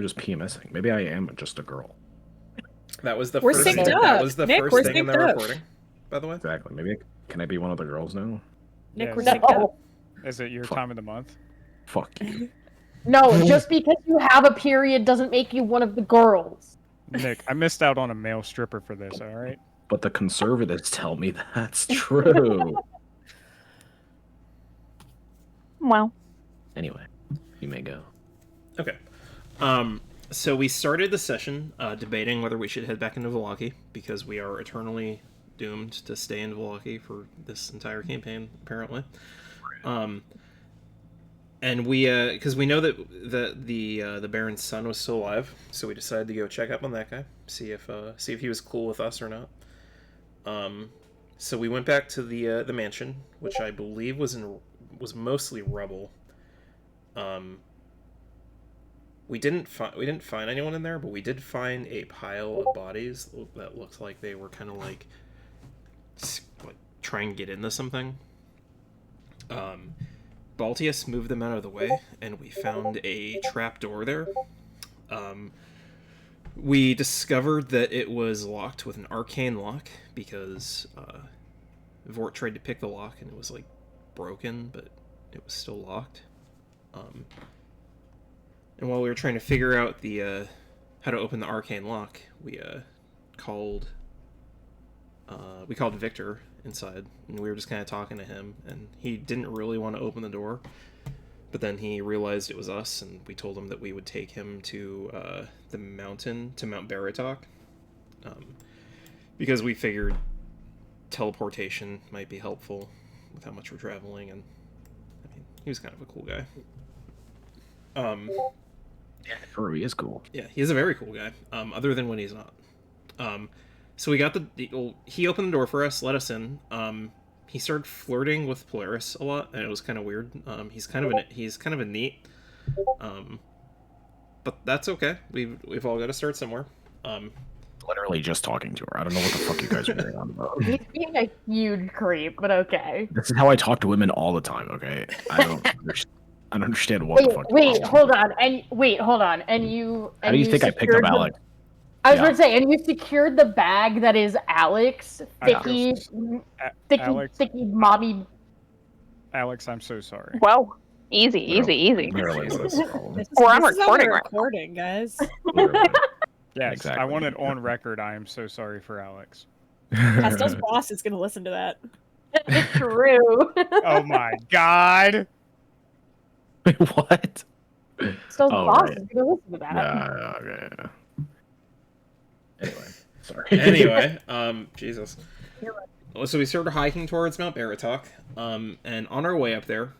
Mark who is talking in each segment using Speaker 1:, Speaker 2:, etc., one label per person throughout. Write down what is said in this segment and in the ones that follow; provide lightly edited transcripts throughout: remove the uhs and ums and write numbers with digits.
Speaker 1: just PMSing. Maybe I am just a girl.
Speaker 2: That was the
Speaker 3: We're
Speaker 2: first
Speaker 3: synced
Speaker 2: thing.
Speaker 3: up.
Speaker 2: That was the
Speaker 3: Nick,
Speaker 2: first
Speaker 3: we're
Speaker 2: thing in the
Speaker 3: synced up.
Speaker 2: recording, by the way.
Speaker 1: Exactly. Can I be one of the girls now?
Speaker 3: Nick,
Speaker 4: Yeah,
Speaker 3: we're
Speaker 4: is it-
Speaker 3: synced up.
Speaker 4: Is it your
Speaker 1: Fuck.
Speaker 4: time of the month?
Speaker 1: Fuck you.
Speaker 5: No, just because you have a period doesn't make you one of the girls.
Speaker 4: Nick, I missed out on a male stripper for this, alright?
Speaker 1: But the conservatives tell me that's true.
Speaker 5: Well,
Speaker 1: Anyway, you may go.
Speaker 2: Okay. So we started the session debating whether we should head back into Vallaki, because we are eternally doomed to stay in Vallaki for this entire campaign, apparently. And we, because we know that the Baron's son was still alive, so we decided to go check up on that guy, see if he was cool with us or not. So we went back to the mansion, which I believe was mostly rubble. We didn't find anyone in there, but we did find a pile of bodies that looked like they were kind of like trying to get into something. Baltius moved them out of the way, and we found a trap door there. We discovered that it was locked with an arcane lock, because Vort tried to pick the lock and it was like broken, but it was still locked. And while we were trying to figure out the how to open the arcane lock, we called Victor inside, and we were just kind of talking to him, and he didn't really want to open the door, but then he realized it was us, and we told him that we would take him to the mountain, to Mount Baratok, because we figured teleportation might be helpful with how much we're traveling, and I mean, he was kind of a cool guy.
Speaker 1: Yeah, for he is cool.
Speaker 2: Yeah, he is a very cool guy, other than when he's not. So we got he opened the door for us, let us in. He started flirting with Polaris a lot, and it was kind of weird. He's kind of a neat. But that's okay. We've all got to start somewhere.
Speaker 1: Literally just talking to her. I don't know what the fuck you guys are doing on about.
Speaker 5: he's being a huge creep, but okay.
Speaker 1: This is how I talk to women all the time. Okay, I don't understand what the fuck.
Speaker 5: Wait, hold on. And you.
Speaker 1: How do you think I picked up Alex?
Speaker 5: I was going to say, and you secured the bag that is Alex, sticky, mommy.
Speaker 4: Alex, I'm so sorry.
Speaker 6: Whoa. Easy.
Speaker 1: Literally, what is the problem?
Speaker 6: Or I'm recording right now.
Speaker 3: Recording, guys.
Speaker 1: Literally.
Speaker 4: Yes,
Speaker 1: Exactly.
Speaker 4: I want it on record. I am so sorry for Alex.
Speaker 3: Pastel's boss is going to listen to that.
Speaker 5: True.
Speaker 4: Oh my god!
Speaker 1: Wait, what?
Speaker 5: Still, boss
Speaker 1: right.
Speaker 5: is going to listen to that.
Speaker 1: Yeah, okay. Anyway, sorry.
Speaker 2: Anyway, Jesus. So we started hiking towards Mount Baratok, and on our way up there,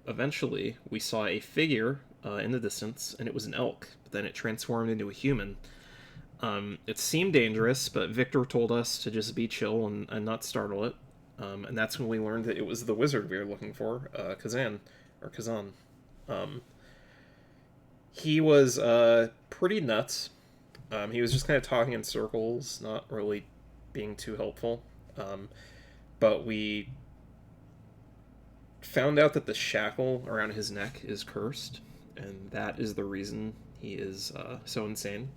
Speaker 2: eventually we saw a figure in the distance, and it was an elk, but then it transformed into a human. It seemed dangerous, but Victor told us to just be chill and not startle it, and that's when we learned that it was the wizard we were looking for, Kazan. He was pretty nuts. He was just kind of talking in circles, not really being too helpful. But we found out that the shackle around his neck is cursed, and that is the reason he is so insane.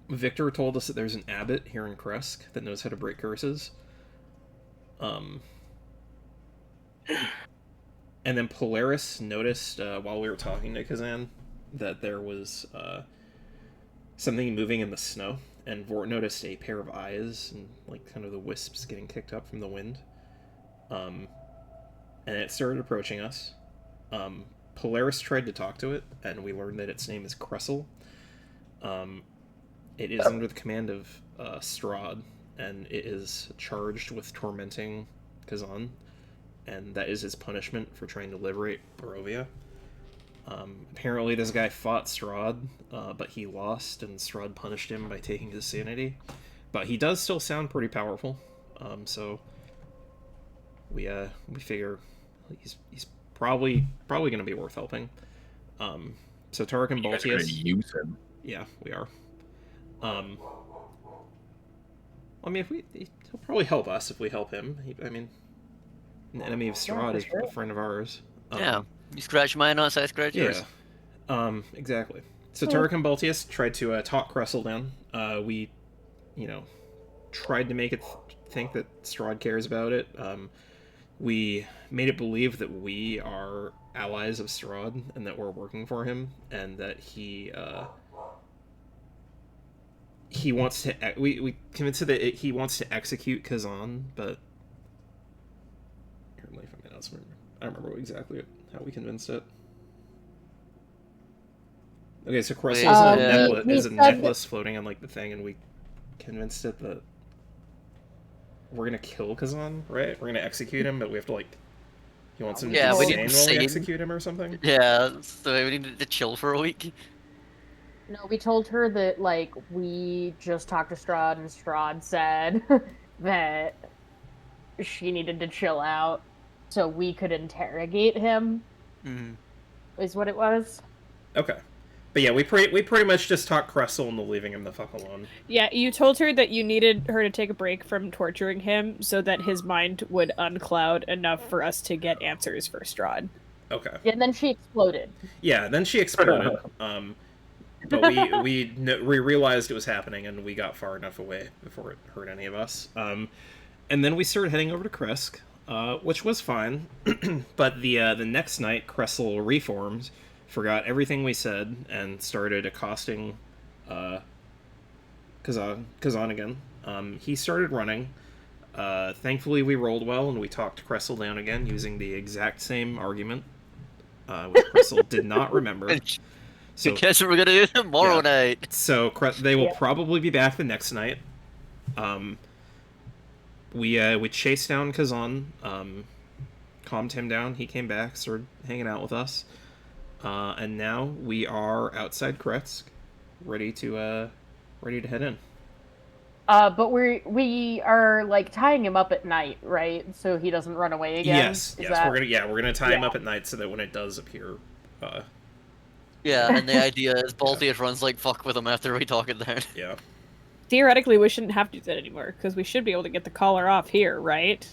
Speaker 2: Victor told us that there's an abbot here in Krezk that knows how to break curses. And then Polaris noticed while we were talking to Kazan that there was something moving in the snow, and Vort noticed a pair of eyes and like kind of the wisps getting kicked up from the wind. And it started approaching us. Polaris tried to talk to it, and we learned that its name is Krezk. It is under the command of Strahd, and it is charged with tormenting Kazan, and that is his punishment for trying to liberate Barovia. Apparently this guy fought Strahd, but he lost, and Strahd punished him by taking his sanity. But he does still sound pretty powerful, so we figure he's probably going to be worth helping. So Tarek and Baltius
Speaker 1: Use him.
Speaker 2: Yeah, we are. I mean, he'll probably help us if we help him. I mean, an enemy of Strahd is a friend of ours.
Speaker 7: Yeah. You scratch mine, I scratch yours.
Speaker 2: Yeah. Exactly. So Turek and Baltius tried to talk Krezk down. We, tried to make it think that Strahd cares about it. We made it believe that we are allies of Strahd and that we're working for him, and that he wants to. We convinced it that he wants to execute Kazan, but here, let me find my notes. I don't remember exactly how we convinced it. Okay, so Krezk is a necklace floating on like the thing, and we convinced it that we're gonna kill Kazan, right? We're gonna execute him, but we have to like. He wants him to be insane while we execute him or something.
Speaker 7: Yeah, so we need to chill for a week.
Speaker 5: No, we told her that like we just talked to Strahd, and Strahd said that she needed to chill out so we could interrogate him. Is what it was.
Speaker 2: Okay. But yeah, we pretty much just talked Krezk into leaving him the fuck alone.
Speaker 3: Yeah, you told her that you needed her to take a break from torturing him so that his mind would uncloud enough for us to get answers for Strahd.
Speaker 2: Okay.
Speaker 5: And then she exploded.
Speaker 2: Yeah, then she exploded. But we realized it was happening, and we got far enough away before it hurt any of us. And then we started heading over to Krezk, which was fine. But the next night, Krezk reformed, forgot everything we said, and started accosting Kazan again. He started running. Thankfully, we rolled well, and we talked Krezk down again using the exact same argument, which Krezk did not remember.
Speaker 7: So guess what we're gonna do tomorrow night.
Speaker 2: So they will probably be back the next night. We chased down Kazan, calmed him down. He came back, started hanging out with us, and now we are outside Krezk, ready to head in.
Speaker 5: But we are like tying him up at night, right? So he doesn't run away again.
Speaker 2: Yes. We're gonna tie him up at night so that when it does appear.
Speaker 7: Yeah, and the idea is Baltius runs like fuck with him after we talk it down.
Speaker 2: Yeah.
Speaker 3: Theoretically, we shouldn't have to do that anymore, because we should be able to get the collar off here, right?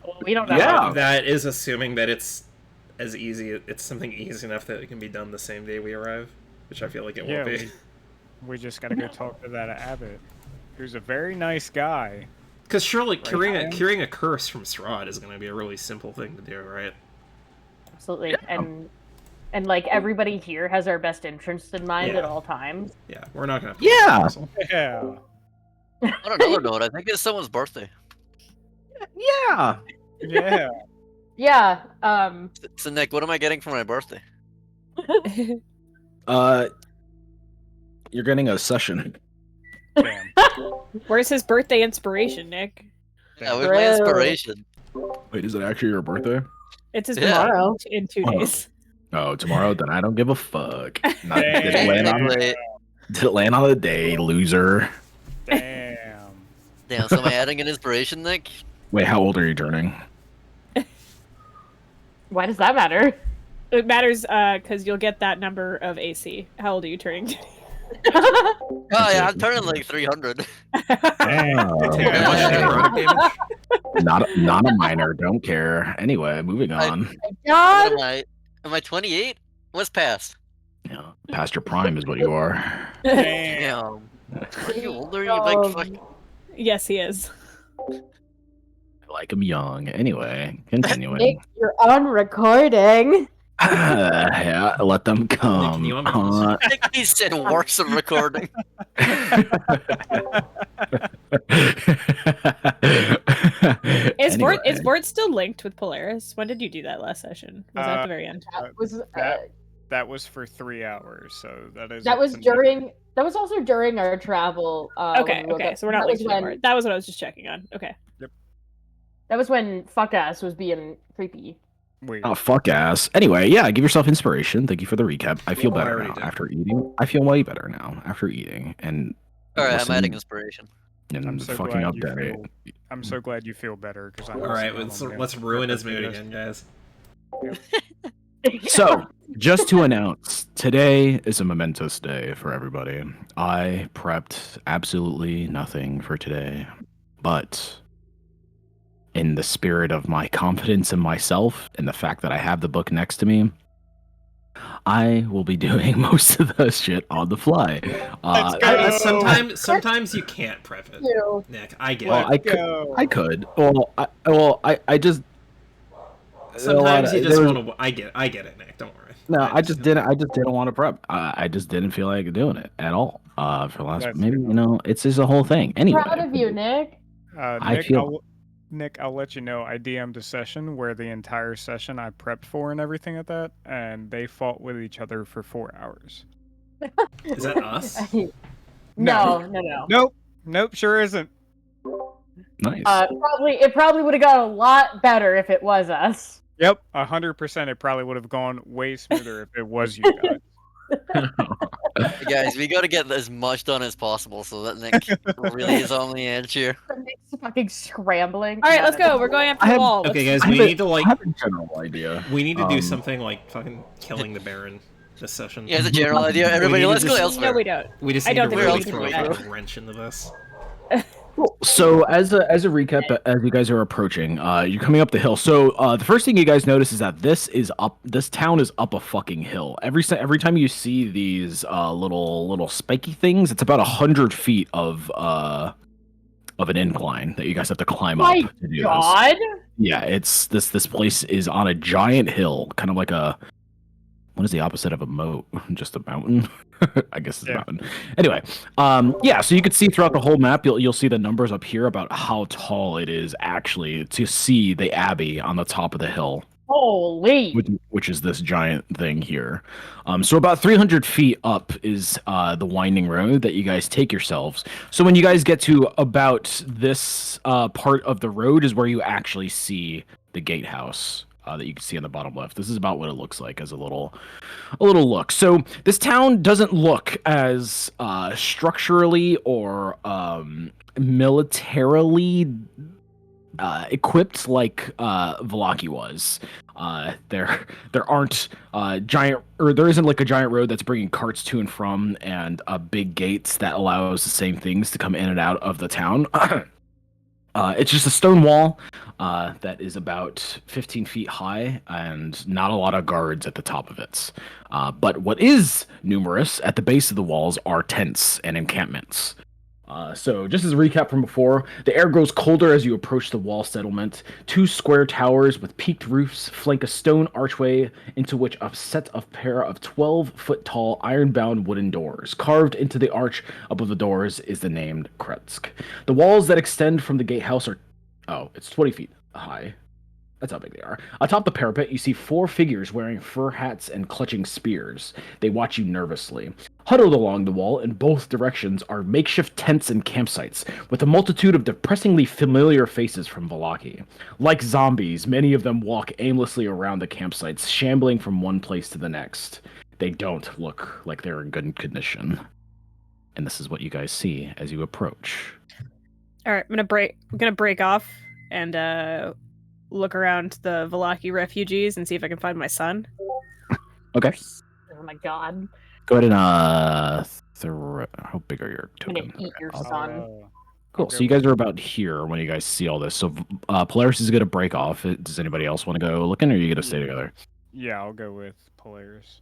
Speaker 5: Well, we don't know.
Speaker 1: Yeah.
Speaker 2: That is assuming that it's as easy. It's something easy enough that it can be done the same day we arrive, which I feel like it won't be.
Speaker 4: We just gotta go talk to that Abbott, who's a very nice guy.
Speaker 2: Because surely curing a curse from Strahd is going to be a really simple thing to do, right?
Speaker 5: Absolutely.
Speaker 1: Yeah.
Speaker 5: And like everybody here has our best interests in mind at all times.
Speaker 2: Yeah, we're not gonna.
Speaker 1: Yeah.
Speaker 4: Yeah.
Speaker 7: On another note, I think it's someone's birthday.
Speaker 1: Yeah.
Speaker 4: Yeah.
Speaker 5: Yeah.
Speaker 7: So Nick, what am I getting for my birthday?
Speaker 1: You're getting a session.
Speaker 4: Damn.
Speaker 3: Where's his birthday inspiration, Nick?
Speaker 7: Yeah, where's my inspiration?
Speaker 1: Wait, is it actually your birthday?
Speaker 3: It's his
Speaker 7: Yeah.
Speaker 3: tomorrow in 2 days.
Speaker 1: Oh, tomorrow? Then I don't give a fuck. Did
Speaker 4: Damn.
Speaker 1: it land on the day, loser?
Speaker 4: Damn.
Speaker 7: Damn, so am I adding an inspiration, Nick?
Speaker 1: Wait, how old are you turning?
Speaker 5: Why does that matter?
Speaker 3: It matters because you'll get that number of AC. How old are you turning?
Speaker 7: Oh yeah, I'm turning like 300.
Speaker 1: Not a minor, don't care. Anyway, moving on.
Speaker 5: God.
Speaker 7: Am I 28? What's past?
Speaker 1: Yeah, past your prime is what you are.
Speaker 7: Damn. Are you older? You big fuck.
Speaker 3: Yes, he is.
Speaker 1: I like him young. Anyway, continuing.
Speaker 5: Nick, you're on recording.
Speaker 1: Yeah, let them come.
Speaker 2: Nick, you want me
Speaker 7: I think he said worse than recording.
Speaker 3: Is Vort still linked with Polaris? When did you do that last session? Was that at the very end?
Speaker 5: That was
Speaker 4: That was for 3 hours, so
Speaker 5: that was also during our travel.
Speaker 3: Okay, so we're not linked anymore. That was what I was just checking on. Okay.
Speaker 4: Yep.
Speaker 5: That was when fuck ass was being creepy.
Speaker 4: Weird.
Speaker 1: Oh, fuck ass. Anyway, yeah, give yourself inspiration. Thank you for the recap. I feel
Speaker 2: Well, I
Speaker 1: better
Speaker 2: already
Speaker 1: now
Speaker 2: did.
Speaker 1: after eating. I feel way better now after eating. And
Speaker 7: Alright, I'm
Speaker 1: listening-
Speaker 7: adding inspiration.
Speaker 1: And
Speaker 4: I'm so
Speaker 1: fucking
Speaker 4: glad you
Speaker 1: update.
Speaker 4: I'm so glad you feel better because I'm.
Speaker 2: All right, let's ruin his mood again, guys.
Speaker 1: So, just to announce, today is a momentous day for everybody. I prepped absolutely nothing for today, but in the spirit of my confidence in myself and the fact that I have the book next to me, I will be doing most of the shit on the fly.
Speaker 4: Let's
Speaker 2: I mean,
Speaker 4: go.
Speaker 2: sometimes you can't prep it,
Speaker 5: You.
Speaker 2: Nick. I get
Speaker 1: Well,
Speaker 2: it.
Speaker 1: I could. I just.
Speaker 2: Sometimes you just
Speaker 1: there was-
Speaker 2: want to. I get it, Nick. Don't worry.
Speaker 1: No, I just didn't. I just didn't want to prep. I just didn't feel like doing it at all. For the last,
Speaker 4: That's
Speaker 1: maybe
Speaker 4: fair.
Speaker 1: it's just a whole thing. Anyway,
Speaker 5: Proud of you, Nick.
Speaker 1: I
Speaker 4: Nick,
Speaker 1: feel-
Speaker 4: Nick, I'll let you know. I DM'd a session where the entire session I prepped for and everything at that, and they fought with each other for 4 hours.
Speaker 2: Is that us?
Speaker 5: No.
Speaker 4: Nope, sure isn't.
Speaker 1: Nice.
Speaker 5: It probably would have gone a lot better if it was us.
Speaker 4: Yep, 100%. It probably would have gone way smoother if it was you guys.
Speaker 7: Hey guys, we gotta get as much done as possible so that Nick really is on the edge here.
Speaker 5: Nick's fucking scrambling.
Speaker 3: All right, let's go. We're going after
Speaker 1: I
Speaker 3: the
Speaker 1: have-
Speaker 3: wall.
Speaker 2: Okay,
Speaker 3: Let's-
Speaker 2: guys, we need to
Speaker 1: I
Speaker 2: like.
Speaker 1: have a general idea.
Speaker 2: We need to do something like fucking killing the Baron this session.
Speaker 7: Yeah, as a general idea, everybody,
Speaker 2: need to
Speaker 7: let's go
Speaker 2: just-
Speaker 7: elsewhere.
Speaker 3: No, we don't.
Speaker 2: We just
Speaker 3: I
Speaker 2: need to
Speaker 3: don't think
Speaker 7: we
Speaker 2: really
Speaker 7: can
Speaker 2: throw
Speaker 7: do
Speaker 2: like,
Speaker 7: that.
Speaker 2: a wrench into this.
Speaker 1: Cool. So as a recap, as you guys are approaching, you're coming up the hill. So the first thing you guys notice is that this town is up a fucking hill. Every time you see these little spiky things, it's about 100 feet of an incline that you guys have to climb up
Speaker 5: My
Speaker 1: to do this.
Speaker 5: God.
Speaker 1: Yeah, it's this place is on a giant hill, kind of like a, what is the opposite of a moat? Just a mountain? I guess it's a
Speaker 4: Yeah.
Speaker 1: mountain. Anyway, yeah, so you can see throughout the whole map, you'll see the numbers up here about how tall it is actually to see the abbey on the top of the hill,
Speaker 5: Holy.
Speaker 1: which is this giant thing here. So about 300 feet up is the winding road that you guys take yourselves. So when you guys get to about this part of the road is where you actually see the gatehouse that you can see on the bottom left. This is about what it looks like as a little look. So this town doesn't look as structurally or militarily equipped like Vallaki was. There aren't giant, or there isn't like a giant road that's bringing carts to and from, and big gates that allows the same things to come in and out of the town. It's just a stone wall that is about 15 feet high and not a lot of guards at the top of it. But what is numerous at the base of the walls are tents and encampments. So just as a recap from before, the air grows colder as you approach the wall settlement. 2 square towers with peaked roofs flank a stone archway into which a set of pair of 12-foot-tall iron-bound wooden doors. Carved into the arch above the doors is the name Krezk. The walls that extend from the gatehouse are... Oh, it's 20 feet high. That's how big they are. Atop the parapet, you see 4 figures wearing fur hats and clutching spears. They watch you nervously. Huddled along the wall in both directions are makeshift tents and campsites, with a multitude of depressingly familiar faces from Vallaki. Like zombies, many of them walk aimlessly around the campsites, shambling from one place to the next. They don't look like they're in good condition. And this is what you guys see as you approach.
Speaker 3: All right, I'm gonna break off and look around the Vallaki refugees and see if I can find my son.
Speaker 1: Okay.
Speaker 5: Oh my God.
Speaker 1: Go ahead and how big are your
Speaker 5: I'm
Speaker 1: tokens?
Speaker 5: gonna eat your
Speaker 1: I'll-
Speaker 5: son.
Speaker 1: Cool.
Speaker 4: Okay,
Speaker 1: So you guys are about here when you guys see all this. So Polaris is going to break off. Does anybody else want to go looking, or are you going to stay together?
Speaker 4: Yeah, I'll go with Polaris.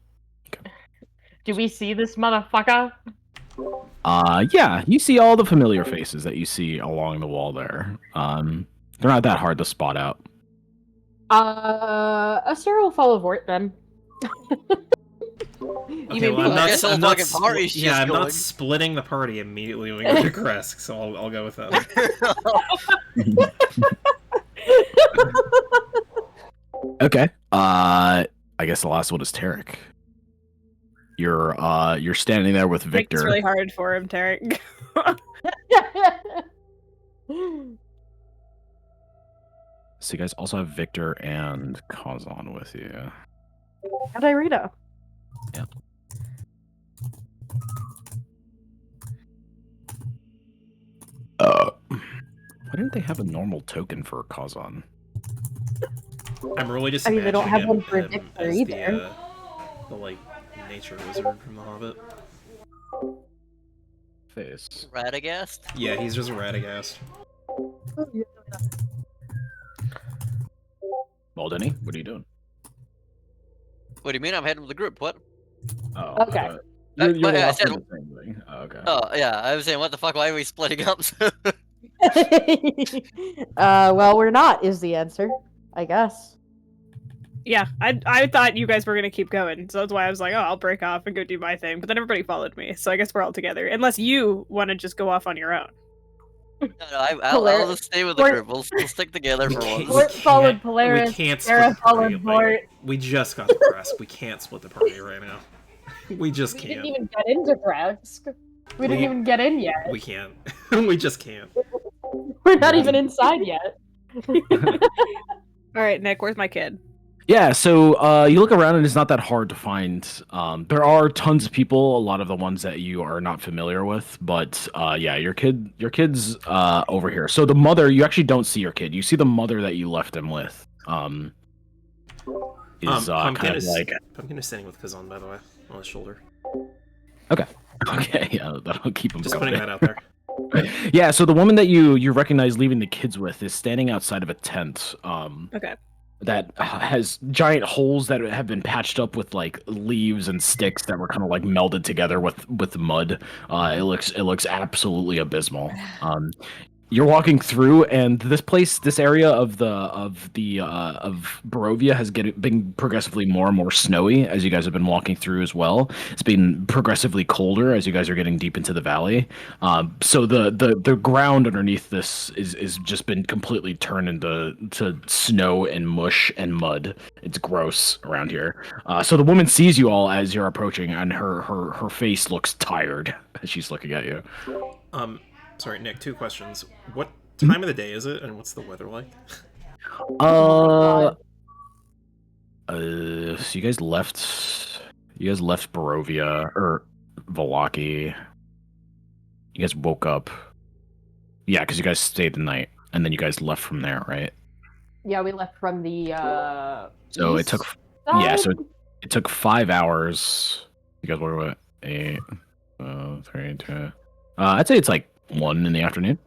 Speaker 5: Do we see this motherfucker?
Speaker 1: Yeah. You see all the familiar faces that you see along the wall there. They're not that hard to spot out.
Speaker 5: Astera will follow Vort then.
Speaker 2: Okay, well, I'm
Speaker 7: I guess
Speaker 2: not,
Speaker 7: the
Speaker 2: I'm not,
Speaker 7: fucking party's
Speaker 2: yeah,
Speaker 7: just
Speaker 2: I'm
Speaker 7: going.
Speaker 2: not splitting the party immediately when we go to Krezk, so I'll go with that.
Speaker 1: Okay. I guess the last one is Tarek. You're standing there with
Speaker 3: It's
Speaker 1: Victor.
Speaker 3: really hard for him, Tarek.
Speaker 1: So you guys also have Victor and Kazan with you.
Speaker 5: How'd I read it?
Speaker 1: Why didn't they have a normal token for Kazan?
Speaker 2: I'm really just
Speaker 5: I mean, they don't have
Speaker 2: imagining
Speaker 5: one for
Speaker 2: him
Speaker 5: Victor
Speaker 2: as
Speaker 5: either.
Speaker 2: the like nature wizard from The Hobbit.
Speaker 1: Face.
Speaker 7: Radagast?
Speaker 2: Yeah, he's just Radagast.
Speaker 1: Well, Denny, what are you doing?
Speaker 7: What do you mean? I'm heading with the group. What?
Speaker 1: Oh,
Speaker 5: Okay.
Speaker 1: You're
Speaker 7: but I
Speaker 1: lost
Speaker 7: said-
Speaker 1: in the same thing. Oh, okay.
Speaker 7: Oh, yeah. I was saying, what the fuck? Why are we splitting up?
Speaker 5: Well, we're not, is the answer, I guess.
Speaker 3: Yeah, I thought you guys were gonna keep going, so that's why I was like, oh, I'll break off and go do my thing. But then everybody followed me, so I guess we're all together. Unless you want to just go off on your own.
Speaker 7: No, I'll just stay with the group. We'll stick together for once.
Speaker 5: Bort followed Polaris.
Speaker 2: We can't
Speaker 5: Sarah
Speaker 2: split the party.
Speaker 5: followed Bort.
Speaker 2: We just got to Krezk. We can't split the party right now. We just
Speaker 5: We
Speaker 2: can't.
Speaker 5: didn't even get into Krezk. We didn't even get in yet.
Speaker 2: We can't. We just can't.
Speaker 5: We're not even inside yet.
Speaker 3: All right, Nick, where's my kid?
Speaker 1: Yeah, so you look around and it's not that hard to find. There are tons of people, a lot of the ones that you are not familiar with, but yeah, your kid's over here. So the mother, you actually don't see your kid. You see the mother that you left him with. Is kind of like
Speaker 2: Pumpkin is standing with Kazan, by the way, on his shoulder.
Speaker 1: okay, yeah, that'll keep him
Speaker 2: Just
Speaker 1: company.
Speaker 2: putting that out there.
Speaker 1: Yeah, so the woman that you recognize leaving the kids with is standing outside of a tent.
Speaker 3: Okay.
Speaker 1: That has giant holes that have been patched up with like leaves and sticks that were kind of like melded together with mud. It looks absolutely abysmal. You're walking through, and this area of Barovia has been progressively more and more snowy as you guys have been walking through as well. It's been progressively colder as you guys are getting deep into the valley. So the ground underneath this is just been completely turned into snow and mush and mud. It's gross around here. So the woman sees you all as you're approaching, and her face looks tired as she's looking at you.
Speaker 2: Sorry, Nick, 2 questions. What time of the day is it, and what's the weather like?
Speaker 1: So you guys left Barovia or Valaki. You guys woke up. Yeah, because you guys stayed the night, and then you guys left from there, right?
Speaker 5: Yeah, we left from the
Speaker 1: So
Speaker 5: east
Speaker 1: it took
Speaker 5: side?
Speaker 1: so it took 5 hours. You guys were what? 8, 3, 2. I'd say it's like 1 in the afternoon.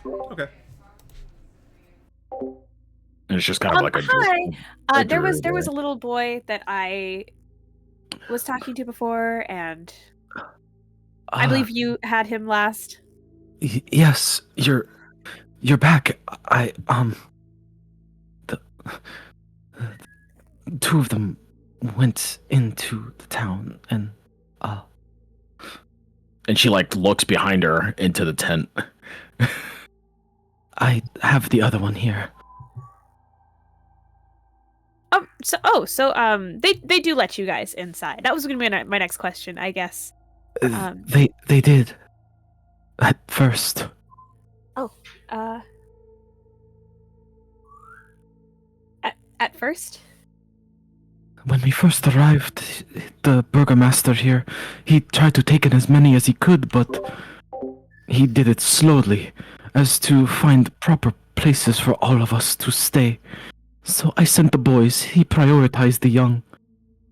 Speaker 2: Okay.
Speaker 1: And it's just kind of like a
Speaker 3: Hi.
Speaker 1: a
Speaker 3: There was
Speaker 1: dreary
Speaker 3: a little boy that I was talking to before, and I believe you had him last.
Speaker 8: Yes, you're back. The 2 of them went into the town and
Speaker 1: she like looks behind her into the tent.
Speaker 8: I have the other one here.
Speaker 3: They do let you guys inside. That was going to be my next question, I guess.
Speaker 8: They did at first.
Speaker 3: At first?
Speaker 8: When we first arrived, the burgomaster here, he tried to take in as many as he could, but he did it slowly, as to find proper places for all of us to stay. So I sent the boys. He prioritized the young.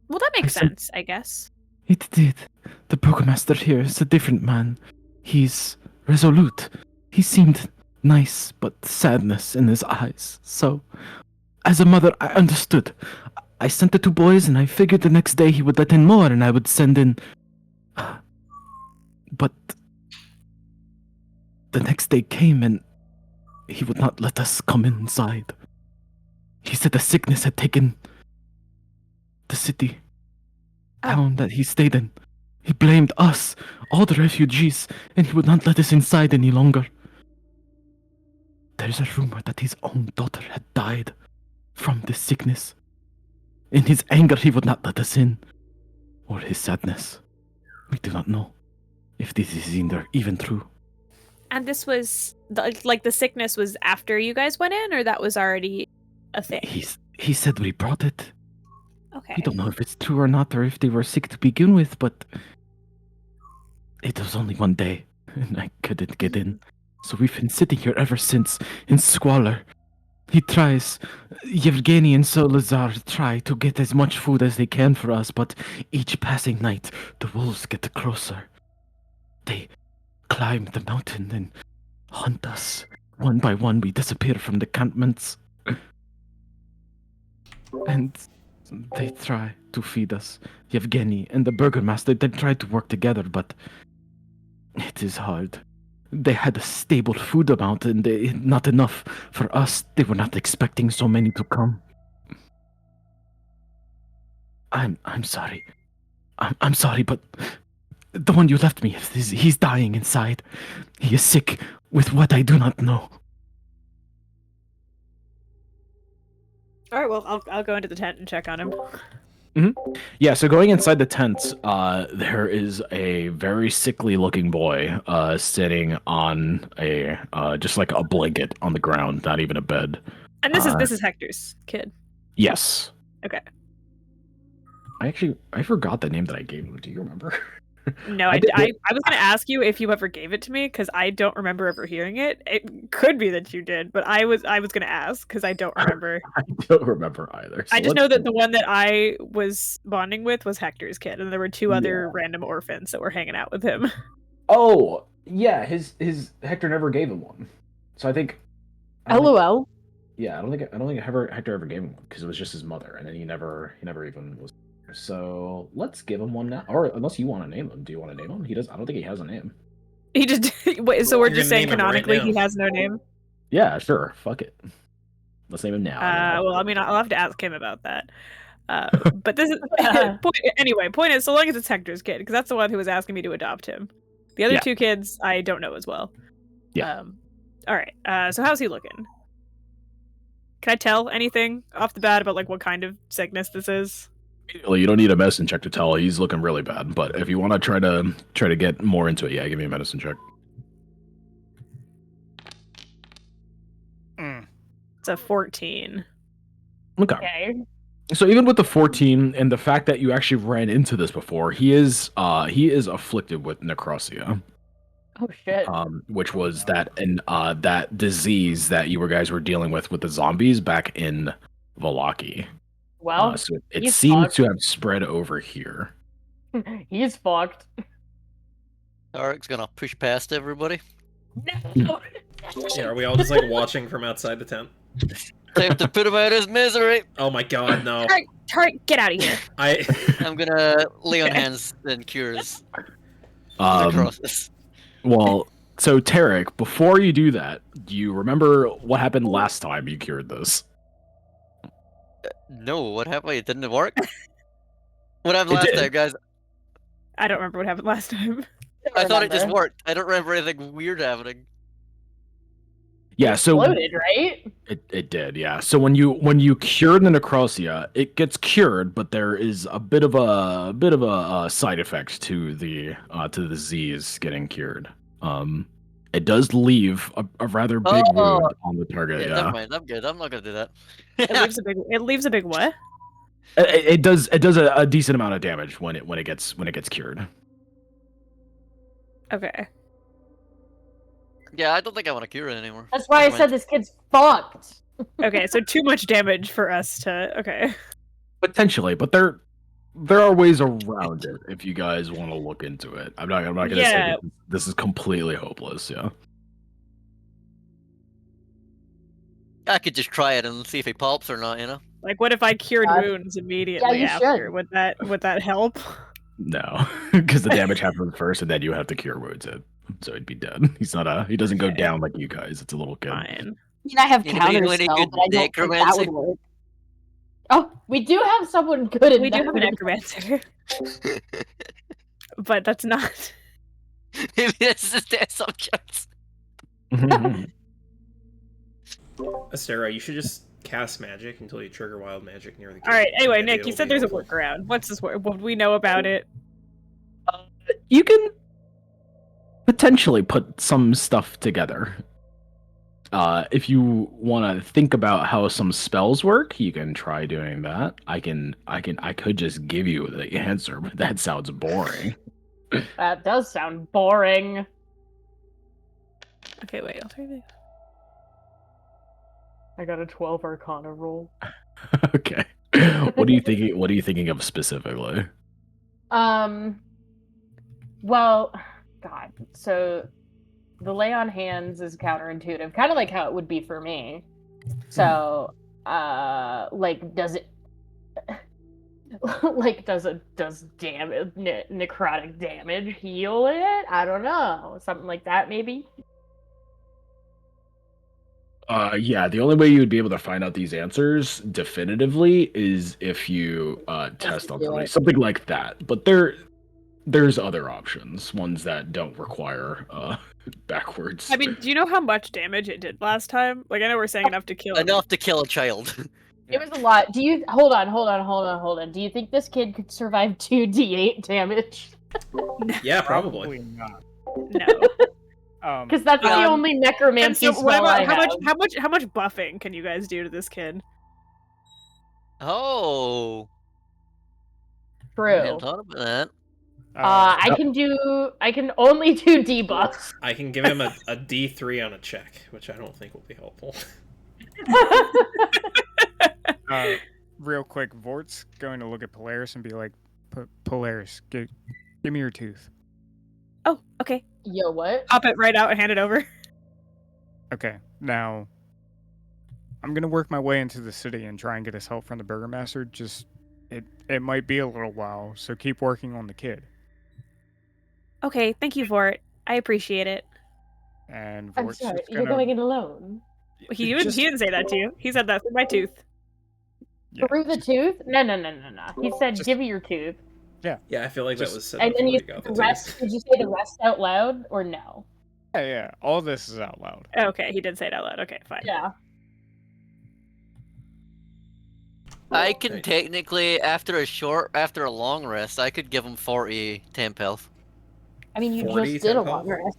Speaker 3: Well, that makes sense, I guess.
Speaker 8: It did. The burgomaster here is a different man. He's resolute. He seemed nice, but sadness in his eyes. So, as a mother, I understood. I sent the 2 boys, and I figured the next day he would let in more, and I would send in... But... the next day came, and he would not let us come inside. He said the sickness had taken the city, town that he stayed in. He blamed us, all the refugees, and he would not let us inside any longer. There's a rumor that his own daughter had died from this sickness. In his anger, he would not let us in. Or his sadness. We do not know if this is even true.
Speaker 3: And this was, the sickness was after you guys went in, or that was already a thing?
Speaker 8: He said we brought it.
Speaker 3: Okay.
Speaker 8: We don't know if it's true or not, or if they were sick to begin with, but it was only 1 day, and I couldn't get in. So we've been sitting here ever since, in squalor. Yevgeny and Solazar try to get as much food as they can for us, but each passing night, the wolves get closer. They climb the mountain and hunt us. One by one, we disappear from the encampments. and they try to feed us. Yevgeny and the Burgermaster, they try to work together, but it is hard. They had a stable food amount, and not enough for us. They were not expecting so many to come. I'm sorry. I'm sorry, but the one you left me, he's dying inside. He is sick with what I do not know.
Speaker 3: All right, well, I'll go into the tent and check on him.
Speaker 1: Yeah, so going inside the tent, there is a very sickly-looking boy sitting on a just like a blanket on the ground, not even a bed.
Speaker 3: And this is Hector's kid.
Speaker 1: Yes.
Speaker 3: Okay.
Speaker 1: I forgot the name that I gave him. Do you remember?
Speaker 3: No, I was going to ask you if you ever gave it to me because I don't remember ever hearing it. It could be that you did, but I was going to ask because I don't remember.
Speaker 1: I don't remember either. So
Speaker 3: I just know that the one that I was bonding with was Hector's kid, and there were two other random orphans that were hanging out with him.
Speaker 1: Oh, yeah, his Hector never gave him one. So I think.
Speaker 5: LOL.
Speaker 1: Yeah, I don't think Hector ever gave him one because it was just his mother, and then he never even was. So let's give him one now, or unless you want to name him. Do you want to name him? He does. I don't think he has a name.
Speaker 3: He just wait. So we're just saying
Speaker 2: name him right
Speaker 3: canonically
Speaker 2: now.
Speaker 3: he has no name.
Speaker 1: Yeah, sure. Fuck it. Let's name him now.
Speaker 3: Well, I mean, I'll have to ask him about that. But this is point is, so long as it's Hector's kid, because that's the one who was asking me to adopt him. The other two kids, I don't know as well.
Speaker 1: Yeah.
Speaker 3: All right. So how's he looking? Can I tell anything off the bat about like what kind of sickness this is?
Speaker 1: Immediately, you don't need a medicine check to tell. He's looking really bad. But if you want to try to get more into it, yeah, give me a medicine check.
Speaker 3: It's a 14.
Speaker 1: Okay. So even with the 14 and the fact that you actually ran into this before, he is afflicted with necrosia.
Speaker 5: Oh shit.
Speaker 1: Which was that disease that you guys were dealing with the zombies back in Vallaki.
Speaker 5: Well,
Speaker 1: so it seems to have spread over here.
Speaker 5: He's fucked.
Speaker 7: Tarek's gonna push past everybody.
Speaker 5: No.
Speaker 2: Yeah, are we all just like watching from outside the tent?
Speaker 7: Time to put him out of his misery.
Speaker 2: Oh my god, no.
Speaker 3: Tarek, get out of here.
Speaker 7: I'm gonna lay on hands and cures necrosis.
Speaker 1: Well, so Tarek, before you do that, do you remember what happened last time you cured this?
Speaker 7: No, what happened? It didn't work? What happened last time, guys?
Speaker 3: I don't remember what happened last time.
Speaker 7: I thought it just worked. I don't remember anything weird happening.
Speaker 1: Yeah, so
Speaker 5: Exploded, right?
Speaker 1: It did, yeah. So when you cured the necrosia, it gets cured, but there is a bit of a side effect to the disease getting cured. It does leave a rather big wound on the target. Yeah,
Speaker 7: never mind. I'm good. I'm not gonna do that.
Speaker 3: It leaves a big what?
Speaker 1: It does a decent amount of damage when it gets cured.
Speaker 3: Okay.
Speaker 7: Yeah, I don't think I want to cure it anymore.
Speaker 5: That's why I said this kid's fucked.
Speaker 3: Okay, so too much damage for us to. Okay.
Speaker 1: Potentially, but there are ways around it if you guys want to look into it. I'm not gonna say this is completely hopeless. Yeah.
Speaker 7: I could just try it and see if he pops or not. You know.
Speaker 3: Like, what if I cured wounds immediately after?
Speaker 5: should.
Speaker 3: Would that help?
Speaker 1: No, because the damage happens first, and then you have to cure wounds it, so he'd be dead. He doesn't go down like you guys. It's a little kid.
Speaker 3: Fine.
Speaker 5: I mean, I have counter spell, but I don't think that would work. Oh, we do have someone good at
Speaker 3: We do have a necromancer. But that's not.
Speaker 7: Maybe this is the assumptions.
Speaker 2: Astera, you should just cast magic until you trigger wild magic near the kid.
Speaker 3: All right. Anyway,
Speaker 2: Maybe
Speaker 3: Nick,
Speaker 2: it'll
Speaker 3: you said
Speaker 2: be
Speaker 3: there's a
Speaker 2: helpful.
Speaker 3: workaround. What's this? What do we know about it?
Speaker 1: You can potentially put some stuff together. If you want to think about how some spells work, you can try doing that. I could just give you the answer, but that sounds boring.
Speaker 5: That does sound boring.
Speaker 3: Okay, wait. I'll try this.
Speaker 5: I got a 12 Arcana roll.
Speaker 1: Okay. What are you thinking? What are you thinking of specifically?
Speaker 5: Well, God. So, the lay on hands is counterintuitive, kind of like how it would be for me. So, like, does it Like, does damage necrotic damage heal it? I don't know. Something like that, maybe.
Speaker 1: Yeah, the only way you would be able to find out these answers definitively is if you test on
Speaker 5: do
Speaker 1: somebody,
Speaker 5: it.
Speaker 1: something like that. But there's other options, ones that don't require backwards.
Speaker 3: I mean, do you know how much damage it did last time? Like, I know we're saying enough to kill him.
Speaker 7: Enough to kill a child.
Speaker 5: It was a lot. Do you hold on? Do you think this kid could survive 2d8 damage?
Speaker 2: Yeah, probably.
Speaker 4: not.
Speaker 3: No.
Speaker 5: Because that's the only
Speaker 3: And
Speaker 5: necromancy
Speaker 3: so, what
Speaker 5: spell I
Speaker 3: about
Speaker 5: have.
Speaker 3: how much buffing can you guys do to this kid?
Speaker 7: Oh. I
Speaker 5: True.
Speaker 7: hadn't thought about that.
Speaker 5: I can only do debuffs.
Speaker 2: I can give him a D3 on a check, which I don't think will be helpful.
Speaker 4: Real quick, Vort's going to look at Polaris and be like, Polaris, give me your tooth.
Speaker 3: Oh, okay.
Speaker 5: Yo, what?
Speaker 3: Pop it right out and hand it over.
Speaker 4: Okay, now I'm gonna work my way into the city and try and get us help from the burgomaster. Just it might be a little while, so keep working on the kid.
Speaker 3: Okay, thank you, Vort. I appreciate it.
Speaker 4: And
Speaker 5: I'm
Speaker 4: Vort's
Speaker 5: sorry,
Speaker 4: just
Speaker 5: you're going in alone.
Speaker 3: He didn't say that to you. He said that through my tooth.
Speaker 4: Yeah,
Speaker 5: Through the tooth? No. He said,
Speaker 4: Just-
Speaker 5: give me your tooth.
Speaker 2: Yeah, I feel like
Speaker 4: Just-
Speaker 2: that was said
Speaker 5: And then
Speaker 2: before
Speaker 5: you
Speaker 2: we got
Speaker 5: the
Speaker 2: the
Speaker 5: rest.
Speaker 2: tooth.
Speaker 5: Did you say the rest out loud or no?
Speaker 4: yeah. All this is out loud.
Speaker 3: Okay, he did say it out loud. Okay, fine.
Speaker 5: Yeah.
Speaker 7: I can
Speaker 2: Right.
Speaker 7: technically, after a long rest, I could give him 40 temp health.
Speaker 5: I mean, you
Speaker 2: 40
Speaker 5: just did a
Speaker 2: tempo?
Speaker 5: long rest.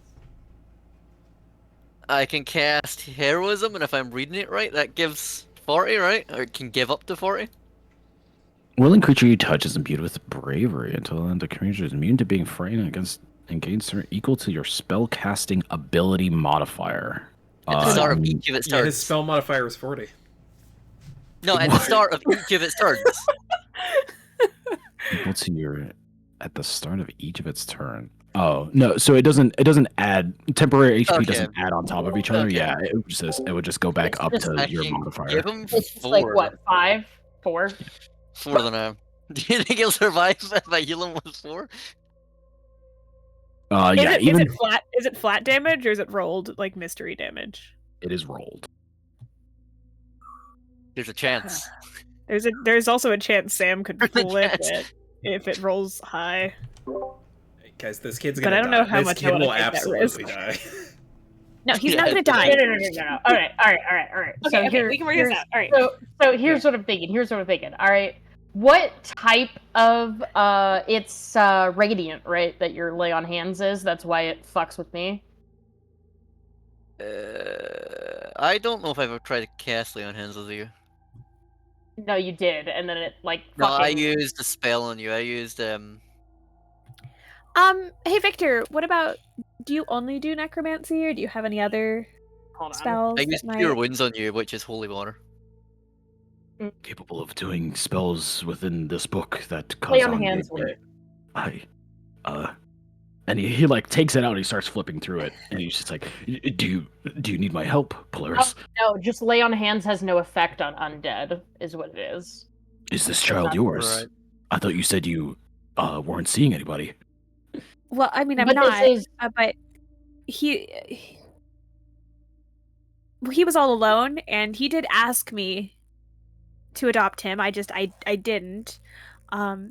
Speaker 7: I can cast heroism, and if I'm reading it right, that gives 40, right? Or it can give up to 40.
Speaker 8: Willing creature you touch is imbued with bravery until the creature is immune to being frightened against engaged equal to your spell casting ability modifier.
Speaker 7: At the start of each of its
Speaker 2: Yeah, his
Speaker 7: turns.
Speaker 2: spell modifier is 40.
Speaker 7: No, at the start of each of its turns.
Speaker 8: Equal to your at the start of each of its turn. Oh no, so it doesn't add temporary HP
Speaker 7: Okay.
Speaker 8: doesn't add on top of each other.
Speaker 7: Okay.
Speaker 8: Yeah, it would just go back
Speaker 5: It's
Speaker 8: up
Speaker 5: just-
Speaker 8: to
Speaker 7: I
Speaker 8: your
Speaker 7: can
Speaker 8: modifier.
Speaker 7: give him
Speaker 5: It's just
Speaker 7: 4.
Speaker 5: like what, 5, 4?
Speaker 7: 4 than I am. Do you think he'll survive if I heal him with 4?
Speaker 8: Yeah, even
Speaker 3: Is it flat damage or is it rolled like mystery damage?
Speaker 8: it is rolled.
Speaker 7: There's a chance.
Speaker 3: There's also a chance Sam could
Speaker 7: There's a
Speaker 3: flip
Speaker 7: chance.
Speaker 3: it if it rolls high.
Speaker 2: Guys, this kid's
Speaker 3: But
Speaker 2: gonna
Speaker 3: I don't
Speaker 2: die.
Speaker 3: know how
Speaker 2: This
Speaker 3: much I
Speaker 2: kid
Speaker 3: wanna
Speaker 2: will
Speaker 3: take that
Speaker 2: absolutely
Speaker 3: risk.
Speaker 2: die.
Speaker 3: No, he's
Speaker 7: Yeah,
Speaker 3: not gonna
Speaker 7: it's
Speaker 3: die.
Speaker 5: No. All right.
Speaker 3: Okay, we can work this out. All right.
Speaker 5: So here's what I'm thinking. All right. What type of it's radiant, right? That your lay on hands is. That's why it fucks with me.
Speaker 7: I don't know if I've ever tried to cast Lay on Hands with you.
Speaker 5: No, you did, and then it like
Speaker 7: No, I
Speaker 5: fucking.
Speaker 7: used a spell on you. I used
Speaker 3: Hey Victor, what about? Do you only do necromancy, or do you have any other
Speaker 5: Hold on.
Speaker 3: spells?
Speaker 7: I used
Speaker 3: that
Speaker 7: Cure
Speaker 3: might-
Speaker 7: Wounds on you, which is holy water.
Speaker 8: Capable of doing spells within this book that cause
Speaker 5: Lay on hands work.
Speaker 8: and he like takes it out and he starts flipping through it and he's just like, do you need my help, Polaris?
Speaker 5: No, just lay on hands has no effect on undead, is what it is.
Speaker 8: Is this child yours?
Speaker 7: Right.
Speaker 8: I thought you said you weren't seeing anybody.
Speaker 3: Well, I mean, I'm
Speaker 5: But this
Speaker 3: not.
Speaker 5: is-
Speaker 3: But he was all alone, and he did ask me to adopt him. I didn't. I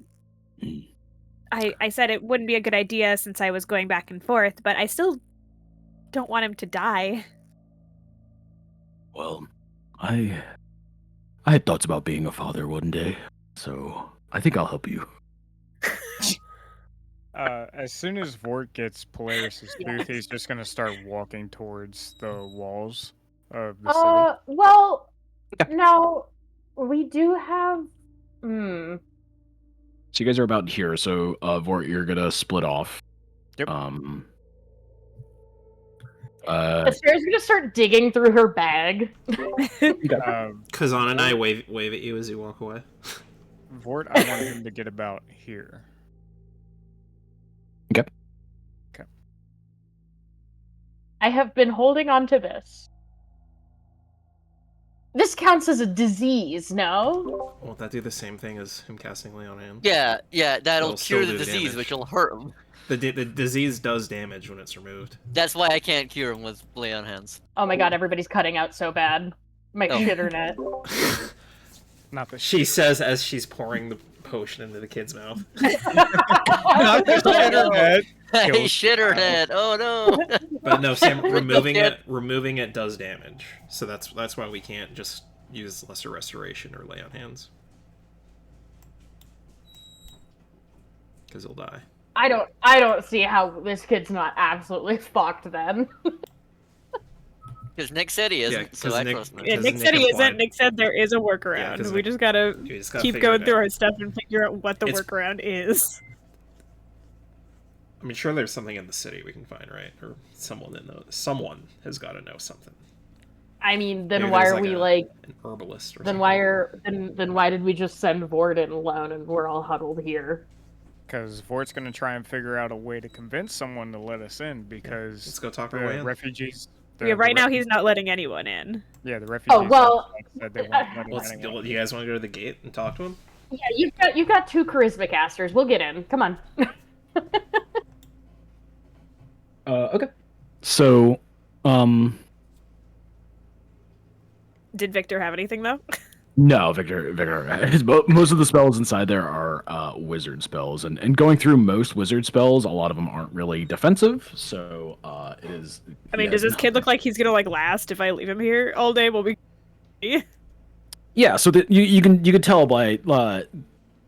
Speaker 3: said it wouldn't be a good idea since I was going back and forth, but I still don't want him to die.
Speaker 8: Well, I had thoughts about being a father one day, so I think I'll help you.
Speaker 4: As soon as Vort gets Polaris's tooth, he's just gonna start walking towards the walls of the city.
Speaker 5: Well, no, we do have.
Speaker 1: So you guys are about here. So Vort, you're gonna split off.
Speaker 4: Yep.
Speaker 5: Sarah's gonna start digging through her bag.
Speaker 2: Kazan and I wave at you as you walk away.
Speaker 4: Vort, I want him to get about here.
Speaker 5: I have been holding on to this. This counts as a disease, no?
Speaker 2: Won't that do the same thing as him casting Lay on Hands?
Speaker 7: Yeah, that'll
Speaker 2: It'll still
Speaker 7: cure the
Speaker 2: do the
Speaker 7: disease,
Speaker 2: damage.
Speaker 7: which will hurt him.
Speaker 2: The disease does damage when it's removed.
Speaker 7: That's why I can't cure him with Lay on Hands.
Speaker 5: Oh my god, everybody's cutting out so bad. My
Speaker 7: Oh.
Speaker 5: shitternet.
Speaker 4: Not the
Speaker 2: She says as she's pouring the potion into the kid's mouth.
Speaker 4: Not the shitternet.
Speaker 7: Hey,
Speaker 4: Kills
Speaker 7: shitterhead! Oh no!
Speaker 2: But no, Sam, removing it does damage. So that's why we can't just use Lesser Restoration or Lay on Hands. Because he'll die.
Speaker 5: I don't see how this kid's not absolutely fucked then.
Speaker 7: Because Nick said he isn't,
Speaker 2: Yeah,
Speaker 7: so
Speaker 2: 'cause
Speaker 7: I
Speaker 2: Nick-
Speaker 7: trust Nick.
Speaker 3: Yeah,
Speaker 2: Because
Speaker 3: Nick said he
Speaker 2: implied-
Speaker 3: isn't. Nick said there is a workaround.
Speaker 2: Yeah, 'cause
Speaker 3: we
Speaker 2: Nick-
Speaker 3: just gotta
Speaker 2: You just gotta
Speaker 3: keep
Speaker 2: figure
Speaker 3: going
Speaker 2: it
Speaker 3: through
Speaker 2: out.
Speaker 3: our stuff and figure out what the
Speaker 2: It's-
Speaker 3: workaround is.
Speaker 2: I mean, sure, there's something in the city we can find, right? Or someone has got to know something.
Speaker 5: I mean, then
Speaker 2: Maybe
Speaker 5: why
Speaker 2: there's
Speaker 5: are we
Speaker 2: an herbalist or
Speaker 5: then
Speaker 2: something.
Speaker 5: then why did we just send Vorden alone and we're all huddled here?
Speaker 4: Because Vort's going to try and figure out a way to convince someone to let us in because
Speaker 2: Let's go talk our way
Speaker 4: the
Speaker 2: in.
Speaker 4: refugees.
Speaker 3: Yeah, right now he's not letting anyone in.
Speaker 4: Yeah, the refugees.
Speaker 5: well,
Speaker 4: said they weren't letting
Speaker 2: Let's
Speaker 4: anyone.
Speaker 2: you guys want to go to the gate and talk to him?
Speaker 5: Yeah, you've got 2 charisma casters. We'll get in. Come on.
Speaker 1: Okay. So,
Speaker 3: Did Victor have anything though?
Speaker 1: no, Victor. Most of the spells inside there are wizard spells, and going through most wizard spells, a lot of them aren't really defensive. So, it is.
Speaker 3: I mean,
Speaker 1: yeah,
Speaker 3: does this kid look like he's gonna last if I leave him here all day? Will we?
Speaker 1: Yeah. So that you can tell by.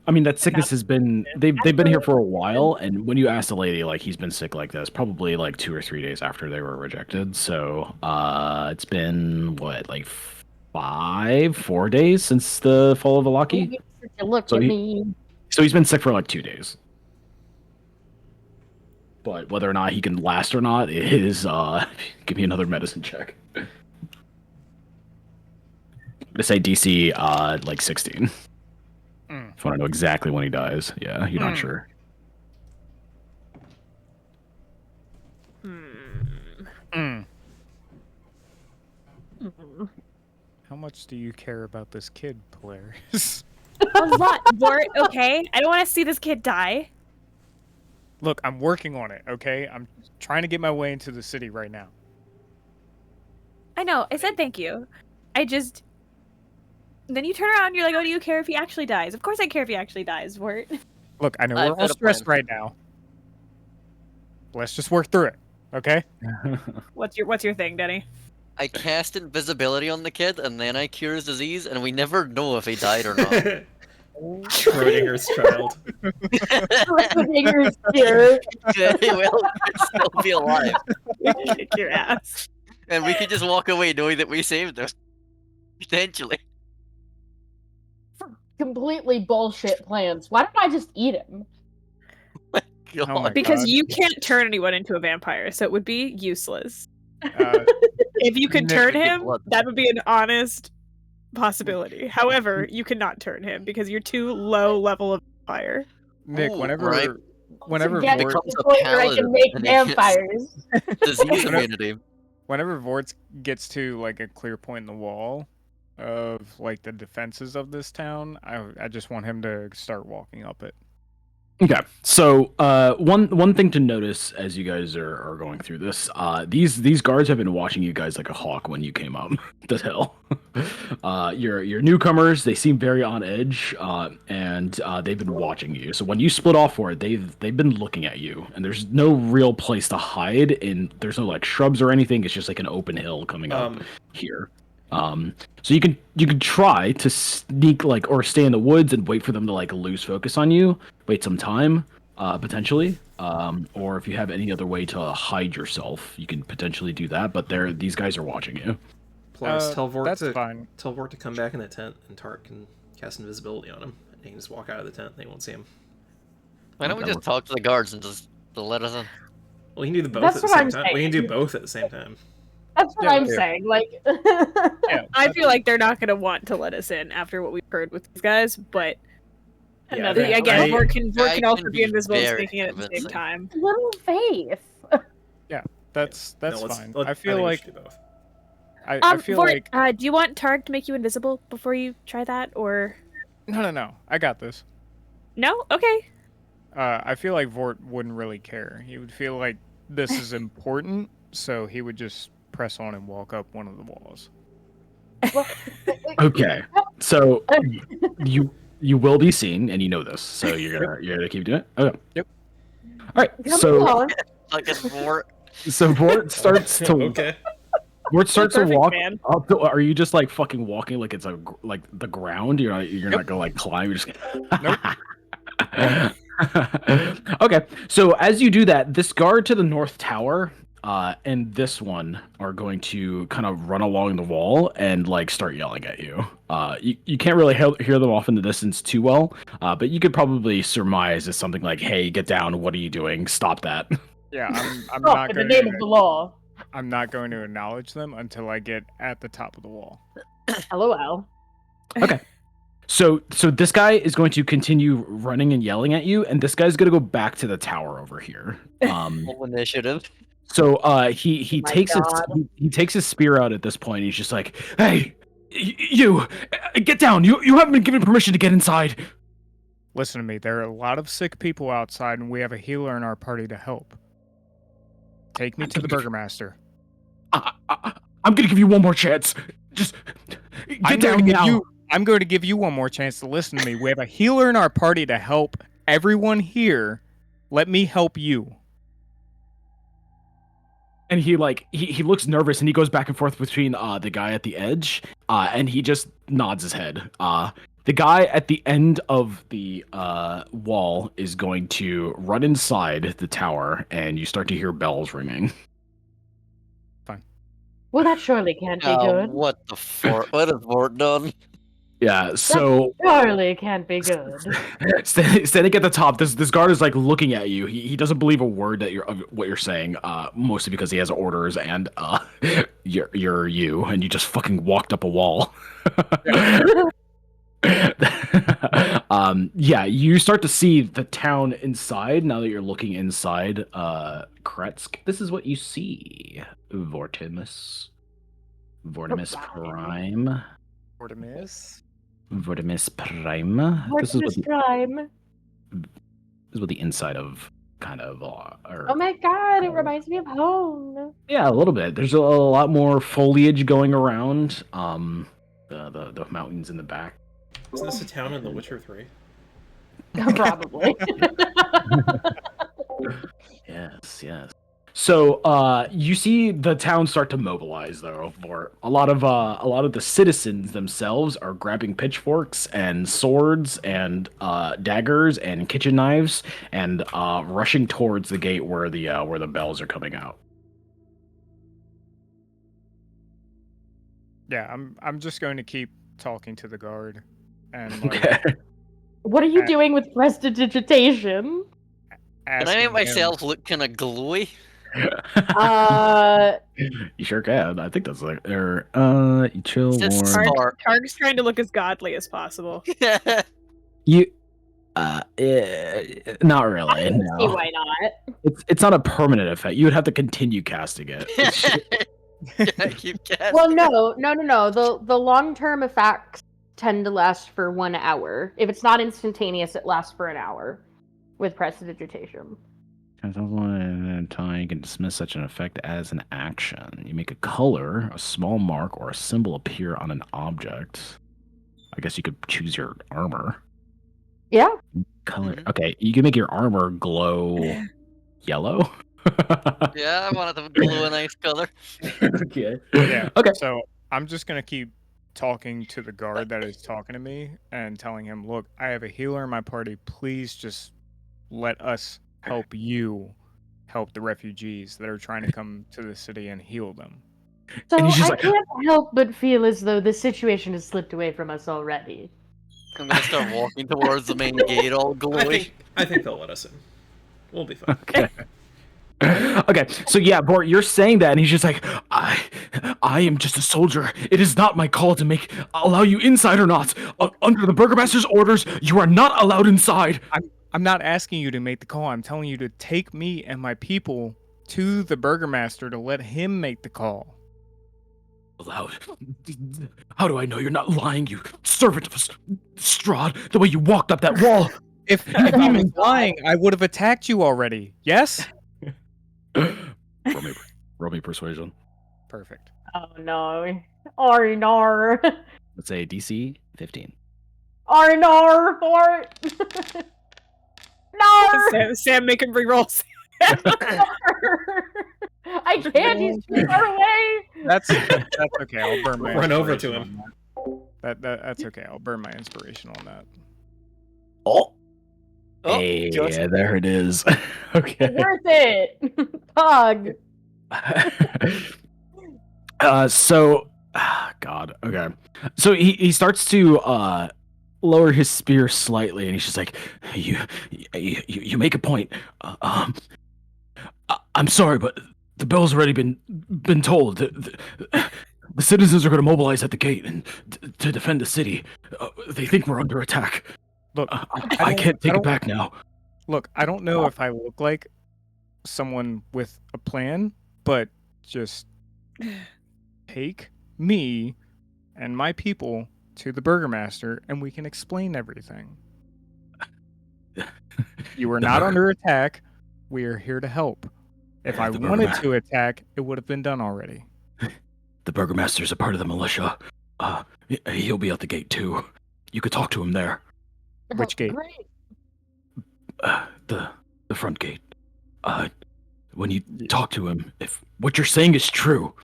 Speaker 1: I mean, that sickness has been they've been here for a while, and when you ask the lady, he's been sick like this, probably 2 or 3 days after they were rejected. So it's been what 4 days since the fall of Valaki.
Speaker 5: Look
Speaker 1: So
Speaker 5: at
Speaker 1: he-
Speaker 5: me.
Speaker 1: So he's been sick for 2 days. But whether or not he can last or not is give me another medicine check. I'm gonna say DC 16. If you want to know exactly when he dies. Yeah, you're not sure.
Speaker 4: Mm. How much do you care about this kid, Polaris?
Speaker 3: A lot, Bort. Okay, I don't want to see this kid die.
Speaker 4: Look, I'm working on it, okay? I'm trying to get my way into the city right now.
Speaker 3: I know. I said thank you. I just. Then you turn around and you're like, oh, do you care if he actually dies? Of course I care if he actually dies, Bort.
Speaker 4: Look, I know
Speaker 7: I've
Speaker 4: we're
Speaker 7: got
Speaker 4: all
Speaker 7: a
Speaker 4: stressed
Speaker 7: plan.
Speaker 4: right now. Let's just work through it, okay?
Speaker 3: What's your thing, Denny?
Speaker 7: I cast invisibility on the kid, and then I cure his disease, and we never know if he died or not.
Speaker 2: Schrodinger's child.
Speaker 5: Schrodinger's here.
Speaker 7: He will still be alive,
Speaker 3: Kick your ass.
Speaker 7: and we could just walk away knowing that we saved him. Potentially.
Speaker 5: Completely bullshit plans. Why don't I just eat him?
Speaker 7: God.
Speaker 4: Oh my
Speaker 3: Because
Speaker 4: God.
Speaker 3: you can't turn anyone into a vampire, so it would be useless.
Speaker 4: Uh,
Speaker 3: If you could
Speaker 4: Nick,
Speaker 3: turn
Speaker 7: you get
Speaker 3: him,
Speaker 7: blood.
Speaker 3: that would be an honest possibility. However, you cannot turn him because you're too low level of fire.
Speaker 4: Nick,
Speaker 7: Ooh,
Speaker 4: whenever
Speaker 7: right.
Speaker 4: Whenever
Speaker 5: To get to
Speaker 4: Vort,
Speaker 7: becomes
Speaker 5: the
Speaker 7: a
Speaker 5: point where I
Speaker 7: paladin
Speaker 5: can make
Speaker 7: and he gets-
Speaker 5: vampires.
Speaker 7: Disease immunity.
Speaker 4: whenever Vort gets to like a clear point in the wall of like the defenses of this town, I just want him to start walking up it.
Speaker 1: Okay, so one thing to notice as you guys are going through this, these guards have been watching you guys like a hawk when you came up the hill. You're newcomers; they seem very on edge, and they've been watching you. So when you split off for it, they've been looking at you, and there's no real place to hide, and there's no shrubs or anything. It's just an open hill coming up here. So you can try to sneak or stay in the woods and wait for them to lose focus on you. Wait some time, potentially. Or if you have any other way to hide yourself, you can potentially do that. But these guys are watching you.
Speaker 2: Plus, tell Vort
Speaker 4: That's fine.
Speaker 2: to come back in the tent, and Tart can cast invisibility on him. And he can just walk out of the tent, and they won't see him.
Speaker 7: Why don't we
Speaker 1: That
Speaker 7: just talk to the guards and just let us in?
Speaker 2: Well, we can do the both
Speaker 5: That's
Speaker 2: at the
Speaker 5: what
Speaker 2: same
Speaker 5: I'm
Speaker 2: time. We can
Speaker 5: saying.
Speaker 2: do both at the same time.
Speaker 5: That's what
Speaker 4: Yeah,
Speaker 5: I'm
Speaker 4: yeah.
Speaker 5: saying.
Speaker 4: Yeah,
Speaker 3: I feel like they're not going to want to let us in after what we've heard with these guys, but
Speaker 2: Yeah,
Speaker 3: again,
Speaker 2: I-
Speaker 3: Vort can
Speaker 7: I
Speaker 3: also
Speaker 7: can
Speaker 3: be
Speaker 7: be
Speaker 3: invisible and
Speaker 7: very
Speaker 3: sneaking it at the same
Speaker 7: convincing.
Speaker 3: time.
Speaker 5: Little faith.
Speaker 4: That's
Speaker 2: No,
Speaker 4: fine.
Speaker 2: I
Speaker 4: I feel
Speaker 2: think we
Speaker 4: like
Speaker 2: should do both.
Speaker 4: I feel
Speaker 3: Vort,
Speaker 4: like
Speaker 3: do you want Targ to make you invisible before you try that, or
Speaker 4: no. I got this.
Speaker 3: no? Okay.
Speaker 4: I feel like Vort wouldn't really care. He would feel like this is important, so he would just press on and walk up one of the walls.
Speaker 1: Okay, so you will be seen, and you know this, so you're gonna keep doing it. Okay.
Speaker 4: Yep.
Speaker 1: All right. So
Speaker 7: Fucking Vort.
Speaker 1: Vort starts to
Speaker 2: Okay.
Speaker 1: Vort starts to
Speaker 3: Perfect
Speaker 1: walk
Speaker 3: man.
Speaker 1: up. Are you just like fucking walking like it's like the ground? You're not gonna like climb. You're just Okay. So as you do that, this guard to the north tower and this one are going to kind of run along the wall and like start yelling at you. You can't really hear them off in the distance too well, but you could probably surmise as something like, "Hey, get down! What are you doing? Stop that!"
Speaker 4: Yeah, I'm
Speaker 5: Stop
Speaker 4: not
Speaker 5: in the
Speaker 4: going
Speaker 5: name
Speaker 4: to
Speaker 5: of the law.
Speaker 4: I'm not going to acknowledge them until I get at the top of the wall.
Speaker 5: LOL.
Speaker 1: Okay. So this guy is going to continue running and yelling at you, and this guy's gonna go back to the tower over here.
Speaker 7: Full initiative.
Speaker 1: So he
Speaker 5: my
Speaker 1: takes
Speaker 5: God.
Speaker 1: he takes his spear out at this point. He's just like, "Hey, you get down! You haven't been given permission to get inside."
Speaker 4: Listen to me. There are a lot of sick people outside, and we have a healer in our party to help. Take me to the Burgermaster.
Speaker 1: I'm gonna give you one more chance. Just get down now.
Speaker 4: I'm going to give you one more chance to listen to me. We have a healer in our party to help everyone here. Let me help you.
Speaker 1: And he looks nervous and he goes back and forth between the guy at the edge and he just nods his head. The guy at the end of the wall is going to run inside the tower and you start to hear bells ringing.
Speaker 4: Fine.
Speaker 5: Well, that surely can't be good.
Speaker 7: What the fuck? What has Vort done?
Speaker 1: Yeah, so
Speaker 5: Surely can't be good.
Speaker 1: standing at the top, this guard is like looking at you. He doesn't believe a word that of what you're saying, mostly because he has orders and you're you, and you just fucking walked up a wall. Yeah, you start to see the town inside now that you're looking inside Krezk. This is what you see, Vortimus Prime. Vortimus Prime. This is what the inside of kind of
Speaker 5: Oh my God! It reminds me of home.
Speaker 1: yeah, a little bit. There's a lot more foliage going around. The mountains in the back.
Speaker 2: Isn't this a town in The Witcher 3?
Speaker 5: Probably.
Speaker 1: Yes. So you see the town start to mobilize though. For a lot of the citizens themselves are grabbing pitchforks and swords and daggers and kitchen knives and rushing towards the gate where the bells are coming out.
Speaker 4: Yeah, I'm just going to keep talking to the guard. And like,
Speaker 1: Okay.
Speaker 5: What are you doing with prestidigitation?
Speaker 7: Can I make myself look kind of glowy?
Speaker 1: You sure can. I think that's like chill
Speaker 7: Just
Speaker 1: warm.
Speaker 7: start.
Speaker 3: Targ's trying to look as godly as possible.
Speaker 1: You not really.
Speaker 5: I can see
Speaker 1: No.
Speaker 5: why not.
Speaker 1: It's not a permanent effect. You would have to continue casting it.
Speaker 7: I keep guessing.
Speaker 5: Well, no. The long-term effects tend to last for 1 hour. If it's not instantaneous, it lasts for an hour with prestidigitation.
Speaker 1: You can dismiss such an effect as an action. You make a color, a small mark, or a symbol appear on an object. I guess you could choose your armor.
Speaker 5: Yeah.
Speaker 1: Color. Okay, you can make your armor glow yellow.
Speaker 7: Yeah, I want it to glue a nice color.
Speaker 1: Okay.
Speaker 4: Yeah.
Speaker 1: Okay.
Speaker 4: So I'm just gonna keep talking to the guard that is talking to me and telling him, look, I have a healer in my party. Please just let us help you help the refugees that are trying to come to the city and heal them.
Speaker 5: So
Speaker 1: And he's just
Speaker 5: I
Speaker 1: like-
Speaker 5: can't help but feel as though the situation has slipped away from us already.
Speaker 7: I'm gonna start walking towards the main gate, all glowy.
Speaker 2: I think they'll let us in. We'll be fine.
Speaker 1: Okay. Okay, so yeah, Bort, you're saying that, and he's just like, I am just a soldier. It is not my call to allow you inside or not. Under the Burgermaster's orders, you are not allowed inside.
Speaker 4: I'm not asking you to make the call. I'm telling you to take me and my people to the Burgermaster to let him make the call.
Speaker 8: Loud. How do I know you're not lying, you servant of Strahd? The way you walked up that wall.
Speaker 4: If I was lying, I would have attacked you already. Yes?
Speaker 1: Roll me persuasion.
Speaker 4: Perfect.
Speaker 5: Oh no. Arnar.
Speaker 1: Let's say DC 15.
Speaker 5: Arnar. Or... No.
Speaker 3: Sam making re-rolls.
Speaker 5: I can't. He's too far away.
Speaker 4: That's okay. I'll burn my
Speaker 2: Run over to
Speaker 4: inspiration
Speaker 2: him.
Speaker 4: on that's okay. I'll burn my inspiration on that.
Speaker 1: Oh,
Speaker 7: Oh,
Speaker 1: hey,
Speaker 7: just-
Speaker 1: yeah, there it is. Okay.
Speaker 5: Worth it. Pug.
Speaker 1: God. Okay. So he starts to lower his spear slightly, and he's just like, "You make a point. I'm sorry, but the bell's already been told. The citizens are going to mobilize at the gate and to defend the city. They think we're under attack.
Speaker 4: Look,
Speaker 1: I can't take it back now."
Speaker 4: Look, I don't know if I look like someone with a plan, but just take me and my people to the burgomaster and we can explain everything. You are not under attack. We are here to help. If I
Speaker 8: The
Speaker 4: wanted to attack, it would have been done already.
Speaker 8: The burgomaster's a part of the militia. He'll be at the gate too. You could talk to him there.
Speaker 4: Which gate?
Speaker 5: Great.
Speaker 8: The front gate. When you talk to him, if what you're saying is true,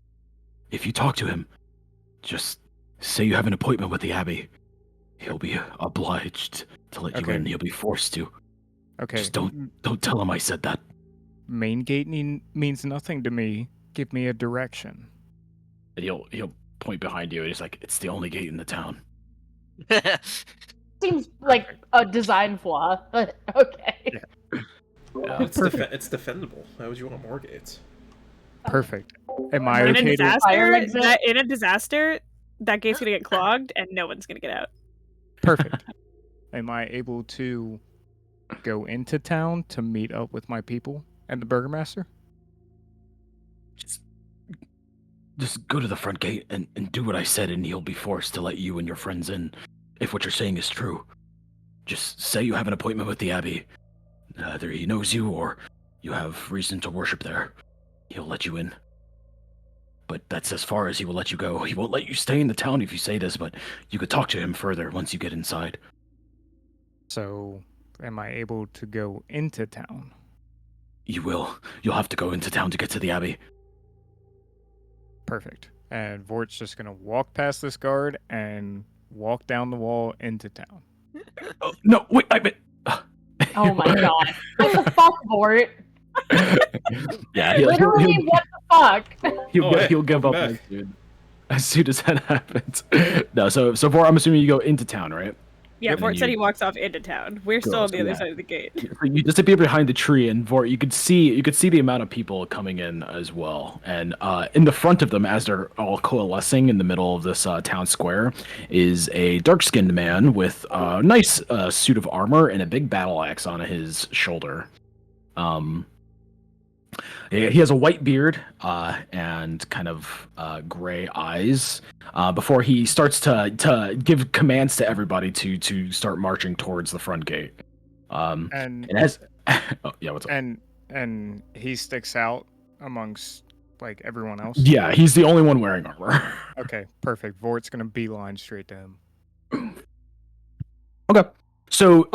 Speaker 8: if you talk to him, just say you have an appointment with the Abbey. He'll be obliged to let you in. He'll be forced to.
Speaker 4: Okay.
Speaker 8: Just don't tell him I said that.
Speaker 4: Main gate means nothing to me. Give me a direction.
Speaker 1: And he'll point behind you, and he's like, "It's the only gate in the town."
Speaker 5: Seems like a design flaw, but okay.
Speaker 1: Yeah.
Speaker 2: It's defendable. Why would you want more gates?
Speaker 4: Perfect. Am I
Speaker 3: In a
Speaker 4: okay to...
Speaker 3: disaster, in a disaster, that gate's gonna get clogged, and no one's gonna get out.
Speaker 4: Perfect. Am I able to go into town to meet up with my people and the burgomaster?
Speaker 8: Just go to the front gate and do what I said, and he'll be forced to let you and your friends in. If what you're saying is true, just say you have an appointment with the Abbey. Either he knows you or you have reason to worship there. He'll let you in. But that's as far as he will let you go. He won't let you stay in the town if you say this, but you could talk to him further once you get inside.
Speaker 4: So, am I able to go into town?
Speaker 8: You will. You'll have to go into town to get to the Abbey.
Speaker 4: Perfect. And Vort's just gonna walk past this guard and walk down the wall into town.
Speaker 8: Oh, no, wait, I meant...
Speaker 5: Oh my god. What the fuck, Vort?
Speaker 1: Yeah,
Speaker 5: Literally, what the fuck?
Speaker 1: he'll give up as soon as that happens. No, so Vort, I'm assuming you go into town, right?
Speaker 3: Yeah,
Speaker 1: Yep.
Speaker 3: Vort said he walks off into town. We're still on the other side of the gate.
Speaker 1: You disappear behind the tree, and Vort, you could see the amount of people coming in as well. And in the front of them, as they're all coalescing in the middle of this town square, is a dark-skinned man with a nice suit of armor and a big battle axe on his shoulder. He has a white beard and kind of gray eyes before he starts to give commands to everybody to start marching towards the front gate. And as oh, yeah, what's up?
Speaker 4: And he sticks out amongst like everyone else.
Speaker 1: Yeah, he's the only one wearing armor.
Speaker 4: Okay, perfect. Vort's gonna beeline straight to him.
Speaker 1: Okay. So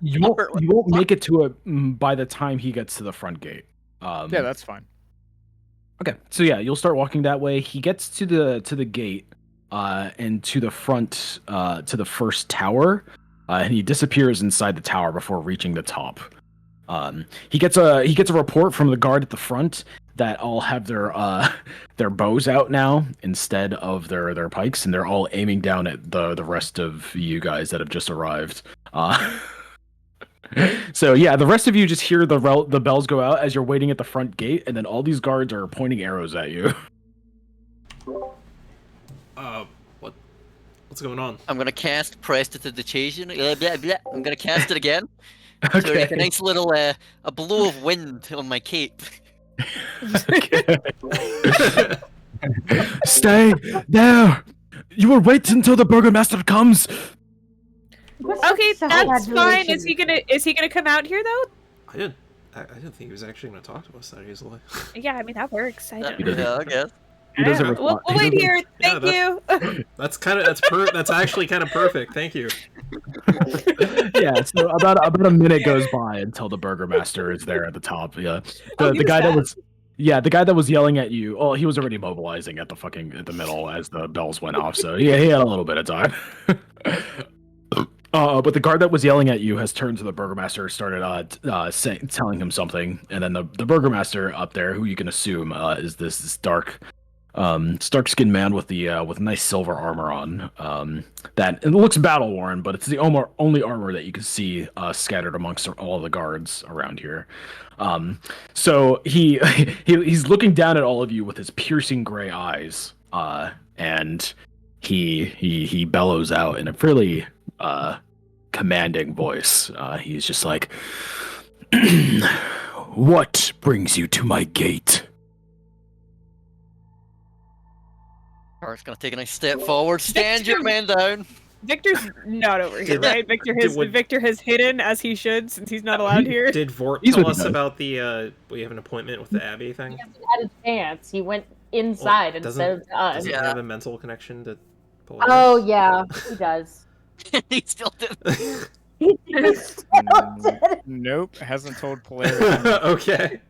Speaker 1: you won't make it to it by the time he gets to the front gate.
Speaker 4: Yeah, that's fine.
Speaker 1: Okay, so yeah, you'll start walking that way. He gets to the gate, and to the front, to the first tower, and he disappears inside the tower before reaching the top. He gets a report from the guard at the front that all have their bows out now instead of their pikes, and they're all aiming down at the rest of you guys that have just arrived. So yeah, the rest of you just hear the bells go out as you're waiting at the front gate, and then all these guards are pointing arrows at you.
Speaker 2: What's going on?
Speaker 7: I'm gonna cast Prestidigitation. Blah, blah, blah. I'm gonna cast it again.
Speaker 1: Okay.
Speaker 7: So like a nice little a blow of wind on my cape.
Speaker 1: Okay.
Speaker 8: Stay there. You will wait until the burgomaster comes.
Speaker 3: Okay, that's fine. Is he gonna come out here though?
Speaker 2: I didn't think he was actually going to talk to us that easily.
Speaker 3: Yeah, I mean that works. I don't know.
Speaker 7: Yeah, I guess.
Speaker 1: He doesn't
Speaker 3: We'll
Speaker 1: respond.
Speaker 3: wait here. Thank
Speaker 2: Yeah,
Speaker 3: you.
Speaker 2: That's actually kind of perfect. Thank you.
Speaker 1: Yeah, so about a minute goes by until the burgomaster is there at the top. Yeah,
Speaker 3: Oh,
Speaker 1: the guy the guy that was yelling at you. Oh, he was already mobilizing at the middle as the bells went off. So yeah, he had a little bit of time. But the guard that was yelling at you has turned to the burgomaster, started telling him something, and then the burgomaster up there, who you can assume is this dark skinned man with nice silver armor on. That it looks battle worn, but it's the only armor that you can see scattered amongst all the guards around here. So he's looking down at all of you with his piercing gray eyes, and he bellows out in a fairly commanding voice. He's just like, "What brings you to my gate?"
Speaker 7: Krezk's gonna take a nice step forward. Stand your man down.
Speaker 3: Victor's not over here, right? Victor has hidden as he should since he's not allowed here.
Speaker 2: Did Vort
Speaker 1: He's
Speaker 2: tell
Speaker 1: with
Speaker 2: us
Speaker 1: you.
Speaker 2: about the we have an appointment with the Abbey thing?
Speaker 5: He hasn't had a chance. He went inside instead of to us.
Speaker 2: Doesn't he
Speaker 7: Yeah.
Speaker 2: have a mental connection to
Speaker 5: Oh yeah, he does.
Speaker 7: He still did.
Speaker 4: Nope, hasn't told Polaris.
Speaker 2: Okay.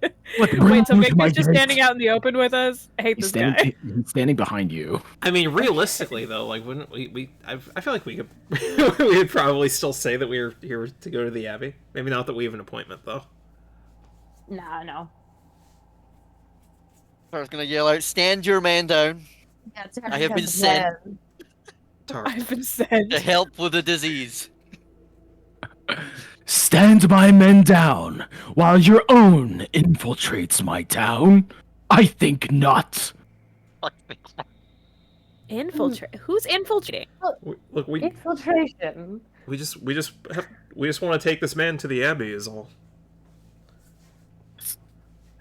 Speaker 1: What
Speaker 3: Wait,
Speaker 1: brings
Speaker 3: so
Speaker 1: you to my
Speaker 3: Victor's just
Speaker 1: gate?
Speaker 3: standing out in the open with us? I hate
Speaker 1: He's
Speaker 3: this guy.
Speaker 1: standing behind you.
Speaker 2: I mean, realistically though, like wouldn't I feel like we could we would probably still say that we were here to go to the Abbey. Maybe not that we have an appointment though.
Speaker 5: Nah, no.
Speaker 7: Krezk's gonna yell out, "Stand your man down
Speaker 5: That's
Speaker 7: I have been sent.
Speaker 2: Tar-
Speaker 3: I've been sent.
Speaker 7: to help with the disease."
Speaker 8: Stand my men down while your own infiltrates my town? I think not.
Speaker 3: Infiltrate? Who's infiltrating?
Speaker 2: Look, we
Speaker 5: Infiltration.
Speaker 2: just want to take this man to the Abbey is all.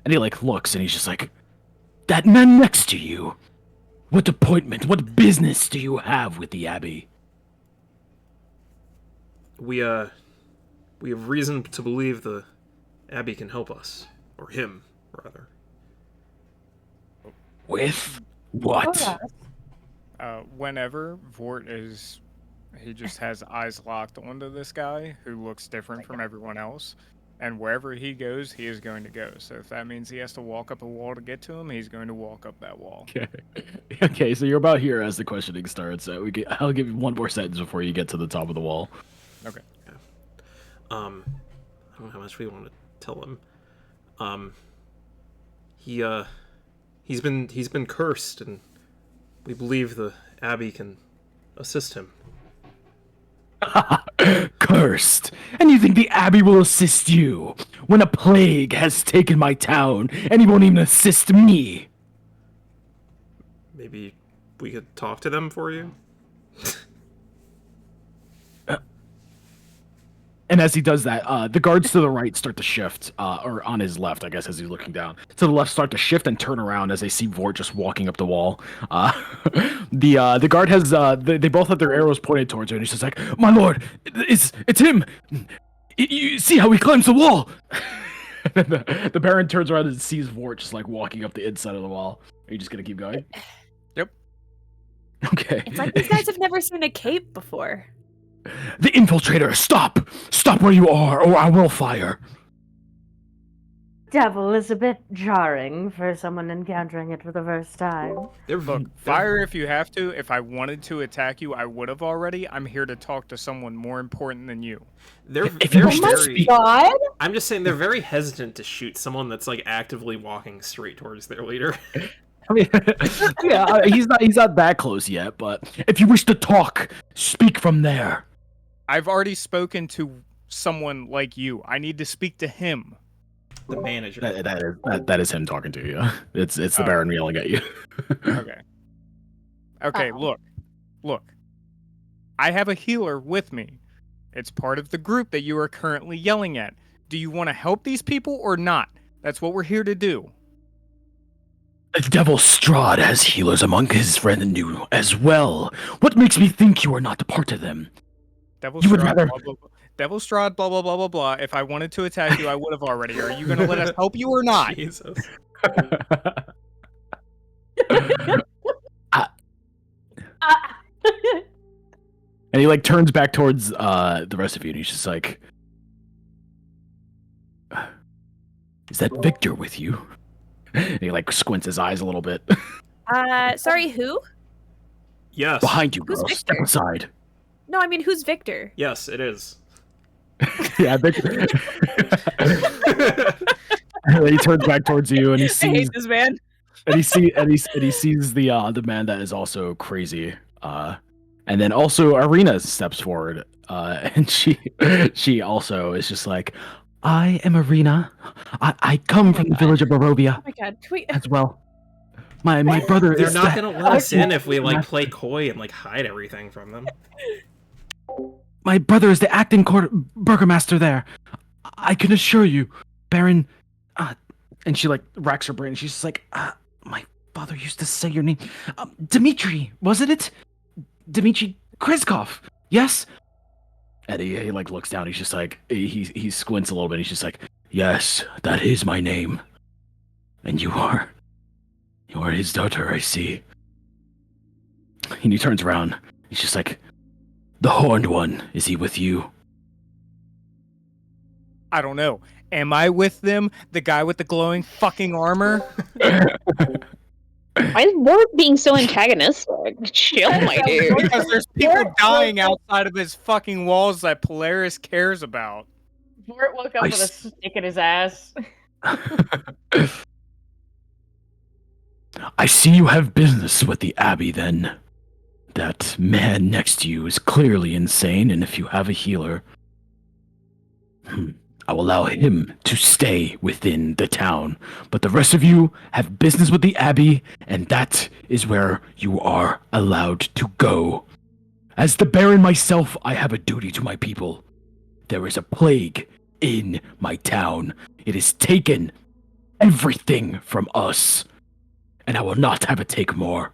Speaker 8: And he looks and he's just like, that man next to you. What appointment, what business do you have with the Abbey?
Speaker 2: We have reason to believe the Abbey can help us, or him rather.
Speaker 8: With what?
Speaker 4: Whenever Vort he just has eyes locked onto this guy who looks different from everyone else, and wherever he goes, he is going to go. So if that means he has to walk up a wall to get to him, he's going to walk up that wall.
Speaker 1: Okay, so you're about here as the questioning starts. I'll give you one more sentence before you get to the top of the wall.
Speaker 4: Okay.
Speaker 2: I don't know how much we want to tell him. He's been cursed, and we believe the Abbey can assist him.
Speaker 8: Cursed. And you think the Abbey will assist you when a plague has taken my town and he won't even assist me?
Speaker 2: Maybe we could talk to them for you.
Speaker 1: And as he does that, the guards to the right start to shift, or on his left, I guess, as he's looking down. To the left start to shift and turn around as they see Vort just walking up the wall. The guard has, they both have their arrows pointed towards her, and he's just like, "My lord, it's him! You see how he climbs the wall?" And the Baron turns around and sees Vort just walking up the inside of the wall. Are you just gonna keep going?
Speaker 4: Yep.
Speaker 1: Okay.
Speaker 3: It's like these guys have never seen a cape before.
Speaker 8: The infiltrator, stop! Stop where you are, or I will fire.
Speaker 5: Devil is a bit jarring for someone encountering it for the first time.
Speaker 4: Look, fire if you have to. If I wanted to attack you, I would have already. I'm here to talk to someone more important than you.
Speaker 2: They're
Speaker 8: you wish to
Speaker 2: very.
Speaker 5: God!
Speaker 2: I'm just saying they're very hesitant to shoot someone that's actively walking straight towards their leader.
Speaker 1: I mean, yeah, he's not that close yet, but
Speaker 8: If you wish to talk, speak from there.
Speaker 4: I've already spoken to someone like you. I need to speak to him.
Speaker 2: The manager.
Speaker 1: that is him talking to you. It's the Baron yelling at you.
Speaker 4: Okay. Okay, look. I have a healer with me. It's part of the group that you are currently yelling at. Do you want to help these people or not? That's what we're here to do.
Speaker 8: The devil Strahd has healers among his friend you as well. What makes me think you are not a part of them?
Speaker 4: Devil
Speaker 8: You would
Speaker 4: Strahd,
Speaker 8: rather-
Speaker 4: blah, blah, blah. Devil Strahd, blah blah blah blah blah. If I wanted to attack you, I would have already. Are you gonna let us help you or not?
Speaker 2: Jesus.
Speaker 1: And he like turns back towards the rest of you, and he's just like,
Speaker 8: Is that Victor with you?
Speaker 1: and he like squints his eyes a little bit.
Speaker 3: Sorry, who?
Speaker 2: Yes.
Speaker 8: Behind you,
Speaker 3: Who's
Speaker 8: girl. Step
Speaker 3: Victor?
Speaker 8: aside.
Speaker 3: No, I mean, who's Victor?
Speaker 2: Yes, it is.
Speaker 1: Yeah, Victor. And he turns back towards you, and he
Speaker 3: I
Speaker 1: sees,
Speaker 3: hate this man.
Speaker 1: and he sees the man that is also crazy. And then also Arena steps forward, and she also is just like,
Speaker 8: I am Arena. I come from the village of Barovia
Speaker 3: Oh my god, can we...
Speaker 8: as well. My brother
Speaker 2: They're
Speaker 8: is
Speaker 2: not
Speaker 8: the-
Speaker 2: gonna let us in if we like play coy and like hide everything from them.
Speaker 8: My brother is the acting burgomaster there. I can assure you, Baron.
Speaker 1: and she like racks her brain. And she's just like,
Speaker 8: My father used to say your name. Dmitri, wasn't it? Dmitri Krezkov. Yes.
Speaker 1: and he like looks down. He's just like, he squints a little bit. He's just like, yes, that is my name.
Speaker 8: And you are his daughter, I see.
Speaker 1: And he turns around. He's just like,
Speaker 8: The Horned One. Is he with you?
Speaker 4: I don't know. Am I with them? The guy with the glowing fucking armor?
Speaker 6: Why is Wart being so antagonistic? Chill, my dude.
Speaker 4: Because there's people dying outside of his fucking walls that Polaris cares about.
Speaker 5: Bort woke up with a stick in his ass.
Speaker 8: I see you have business with the Abbey then. That man next to you is clearly insane, and if you have a healer, I will allow him to stay within the town. But the rest of you have business with the Abbey, and that is where you are allowed to go. As the Baron myself, I have a duty to my people. There is a plague in my town. It has taken everything from us, and I will not have it take more.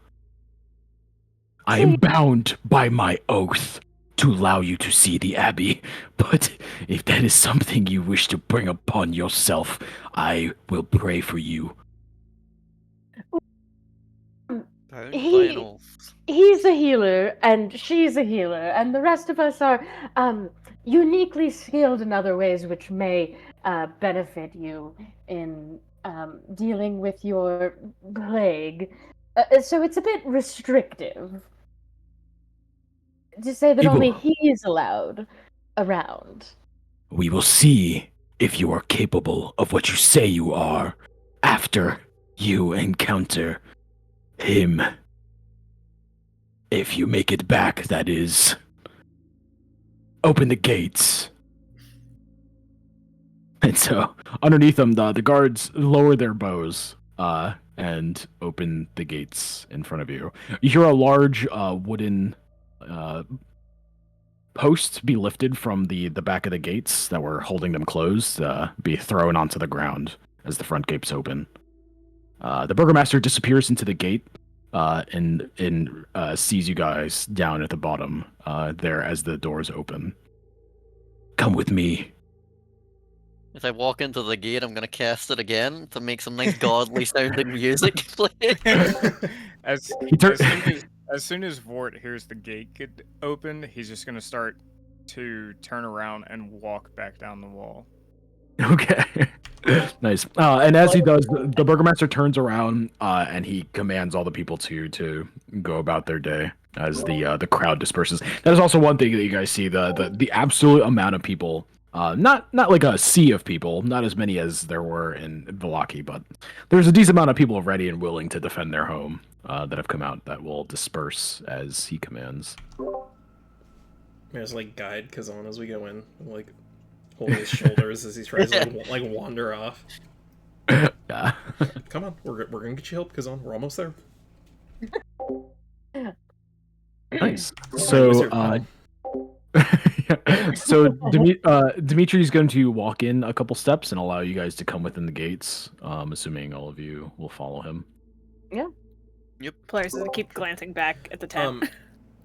Speaker 8: I am bound by my oath to allow you to see the Abbey, but if that is something you wish to bring upon yourself, I will pray for you.
Speaker 5: He's a healer, and she's a healer, and the rest of us are uniquely skilled in other ways which may benefit you in dealing with your plague. So it's a bit restrictive to say that only he's allowed around.
Speaker 8: We will see if you are capable of what you say you are after you encounter him. If you make it back, that is. Open the gates.
Speaker 1: and so underneath them, the guards lower their bows, and open the gates in front of you. You hear a large wooden post be lifted from the back of the gates that were holding them closed, be thrown onto the ground as the front gates open. The burgomaster disappears into the gate, and sees you guys down at the bottom there as the doors open.
Speaker 8: Come with me.
Speaker 7: As I walk into the gate, I'm gonna cast it again to make some nice godly sounding music play.
Speaker 4: As
Speaker 1: He
Speaker 4: as soon as Vort hears the gate get opened, he's just gonna start to turn around and walk back down the wall.
Speaker 1: Okay. Nice. And as he does, the burgomaster turns around and he commands all the people to go about their day as the crowd disperses. That is also one thing that you guys see, the absolute amount of people. Not like a sea of people, not as many as there were in Vallaki, but there's a decent amount of people ready and willing to defend their home that have come out that will disperse as he commands.
Speaker 2: Just like guide Kazan as we go in, like hold his shoulders as he tries to like wander off.
Speaker 1: Yeah.
Speaker 2: Come on, we're gonna get you help, Kazan. We're almost there.
Speaker 1: Nice. So, so Dimitri's going to walk in a couple steps and allow you guys to come within the gates. Assuming all of you will follow him.
Speaker 3: Polaris is keep glancing back at the tent.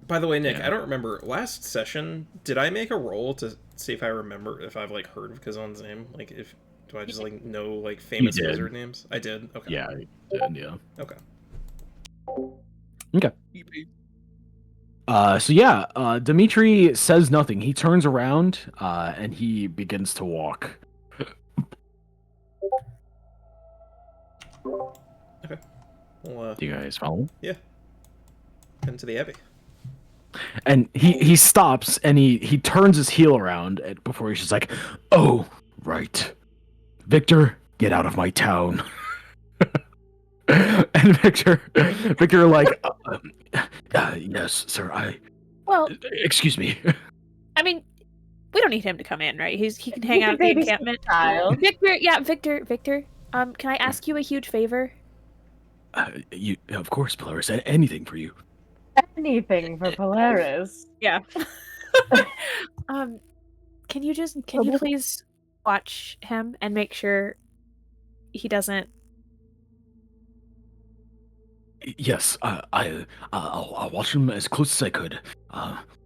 Speaker 2: By the way, Nick,
Speaker 1: Yeah.
Speaker 2: I don't remember last session. Did I make a roll to see if I remember if I've like heard of Kazan's name? Like, if do I just like know like famous
Speaker 1: did.
Speaker 2: wizard names? I did. Okay.
Speaker 1: Yeah, yeah.
Speaker 2: Okay.
Speaker 1: Okay. So yeah, Dimitri says nothing. He turns around and he begins to walk.
Speaker 2: Okay. Well,
Speaker 1: Do you guys follow?
Speaker 2: head to the abbey.
Speaker 1: And he stops and he turns his heel around before he's just like, "Oh, right, Victor, get out of my town." And Victor like, yes, sir.
Speaker 3: Well,
Speaker 1: Excuse me.
Speaker 3: I mean, we don't need him to come in, right? He can hang out at the
Speaker 5: Baby
Speaker 3: encampment.
Speaker 5: child.
Speaker 3: Victor. Can I ask you a huge favor?
Speaker 1: You, of course, Polaris. Anything for you.
Speaker 5: Anything for Polaris.
Speaker 3: Yeah. Can you please watch him and make sure he doesn't?
Speaker 1: Yes, I'll watch him as close as I could,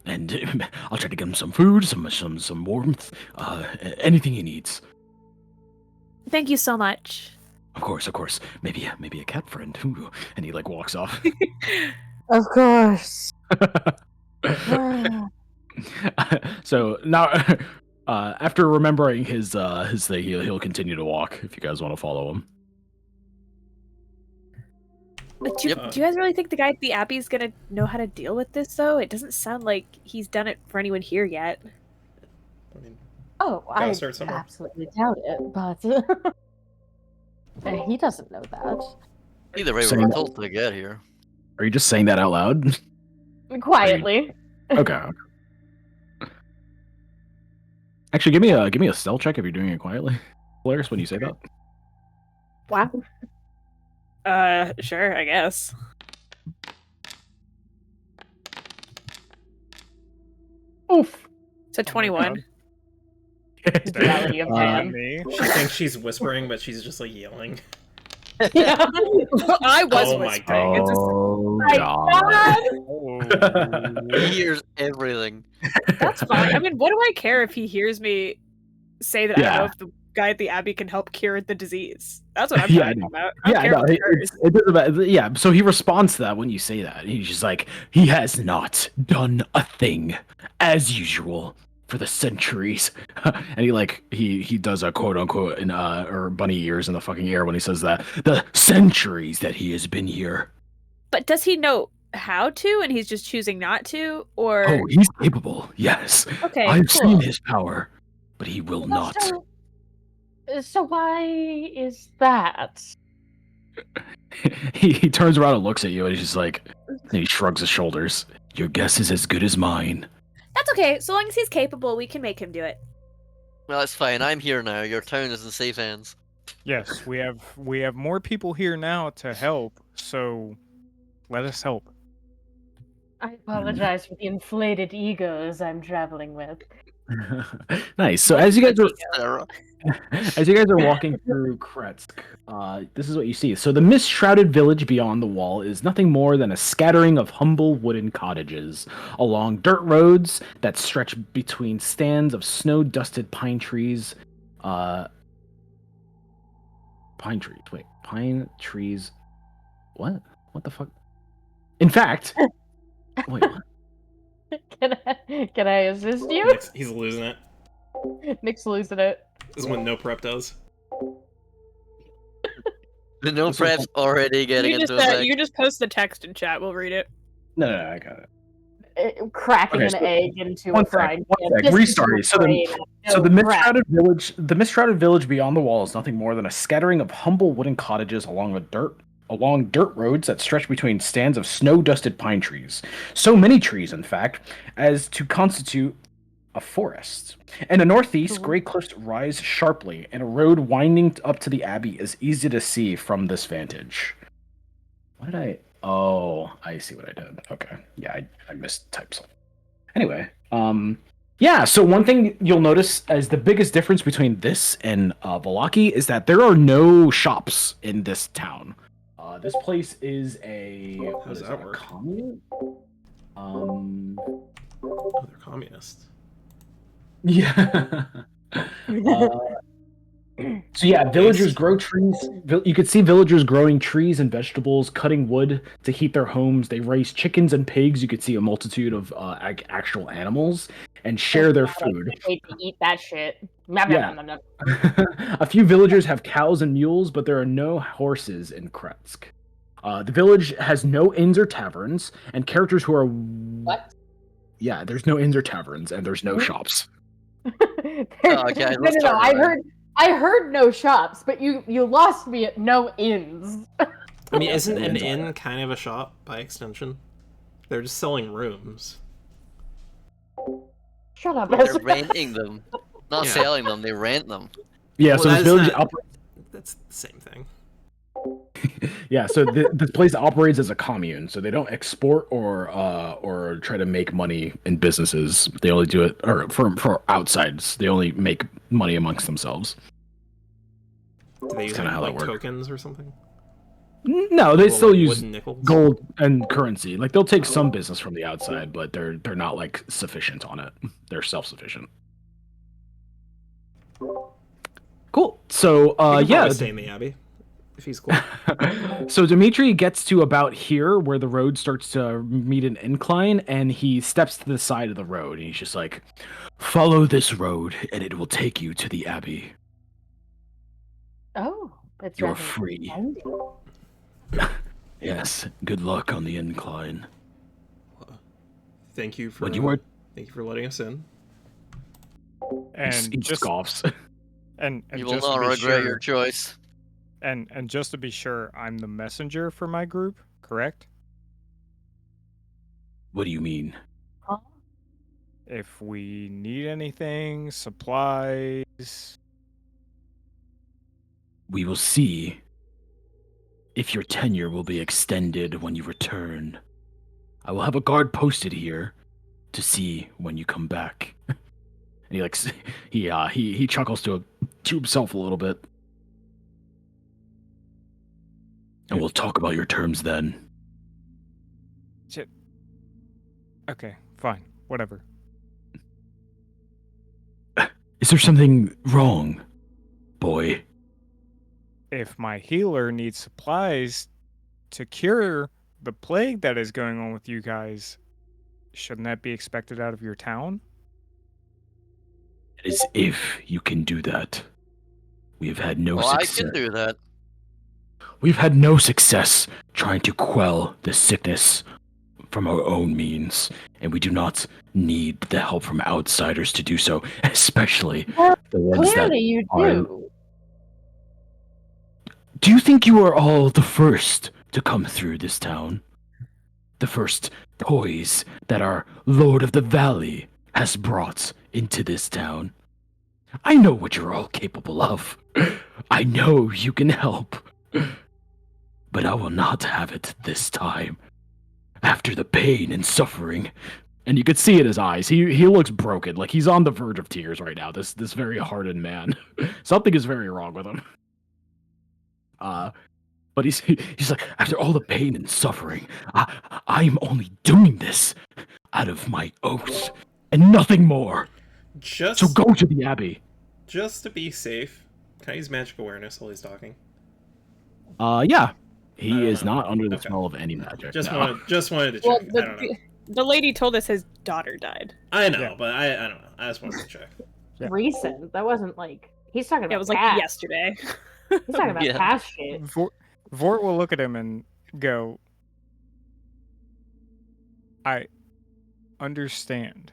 Speaker 1: and I'll try to get him some food, some warmth, anything he needs.
Speaker 3: Thank you so much.
Speaker 1: Of course. Maybe a cat friend. Ooh. And he like walks off.
Speaker 5: Of course.
Speaker 1: So now, after remembering his thing, he'll continue to walk. If you guys want to follow him.
Speaker 3: Do you guys really think the guy at the Abbey's gonna know how to deal with this, though? It doesn't sound like he's done it for anyone here yet.
Speaker 2: I mean,
Speaker 5: I
Speaker 2: start somewhere.
Speaker 5: absolutely doubt it, but he doesn't know that.
Speaker 7: Either way, we're told to get here.
Speaker 1: Are you just saying that out loud?
Speaker 5: Quietly.
Speaker 1: Okay. Actually, give me a stealth check if you're doing it quietly, Polaris. When you say that.
Speaker 5: Wow.
Speaker 3: Sure, I guess.
Speaker 1: Oof.
Speaker 3: So 21.
Speaker 5: The reality of man.
Speaker 4: Me.
Speaker 2: She thinks she's whispering, but she's just like yelling.
Speaker 5: Yeah.
Speaker 3: I was
Speaker 2: Oh my
Speaker 3: whispering. It's just,
Speaker 1: Oh
Speaker 5: My God.
Speaker 4: Oh.
Speaker 7: He hears everything.
Speaker 3: that's fine. I mean, what do I care if he hears me say that I don't know if the guy at the Abbey can help cure the disease? That's what I'm
Speaker 1: Yeah,
Speaker 3: talking about. I don't
Speaker 1: Yeah,
Speaker 3: care
Speaker 1: no,
Speaker 3: what he hears.
Speaker 1: it doesn't matter. Yeah, so he responds to that when you say that. He's just like, he has not done a thing, as usual, for the centuries. And he does a quote unquote in or bunny ears in the fucking air when he says that. The centuries that he has been here.
Speaker 3: But does he know how to, and he's just choosing not to, or?
Speaker 1: Oh, he's capable. Yes,
Speaker 3: Okay,
Speaker 1: I've
Speaker 3: cool.
Speaker 1: seen his power, but he will not.
Speaker 5: So why is that?
Speaker 1: He turns around and looks at you, and he's just like, and he shrugs his shoulders. Your guess is as good as mine.
Speaker 3: That's okay. So long as he's capable, we can make him do it.
Speaker 7: Well, it's fine. I'm here now. Your town is in safe hands.
Speaker 4: Yes, we have more people here now to help, so let us help.
Speaker 5: I apologize for the inflated egos I'm traveling with.
Speaker 1: Nice. So as you guys are
Speaker 7: Sarah.
Speaker 1: walking through Krezk, this is what you see. So the mist-shrouded village beyond the wall is nothing more than a scattering of humble wooden cottages along dirt roads that stretch between stands of snow-dusted pine trees. Pine trees. What? What the fuck? In fact, wait. What?
Speaker 5: Can I assist you?
Speaker 2: He's losing it.
Speaker 5: Nick's losing it.
Speaker 2: This is what no prep does.
Speaker 7: The no prep's already getting
Speaker 3: You
Speaker 7: into
Speaker 3: just,
Speaker 7: effect.
Speaker 3: you just post the text in chat. We'll read it.
Speaker 1: No, I got it.
Speaker 5: Cracking
Speaker 1: Okay,
Speaker 5: an
Speaker 1: so-
Speaker 5: egg into
Speaker 1: one
Speaker 5: a frying
Speaker 1: sec,
Speaker 5: pan.
Speaker 1: one sec,
Speaker 5: This is
Speaker 1: restarting. So the-
Speaker 5: brain.
Speaker 1: So the
Speaker 5: No crap.
Speaker 1: mist-shrouded village beyond the wall is nothing more than a scattering of humble wooden cottages along dirt roads that stretch between stands of snow-dusted pine trees. So many trees, in fact, as to constitute a forest. In the northeast, gray cliffs rise sharply, and a road winding up to the abbey is easy to see from this vantage. What did I? Oh, I see what I did. Okay, yeah, I mistyped something. Anyway, yeah. So one thing you'll notice as the biggest difference between this and Vallaki is that there are no shops in this town. This place is a
Speaker 2: How does
Speaker 1: is
Speaker 2: that
Speaker 1: it, a
Speaker 2: work?
Speaker 1: commune?
Speaker 2: Oh, they're communists.
Speaker 1: Yeah. So yeah, villagers grow trees. You could see villagers growing trees and vegetables, cutting wood to heat their homes. They raise chickens and pigs. You could see a multitude of actual animals and share their
Speaker 5: God, I
Speaker 1: food.
Speaker 5: can't wait to eat that shit. Nom, nom,
Speaker 1: Yeah.
Speaker 5: nom, nom, nom.
Speaker 1: A few villagers have cows and mules, but there are no horses in Krezk. The village has no inns or taverns, and characters who are
Speaker 5: What?
Speaker 1: yeah, there's no inns or taverns, and there's no shops.
Speaker 7: Oh, guys, let's
Speaker 5: No.
Speaker 7: start running.
Speaker 5: I heard no shops, but you lost me at no inns.
Speaker 2: I mean, isn't
Speaker 1: no
Speaker 2: an
Speaker 1: inns
Speaker 2: inn
Speaker 1: either.
Speaker 2: kind of a shop by extension? They're just selling rooms.
Speaker 5: Shut up,
Speaker 7: They're
Speaker 5: Ezra.
Speaker 7: renting them. Not
Speaker 2: Yeah.
Speaker 7: selling them, they rent them.
Speaker 1: Yeah,
Speaker 2: Well,
Speaker 1: so this
Speaker 2: that's
Speaker 1: village
Speaker 2: not-
Speaker 1: operates.
Speaker 2: That's the same thing.
Speaker 1: Yeah, so this place operates as a commune, so they don't export or try to make money in businesses. They only do it, or for outsides, they only make money amongst themselves.
Speaker 2: Do they use
Speaker 1: kinda how that
Speaker 2: like
Speaker 1: works.
Speaker 2: tokens or something?
Speaker 1: No, they
Speaker 2: Little,
Speaker 1: still
Speaker 2: like,
Speaker 1: use
Speaker 2: wooden nickels?
Speaker 1: gold and currency. Like they'll take some business from the outside, but they're not like sufficient on it. They're self-sufficient. Cool. So
Speaker 2: We can
Speaker 1: yeah,
Speaker 2: probably stay in the abbey if he's cool.
Speaker 1: so Dimitri gets to about here where the road starts to meet an incline, and he steps to the side of the road, and he's just like, "Follow this road, and it will take you to the abbey.
Speaker 5: Oh, it's
Speaker 1: You're
Speaker 5: rather
Speaker 1: free."
Speaker 5: handy.
Speaker 8: Yes, good luck on the incline.
Speaker 2: Thank you for
Speaker 8: When you are
Speaker 2: thank you for letting us in.
Speaker 4: And
Speaker 1: He
Speaker 4: just
Speaker 1: scoffs.
Speaker 4: and
Speaker 7: You will
Speaker 4: just to
Speaker 7: not
Speaker 4: be
Speaker 7: regret
Speaker 4: sure,
Speaker 7: your choice.
Speaker 4: and just to be sure, I'm the messenger for my group, correct?
Speaker 8: What do you mean?
Speaker 5: Huh?
Speaker 4: If we need anything, supplies.
Speaker 8: We will see if your tenure will be extended when you return. I will have a guard posted here to see when you come back.
Speaker 1: And he like he chuckles to himself a little bit.
Speaker 8: And we'll talk about your terms then.
Speaker 4: Okay, fine, whatever.
Speaker 8: Is there something wrong, boy?
Speaker 4: If my healer needs supplies to cure the plague that is going on with you guys, shouldn't that be expected out of your town?
Speaker 8: It is if you can do that. We have had no
Speaker 7: Well, I
Speaker 8: success.
Speaker 7: can do that.
Speaker 8: We've had no success trying to quell the sickness from our own means, and we do not need the help from outsiders to do so, especially
Speaker 5: Well,
Speaker 8: the ones that
Speaker 5: Clearly you
Speaker 8: are.
Speaker 5: do.
Speaker 8: Do you think you are all the first to come through this town? The first toys that our Lord of the Valley has brought into this town? I know what you're all capable of. I know you can help. But I will not have it this time. After the pain and suffering.
Speaker 1: And you could see in his eyes, he looks broken, like he's on the verge of tears right now. This very hardened man. Something is very wrong with him.
Speaker 8: But he's like, after all the pain and suffering, I'm only doing this out of my oath and nothing more.
Speaker 2: Just
Speaker 8: So go to the abbey.
Speaker 2: just to be safe, can I use magic awareness while he's talking?
Speaker 1: Yeah.
Speaker 2: I
Speaker 1: He
Speaker 2: don't
Speaker 1: is
Speaker 2: know.
Speaker 1: not under the
Speaker 2: Okay.
Speaker 1: spell of any magic.
Speaker 2: Just
Speaker 1: no.
Speaker 2: wanted to
Speaker 3: Well,
Speaker 2: check. I don't know.
Speaker 3: the lady told us his daughter died.
Speaker 2: I know,
Speaker 4: Yeah.
Speaker 2: but I don't know. I just wanted to check.
Speaker 4: Yeah.
Speaker 5: Recent. That wasn't like he's talking about
Speaker 3: It was like
Speaker 5: past.
Speaker 3: yesterday.
Speaker 5: He's talking about
Speaker 7: Yeah.
Speaker 5: past shit.
Speaker 4: Vort will look at him and go, I understand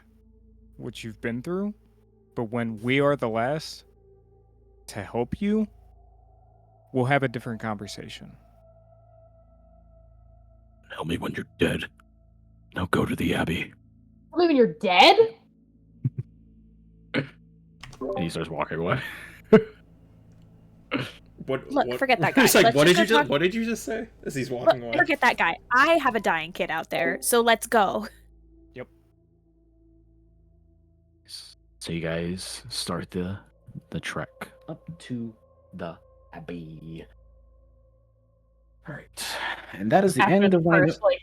Speaker 4: what you've been through, but when we are the last to help you, we'll have a different conversation.
Speaker 8: Help me when you're dead. Now go to the abbey.
Speaker 5: I mean, you're dead?
Speaker 1: And he starts walking away.
Speaker 2: What?
Speaker 9: Look,
Speaker 2: what,
Speaker 9: forget that guy.
Speaker 2: It's like,
Speaker 9: Let's
Speaker 2: what
Speaker 9: just
Speaker 2: did you
Speaker 9: go
Speaker 2: just?
Speaker 9: talk-
Speaker 2: What did you just say? As he's walking away.
Speaker 9: Forget that guy. I have a dying kid out there, so let's go.
Speaker 1: So you guys start the trek up to the abbey. All right, and that is the
Speaker 5: After
Speaker 1: end
Speaker 5: the
Speaker 1: of my.
Speaker 5: first, like,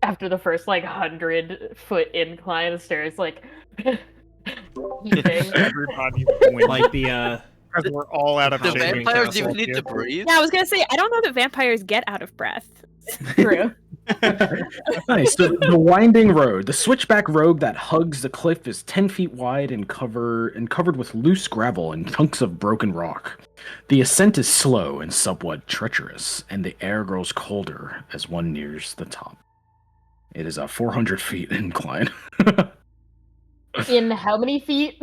Speaker 5: after the first, like, 100-foot incline, the stairs, like, heaving.
Speaker 4: Everybody wins.
Speaker 2: Like the
Speaker 4: Because we're all out of
Speaker 2: The
Speaker 7: The
Speaker 4: shape.
Speaker 7: vampires
Speaker 2: Castle.
Speaker 7: even need to breathe.
Speaker 9: Yeah, I was gonna say I don't know that vampires get out of breath.
Speaker 5: True.
Speaker 1: Nice. The winding road, the switchback road that hugs the cliff, is 10 feet wide and covered with loose gravel and chunks of broken rock. The ascent is slow and somewhat treacherous, and the air grows colder as one nears the top. It is a 400 feet incline.
Speaker 5: In how many feet?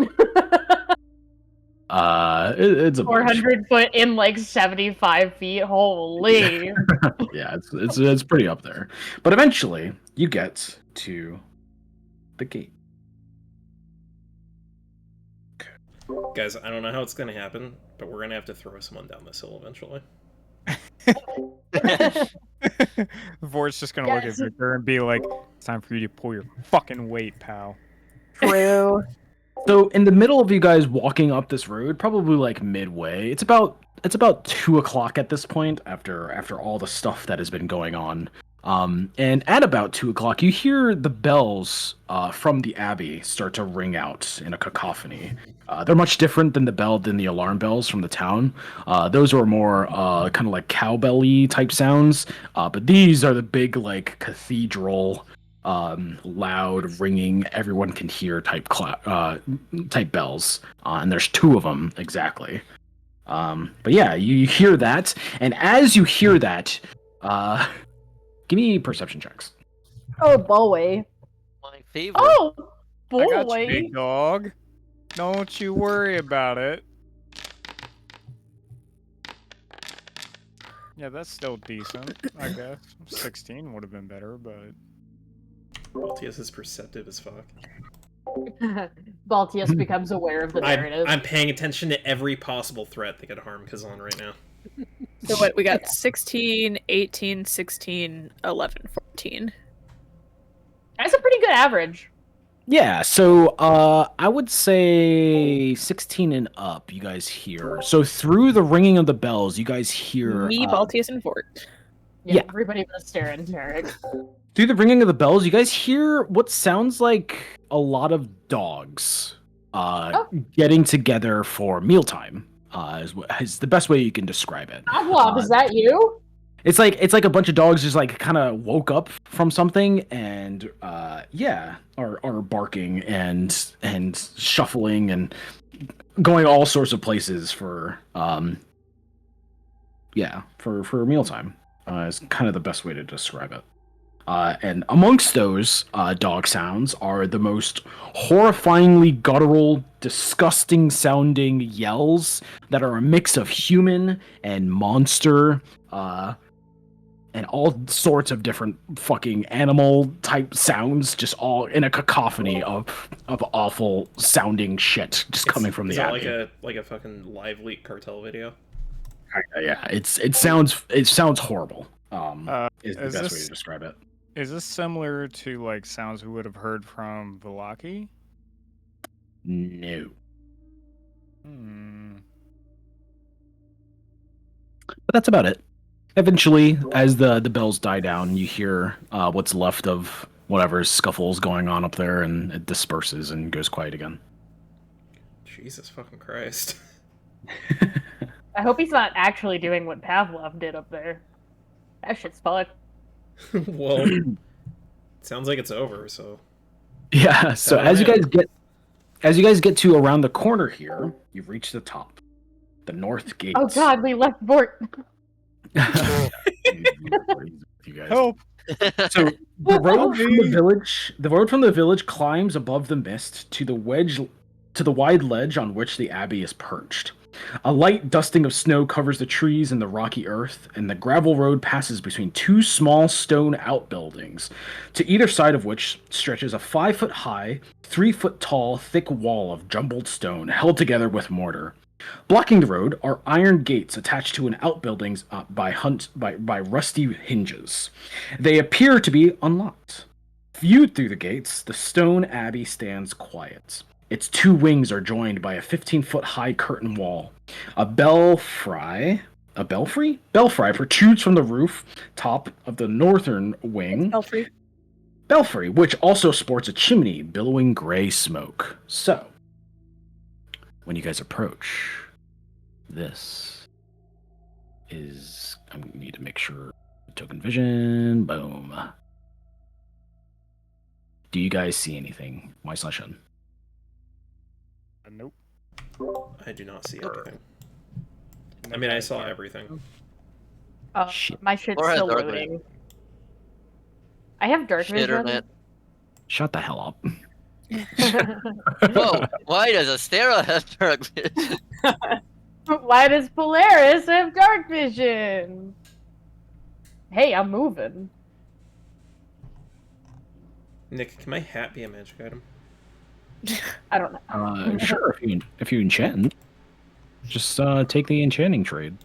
Speaker 1: It's a bunch.
Speaker 5: 400 foot in like 75 feet. Holy.
Speaker 1: Yeah, it's pretty up there. But eventually, you get to the gate.
Speaker 2: guys, I don't know how it's gonna happen, but we're gonna have to throw someone down this hill eventually.
Speaker 4: Vort's just gonna look at
Speaker 5: Yes.
Speaker 4: Victor and be like, "It's time for you to pull your fucking weight, pal."
Speaker 5: True.
Speaker 1: So in the middle of you guys walking up this road, probably like midway, it's about 2 o'clock at this point after all the stuff that has been going on. And at about 2 o'clock, you hear the bells from the abbey start to ring out in a cacophony. They're much different than the alarm bells from the town. Those are more kind of like cowbell-y type sounds. But these are the big like cathedral, loud ringing, everyone can hear type bells. And there's two of them exactly. But yeah, you hear that, and as you hear that, give me perception checks.
Speaker 5: Oh boy.
Speaker 7: My favorite.
Speaker 5: Oh
Speaker 4: I got you,
Speaker 5: boy.
Speaker 4: big dog. Don't you worry about it. Yeah, that's still decent, I guess. 16 would have been better, but...
Speaker 2: Baltius is perceptive as fuck.
Speaker 5: Baltius becomes aware of the narrative.
Speaker 2: I'm paying attention to every possible threat that could harm Kazan right now.
Speaker 3: So what, we got 16, 18, 16, 11, 14.
Speaker 5: That's a pretty good average.
Speaker 1: Yeah, so I would say 16 and up. You guys hear so through the ringing of the bells, you guys hear
Speaker 3: Me, Baltius, and Fort.
Speaker 5: Yeah,
Speaker 1: Yeah.
Speaker 5: everybody but Staren and Tarek.
Speaker 1: through the ringing of the bells. You guys hear what sounds like a lot of dogs getting together for mealtime. Is the best way you can describe it.
Speaker 5: Avlov, is that you?
Speaker 1: It's like a bunch of dogs just like kind of woke up from something and are barking and shuffling and going all sorts of places for mealtime. Is kind of the best way to describe it. And amongst those dog sounds are the most horrifyingly guttural, disgusting sounding yells that are a mix of human and monster, and all sorts of different fucking animal type sounds, just all in a cacophony of awful sounding shit just coming from the abbey.
Speaker 2: like a fucking live leak cartel video.
Speaker 1: Yeah, it sounds horrible. Is the
Speaker 4: is
Speaker 1: best way
Speaker 4: this-
Speaker 1: to describe it.
Speaker 4: Is this similar to, like, sounds we would have heard from Velaki?
Speaker 1: No. But that's about it. Eventually, as the bells die down, you hear what's left of whatever scuffles going on up there, and it disperses and goes quiet again.
Speaker 2: Jesus fucking Christ.
Speaker 5: I hope he's not actually doing what Pavlov did up there. That shit's fucked.
Speaker 2: Well, sounds like it's over, so...
Speaker 1: Yeah, so as you guys get to around the corner here, you've reached the top. The north gate.
Speaker 5: Oh god, we left Bort.
Speaker 1: You guys.
Speaker 4: Help!
Speaker 1: So the road from the village climbs above the mist to the wide ledge on which the abbey is perched. A light dusting of snow covers the trees and the rocky earth, and the gravel road passes between two small stone outbuildings, to either side of which stretches a 5-foot-high, 3-foot-tall, thick wall of jumbled stone held together with mortar. Blocking the road are iron gates attached to an outbuildings by rusty hinges. They appear to be unlocked. Viewed through the gates, the stone abbey stands quiet. Its two wings are joined by a 15-foot-high curtain wall. A belfry a belfry? Belfry protrudes from the roof top of the northern wing.
Speaker 3: Belfry.
Speaker 1: Belfry, which also sports a chimney billowing gray smoke. So, when you guys approach, this is... I need to make sure... Token vision, boom. Do you guys see anything? My/Shun.
Speaker 4: Nope.
Speaker 2: I do not see anything. I mean, I saw everything.
Speaker 1: Shit.
Speaker 5: My shit's
Speaker 7: Or has
Speaker 5: still
Speaker 7: dark
Speaker 5: loading. I have dark vision.
Speaker 7: Internet.
Speaker 1: Shut the hell up.
Speaker 7: Whoa, why does Astera have dark vision?
Speaker 5: Why does Polaris have dark vision? Hey, I'm moving.
Speaker 2: Nick, can my hat be a magic item?
Speaker 5: I don't know.
Speaker 1: Sure, if you enchant, just take the enchanting trade.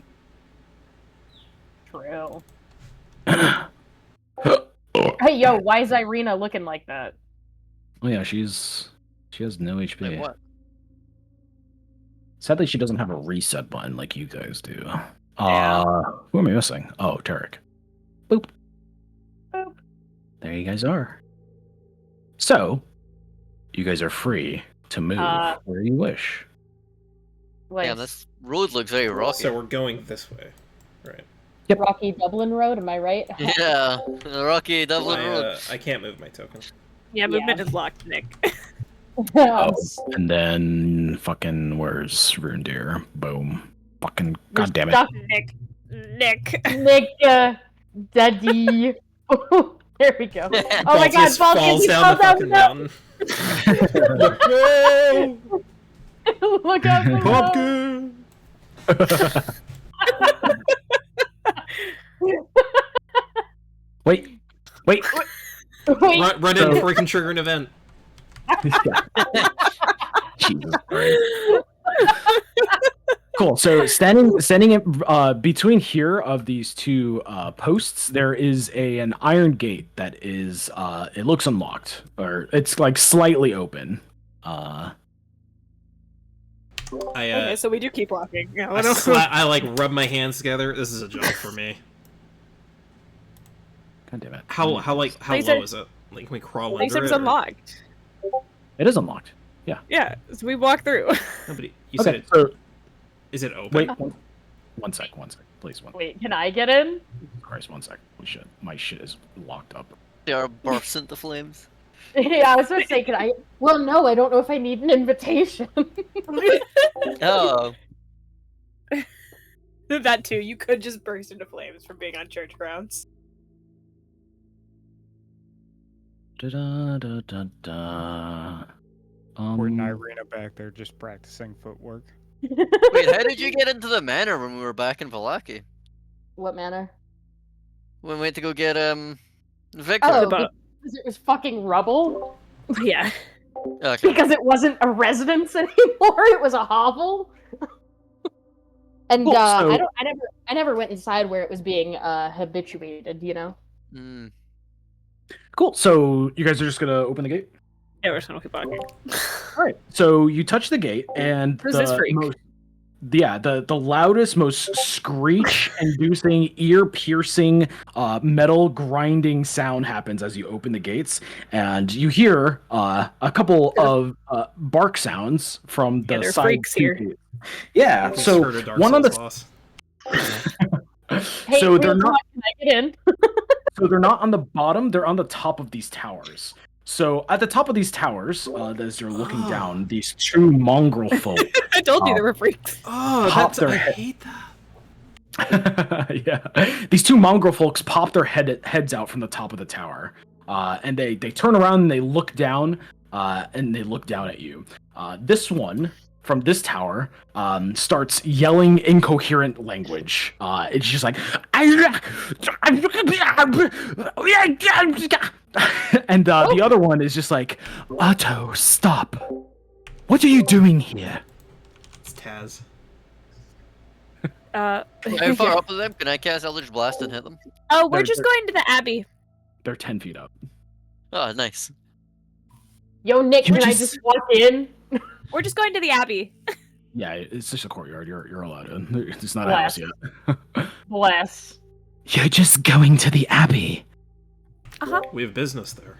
Speaker 5: True. Hey, yo, why is Irina looking like that?
Speaker 1: Oh yeah, she has no HP.
Speaker 7: Wait, what?
Speaker 1: Sadly, she doesn't have a reset button like you guys do.
Speaker 3: Yeah.
Speaker 1: Who am I missing? Oh, Tarek. Boop.
Speaker 5: Boop.
Speaker 1: There you guys are. So, you guys are free to move where you wish.
Speaker 5: Like
Speaker 7: Yeah, this road looks very rocky.
Speaker 2: So we're going this way, right?
Speaker 5: Rocky Dublin Road, am I right?
Speaker 7: Yeah, the rocky Dublin road.
Speaker 2: I can't move my token.
Speaker 3: Yeah, movement is locked, Nick.
Speaker 1: Oh, and then fucking where's Rundeer? Boom. Fucking goddamn it.
Speaker 5: Stuck,
Speaker 3: Nick.
Speaker 5: Nick, Daddy. There we go. Oh my god,
Speaker 2: Baltius falls down the fucking mountain.
Speaker 5: Look out below.
Speaker 2: Pumpkin!
Speaker 1: Wait.
Speaker 5: Wait.
Speaker 2: Run in before we can trigger an event.
Speaker 1: Jesus Christ. Cool. So standing between here of these two posts, there is an iron gate that is it looks unlocked, or it's like slightly open.
Speaker 3: Okay, so we do keep walking. Yeah,
Speaker 2: I like rub my hands together. This is a job for me.
Speaker 1: God damn it.
Speaker 2: How low is it? Like, can we crawl
Speaker 3: They said
Speaker 2: under
Speaker 3: it was
Speaker 2: it?
Speaker 3: unlocked.
Speaker 1: It is unlocked.
Speaker 3: Yeah, so we walk through.
Speaker 2: Nobody. You said
Speaker 1: Okay,
Speaker 2: it.
Speaker 1: so
Speaker 2: Is it open?
Speaker 1: wait, one sec, please.
Speaker 5: Wait, can I get in?
Speaker 1: Christ, 1 sec. Holy shit, my shit is locked up.
Speaker 7: They are burst into flames.
Speaker 5: Yeah, I was gonna say, can I? Well, no, I don't know if I need an invitation.
Speaker 7: Oh,
Speaker 3: That too. You could just burst into flames from being on church grounds.
Speaker 1: Da-da-da-da-da.
Speaker 4: We're Irina back there just practicing footwork.
Speaker 7: wait, how did you get into the manor when we were back in Vallaki?
Speaker 5: What manner?
Speaker 7: When we went to go get Victor.
Speaker 5: Oh,
Speaker 3: boat.
Speaker 5: because it was fucking rubble.
Speaker 3: Yeah.
Speaker 7: Okay.
Speaker 5: Because it wasn't a residence anymore; it was a hovel. And
Speaker 1: Cool, so-
Speaker 5: I never went inside where it was being habituated. You know.
Speaker 7: Mm.
Speaker 1: Cool. So you guys are just gonna open the gate.
Speaker 3: Yeah, we're just gonna keep walking.
Speaker 1: All right. So you touch the gate, and
Speaker 3: Who's this freak?
Speaker 1: the loudest, most screech-inducing, ear-piercing, metal grinding sound happens as you open the gates, and you hear a couple of bark sounds from the
Speaker 3: they're
Speaker 1: side.
Speaker 3: freaks here.
Speaker 1: Yeah.
Speaker 2: We just
Speaker 1: So
Speaker 2: heard a Dark
Speaker 1: one on
Speaker 2: Souls
Speaker 1: the
Speaker 2: boss.
Speaker 5: Hey,
Speaker 1: so they're
Speaker 5: real
Speaker 1: not.
Speaker 5: talk, can I get in?
Speaker 1: So they're not on the bottom, they're on the top of these towers. So at the top of these towers, as you're looking down, these two mongrel folk.
Speaker 3: I told you they were freaks.
Speaker 2: Oh,
Speaker 1: Pop
Speaker 2: that's,
Speaker 1: their
Speaker 2: I
Speaker 1: head.
Speaker 2: hate that.
Speaker 1: Yeah. These two mongrel folks pop their heads out from the top of the tower. And they turn around and they look down, and they look down at you. This one from this tower starts yelling incoherent language. It's just like, and the other one is just like, Otto, stop. What are you doing here?
Speaker 2: It's Taz.
Speaker 7: How far up are them? Can I cast Eldritch Blast and hit them?
Speaker 9: Oh, we're
Speaker 1: They're-
Speaker 9: just going to the Abbey.
Speaker 1: They're 10 feet up.
Speaker 7: Oh, nice.
Speaker 5: Yo, Nick,
Speaker 1: You
Speaker 5: can I
Speaker 1: just-
Speaker 5: just walk in?
Speaker 9: We're just going to the Abbey.
Speaker 1: Yeah, it's just a courtyard. You're allowed in. It's not a
Speaker 5: Bless.
Speaker 1: house yet.
Speaker 5: Bless.
Speaker 8: You're just going to the Abbey.
Speaker 2: We have business there.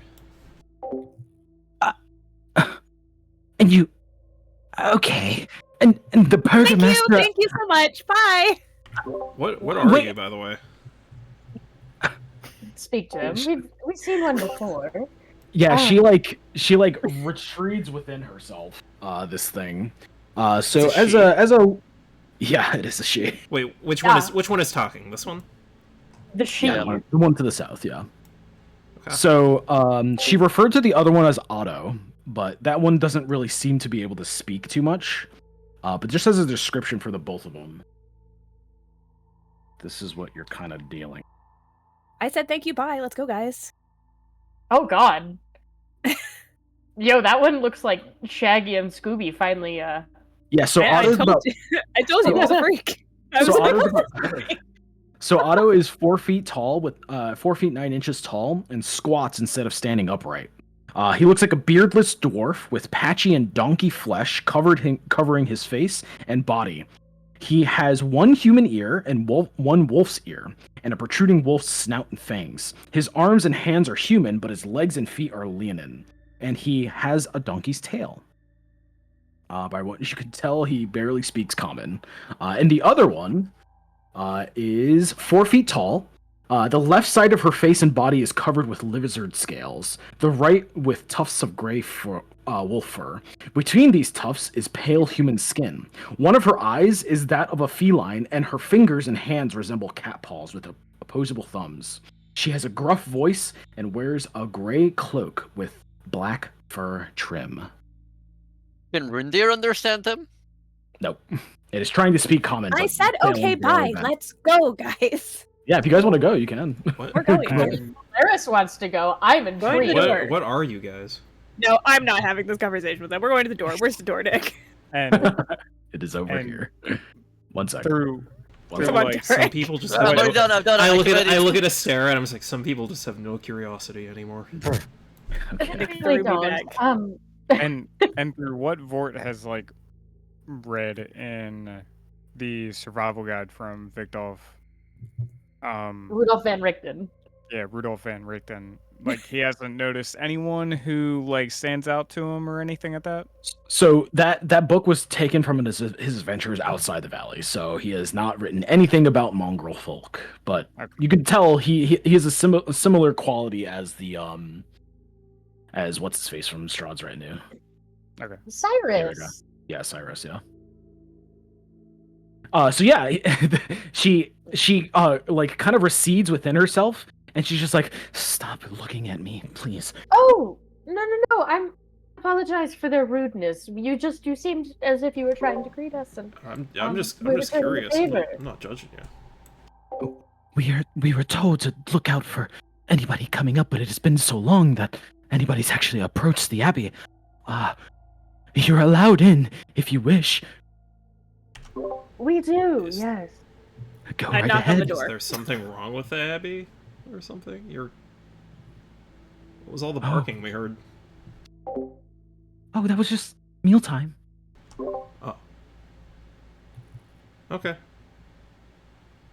Speaker 8: And you... Okay. And the burgomaster...
Speaker 9: Thank you so much. Bye.
Speaker 2: What are
Speaker 8: Wait.
Speaker 2: you, by the way?
Speaker 5: Speak to him. We've seen one before.
Speaker 1: Yeah,
Speaker 5: Oh.
Speaker 1: she retreats within herself. This thing. So
Speaker 2: It's a
Speaker 1: as
Speaker 2: she.
Speaker 1: a yeah, it is a she.
Speaker 2: Wait, which
Speaker 5: Yeah.
Speaker 2: one is talking? This one?
Speaker 5: The sheep.
Speaker 1: Yeah, the one to the south. Yeah.
Speaker 2: Okay.
Speaker 1: So she referred to the other one as Otto, but that one doesn't really seem to be able to speak too much. But just as a description for the both of them, this is what you're kind of dealing.
Speaker 9: I said thank you. Bye. Let's go, guys.
Speaker 5: Oh God. Yo, that one looks like Shaggy and Scooby finally.
Speaker 1: Yeah. So
Speaker 3: I
Speaker 1: Otto's
Speaker 3: told
Speaker 1: about
Speaker 3: you. I told you he was a freak. I was
Speaker 1: So
Speaker 3: like,
Speaker 1: Otto's
Speaker 3: "What
Speaker 1: about-
Speaker 3: the freak?"
Speaker 1: So Otto is 4 feet tall with 4 feet 9 inches tall and squats instead of standing upright. He looks like a beardless dwarf with patchy and donkey flesh covering his face and body. He has one human ear and one wolf's ear, and a protruding wolf's snout and fangs. His arms and hands are human, but his legs and feet are leonine, and he has a donkey's tail. By what you can tell, he barely speaks common. And the other one is 4 feet tall. The left side of her face and body is covered with lizard scales. The right with tufts of gray wolf fur. Between these tufts is pale human skin. One of her eyes is that of a feline, and her fingers and hands resemble cat paws with opposable thumbs. She has a gruff voice and wears a gray cloak with black fur trim.
Speaker 7: Can Rundir understand him?
Speaker 1: Nope. It is trying to speak common.
Speaker 9: I
Speaker 1: but
Speaker 9: said
Speaker 1: they
Speaker 9: okay.
Speaker 1: don't really
Speaker 9: Bye.
Speaker 1: bend.
Speaker 9: Let's go, guys.
Speaker 1: Yeah, if you guys want to go, you can.
Speaker 2: What?
Speaker 3: We're going.
Speaker 4: And
Speaker 5: Laris wants to go. I'm
Speaker 3: Going to
Speaker 5: intrigued.
Speaker 3: the door.
Speaker 2: What are you guys?
Speaker 3: No, I'm not having this conversation with them. We're going to the door. Where's the door, Nick?
Speaker 4: and
Speaker 1: It is over
Speaker 4: And-
Speaker 1: here. 1 second.
Speaker 4: through
Speaker 1: One
Speaker 3: Come
Speaker 1: second.
Speaker 3: on,
Speaker 4: like
Speaker 3: Derek.
Speaker 2: Some people just
Speaker 7: I'm
Speaker 2: have
Speaker 7: already done. I'm done.
Speaker 2: I
Speaker 7: I'm
Speaker 2: look at
Speaker 7: ready.
Speaker 2: I look at Sarah and I'm just like, some people just have no curiosity anymore.
Speaker 1: Okay.
Speaker 5: They
Speaker 3: threw
Speaker 5: really
Speaker 3: me
Speaker 5: don't.
Speaker 3: back.
Speaker 4: and through what Vort has like read in the survival guide from Victolf,
Speaker 5: Rudolph Van Richten.
Speaker 4: yeah, Rudolf van Richten, like he hasn't noticed anyone who like stands out to him or anything like that.
Speaker 1: So that book was taken from his adventures outside the valley. So he has not written anything about mongrel folk, but
Speaker 4: Okay.
Speaker 1: you can tell he has a similar quality as the as what's his face from Strahd's Retinue. There we go.
Speaker 5: Cyrus.
Speaker 1: Yeah, Cyrus. Yeah. So yeah, she like kind of recedes within herself, and she's just like, "Stop looking at me, please."
Speaker 5: Oh no! I apologize for their rudeness. You seemed as if you were trying to greet us, and
Speaker 2: I'm just
Speaker 5: we're returning the
Speaker 2: curious. I'm
Speaker 5: favor.
Speaker 2: not judging you.
Speaker 8: We were told to look out for anybody coming up, but it has been so long that anybody's actually approached the Abbey. You're allowed in if you wish.
Speaker 5: We do.
Speaker 2: Is-
Speaker 5: Yes.
Speaker 8: Go
Speaker 3: I
Speaker 8: right
Speaker 3: knock on the
Speaker 8: ahead.
Speaker 3: door.
Speaker 2: Is there something wrong with the Abbey or something? What was all the barking we heard?
Speaker 8: Oh, that was just mealtime.
Speaker 2: Oh. Okay.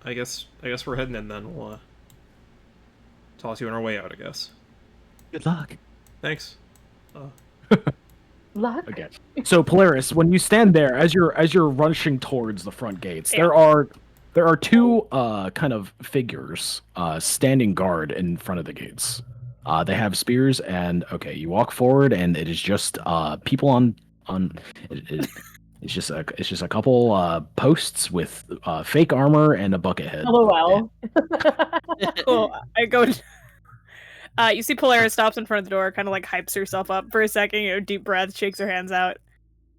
Speaker 2: I guess we're heading in then. We'll toss you on our way out, I guess.
Speaker 8: Good luck.
Speaker 2: Thanks.
Speaker 5: Luck.
Speaker 1: Okay. So Polaris, when you stand there as you're rushing towards the front gates, there are two kind of figures standing guard in front of the gates. They have spears, and okay, you walk forward, and it is just people on it's just a couple posts with fake armor and a bucket head.
Speaker 5: LOL.
Speaker 3: Cool. I go. You see Polaris stops in front of the door, kind of like hypes herself up for a second. Deep breath, shakes her hands out.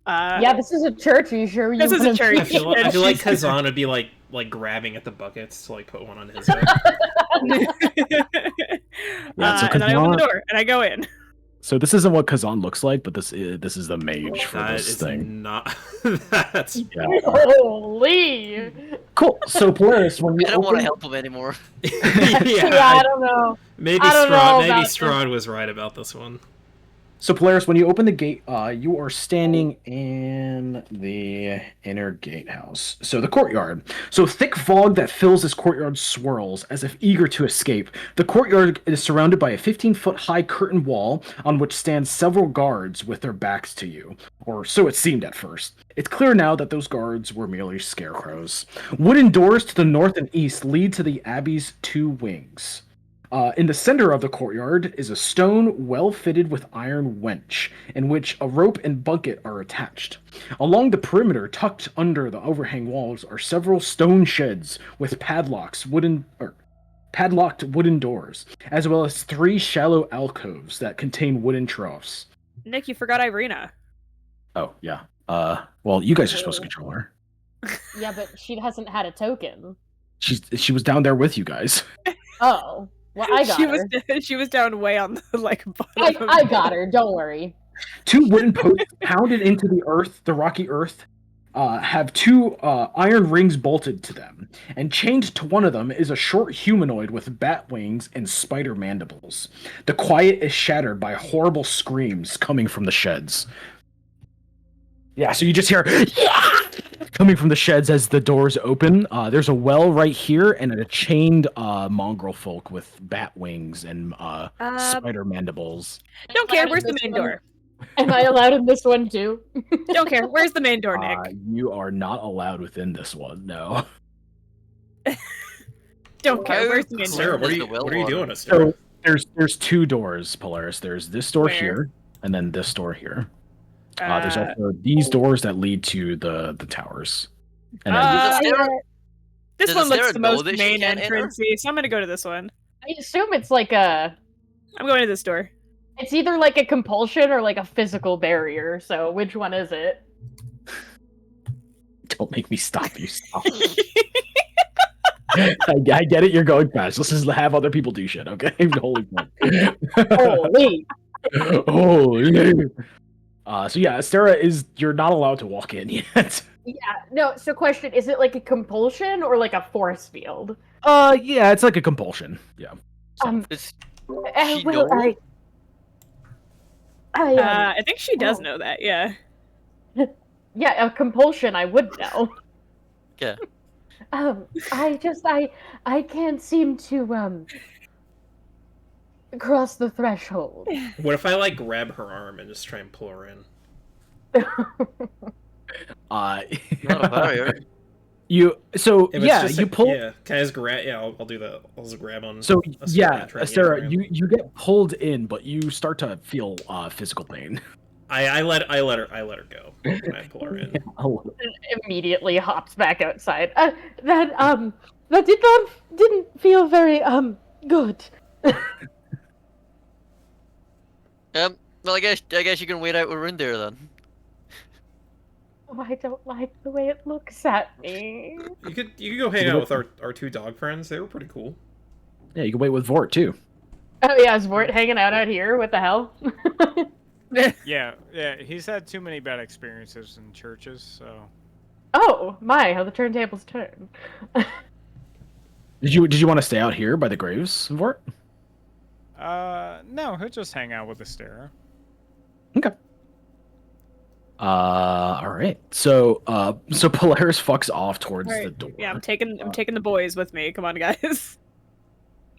Speaker 5: Yeah, this is a church. Are you sure you
Speaker 3: This is a
Speaker 5: wanna-
Speaker 3: church.
Speaker 2: I feel like
Speaker 3: she's-
Speaker 2: Kazan would be like grabbing at the buckets to like put one on his head.
Speaker 1: Yeah, so
Speaker 3: and then I open the
Speaker 1: Kazan-
Speaker 3: door and I go in.
Speaker 1: So this isn't what Kazan looks like, but this is the mage for
Speaker 2: That
Speaker 1: this
Speaker 2: is
Speaker 1: thing.
Speaker 2: not. That's.
Speaker 1: Yeah.
Speaker 5: Holy.
Speaker 1: Cool. So Polaris, when you
Speaker 7: I don't want to
Speaker 1: open,
Speaker 7: help him anymore.
Speaker 5: Yeah, I don't know.
Speaker 2: Maybe
Speaker 5: I don't know
Speaker 2: Strahd. Maybe
Speaker 5: about this.
Speaker 2: Strahd was right about this one.
Speaker 1: So, Polaris, when you open the gate, you are standing in the inner gatehouse. So, the courtyard. So, thick fog that fills this courtyard swirls as if eager to escape. The courtyard is surrounded by a 15-foot high curtain wall on which stand several guards with their backs to you. Or so it seemed at first. It's clear now that those guards were merely scarecrows. Wooden doors to the north and east lead to the abbey's two wings. In the center of the courtyard is a stone well fitted with iron wench, in which a rope and bucket are attached. Along the perimeter, tucked under the overhang walls, are several stone sheds with padlocked wooden doors, as well as 3 shallow alcoves that contain wooden troughs.
Speaker 3: Nick, you forgot Irina.
Speaker 1: Oh, yeah. Well, you guys are supposed to control her.
Speaker 5: Yeah, but she hasn't had a token.
Speaker 1: She was down there with you guys.
Speaker 5: Oh. Well, I got her.
Speaker 3: She was down way on the bottom.
Speaker 5: I got her. Don't worry.
Speaker 1: 2 wooden posts pounded into the earth, the rocky earth, have 2 iron rings bolted to them, and chained to one of them is a short humanoid with bat wings and spider mandibles. The quiet is shattered by horrible screams coming from the sheds. Yeah, so you just hear coming from the sheds as the doors open. There's a well right here and a chained mongrel folk with bat wings and spider mandibles.
Speaker 3: Don't care. Where's the main door?
Speaker 5: Am I allowed in this one too?
Speaker 3: Don't care. Where's the main door, Nick?
Speaker 1: You are not allowed within this one. No.
Speaker 3: Don't care. Where's the main
Speaker 2: Sarah,
Speaker 3: door?
Speaker 2: what are you doing, Sarah?
Speaker 1: So there's 2 doors, Polaris. There's this door
Speaker 3: Where?
Speaker 1: here, and then this door here. There's also these doors that lead to the towers. And then
Speaker 3: this
Speaker 7: Does
Speaker 3: one looks
Speaker 7: Sarah
Speaker 3: the
Speaker 7: know
Speaker 3: most
Speaker 7: that she
Speaker 3: main
Speaker 7: can't enter?
Speaker 3: entrance, so I'm gonna go to this one.
Speaker 5: I assume it's like a.
Speaker 3: I'm going to this door.
Speaker 5: It's either like a compulsion or like a physical barrier. So which one is it?
Speaker 1: don't make me stop you. Stop. I get it. You're going fast. Let's just have other people do shit, okay? Holy fuck.
Speaker 5: Holy.
Speaker 1: Holy. So yeah, Astera you're not allowed to walk in yet.
Speaker 5: Yeah. No. So question: is it like a compulsion or like a force field?
Speaker 1: Yeah, it's like a compulsion. Yeah.
Speaker 7: It's,
Speaker 5: Well,
Speaker 7: she know?
Speaker 3: I think she does know that. Yeah.
Speaker 5: Yeah, a compulsion. I would know.
Speaker 7: Yeah.
Speaker 5: I can't seem to cross the threshold.
Speaker 2: What if I like grab her arm and just try and pull her in?
Speaker 7: Not a barrier.
Speaker 1: You pull.
Speaker 2: Yeah, can I just grab? Yeah, I'll do that. I'll just grab on.
Speaker 1: So
Speaker 2: Astera
Speaker 1: yeah,
Speaker 2: and try and get her
Speaker 1: Astera,
Speaker 2: in.
Speaker 1: you get pulled in, but you start to feel physical pain.
Speaker 2: I let her go. When I pull her in.
Speaker 5: Immediately hops back outside. That didn't feel very good.
Speaker 7: Well, I guess you can wait out we're in there then.
Speaker 5: Oh, I don't like the way it looks at me.
Speaker 2: You could go hang out with our 2 dog friends. They were pretty cool.
Speaker 1: Yeah, you can wait with Vort too.
Speaker 5: Oh yeah, is Vort hanging out here? What the hell?
Speaker 4: Yeah, he's had too many bad experiences in churches, so.
Speaker 5: Oh my, how the turntables turn.
Speaker 1: Did you want to stay out here by the graves, Vort?
Speaker 4: No, he'll just hang out with Astera.
Speaker 1: Okay. All right. So Polaris fucks off towards the door.
Speaker 3: Yeah, I'm taking the boys with me. Come on, guys.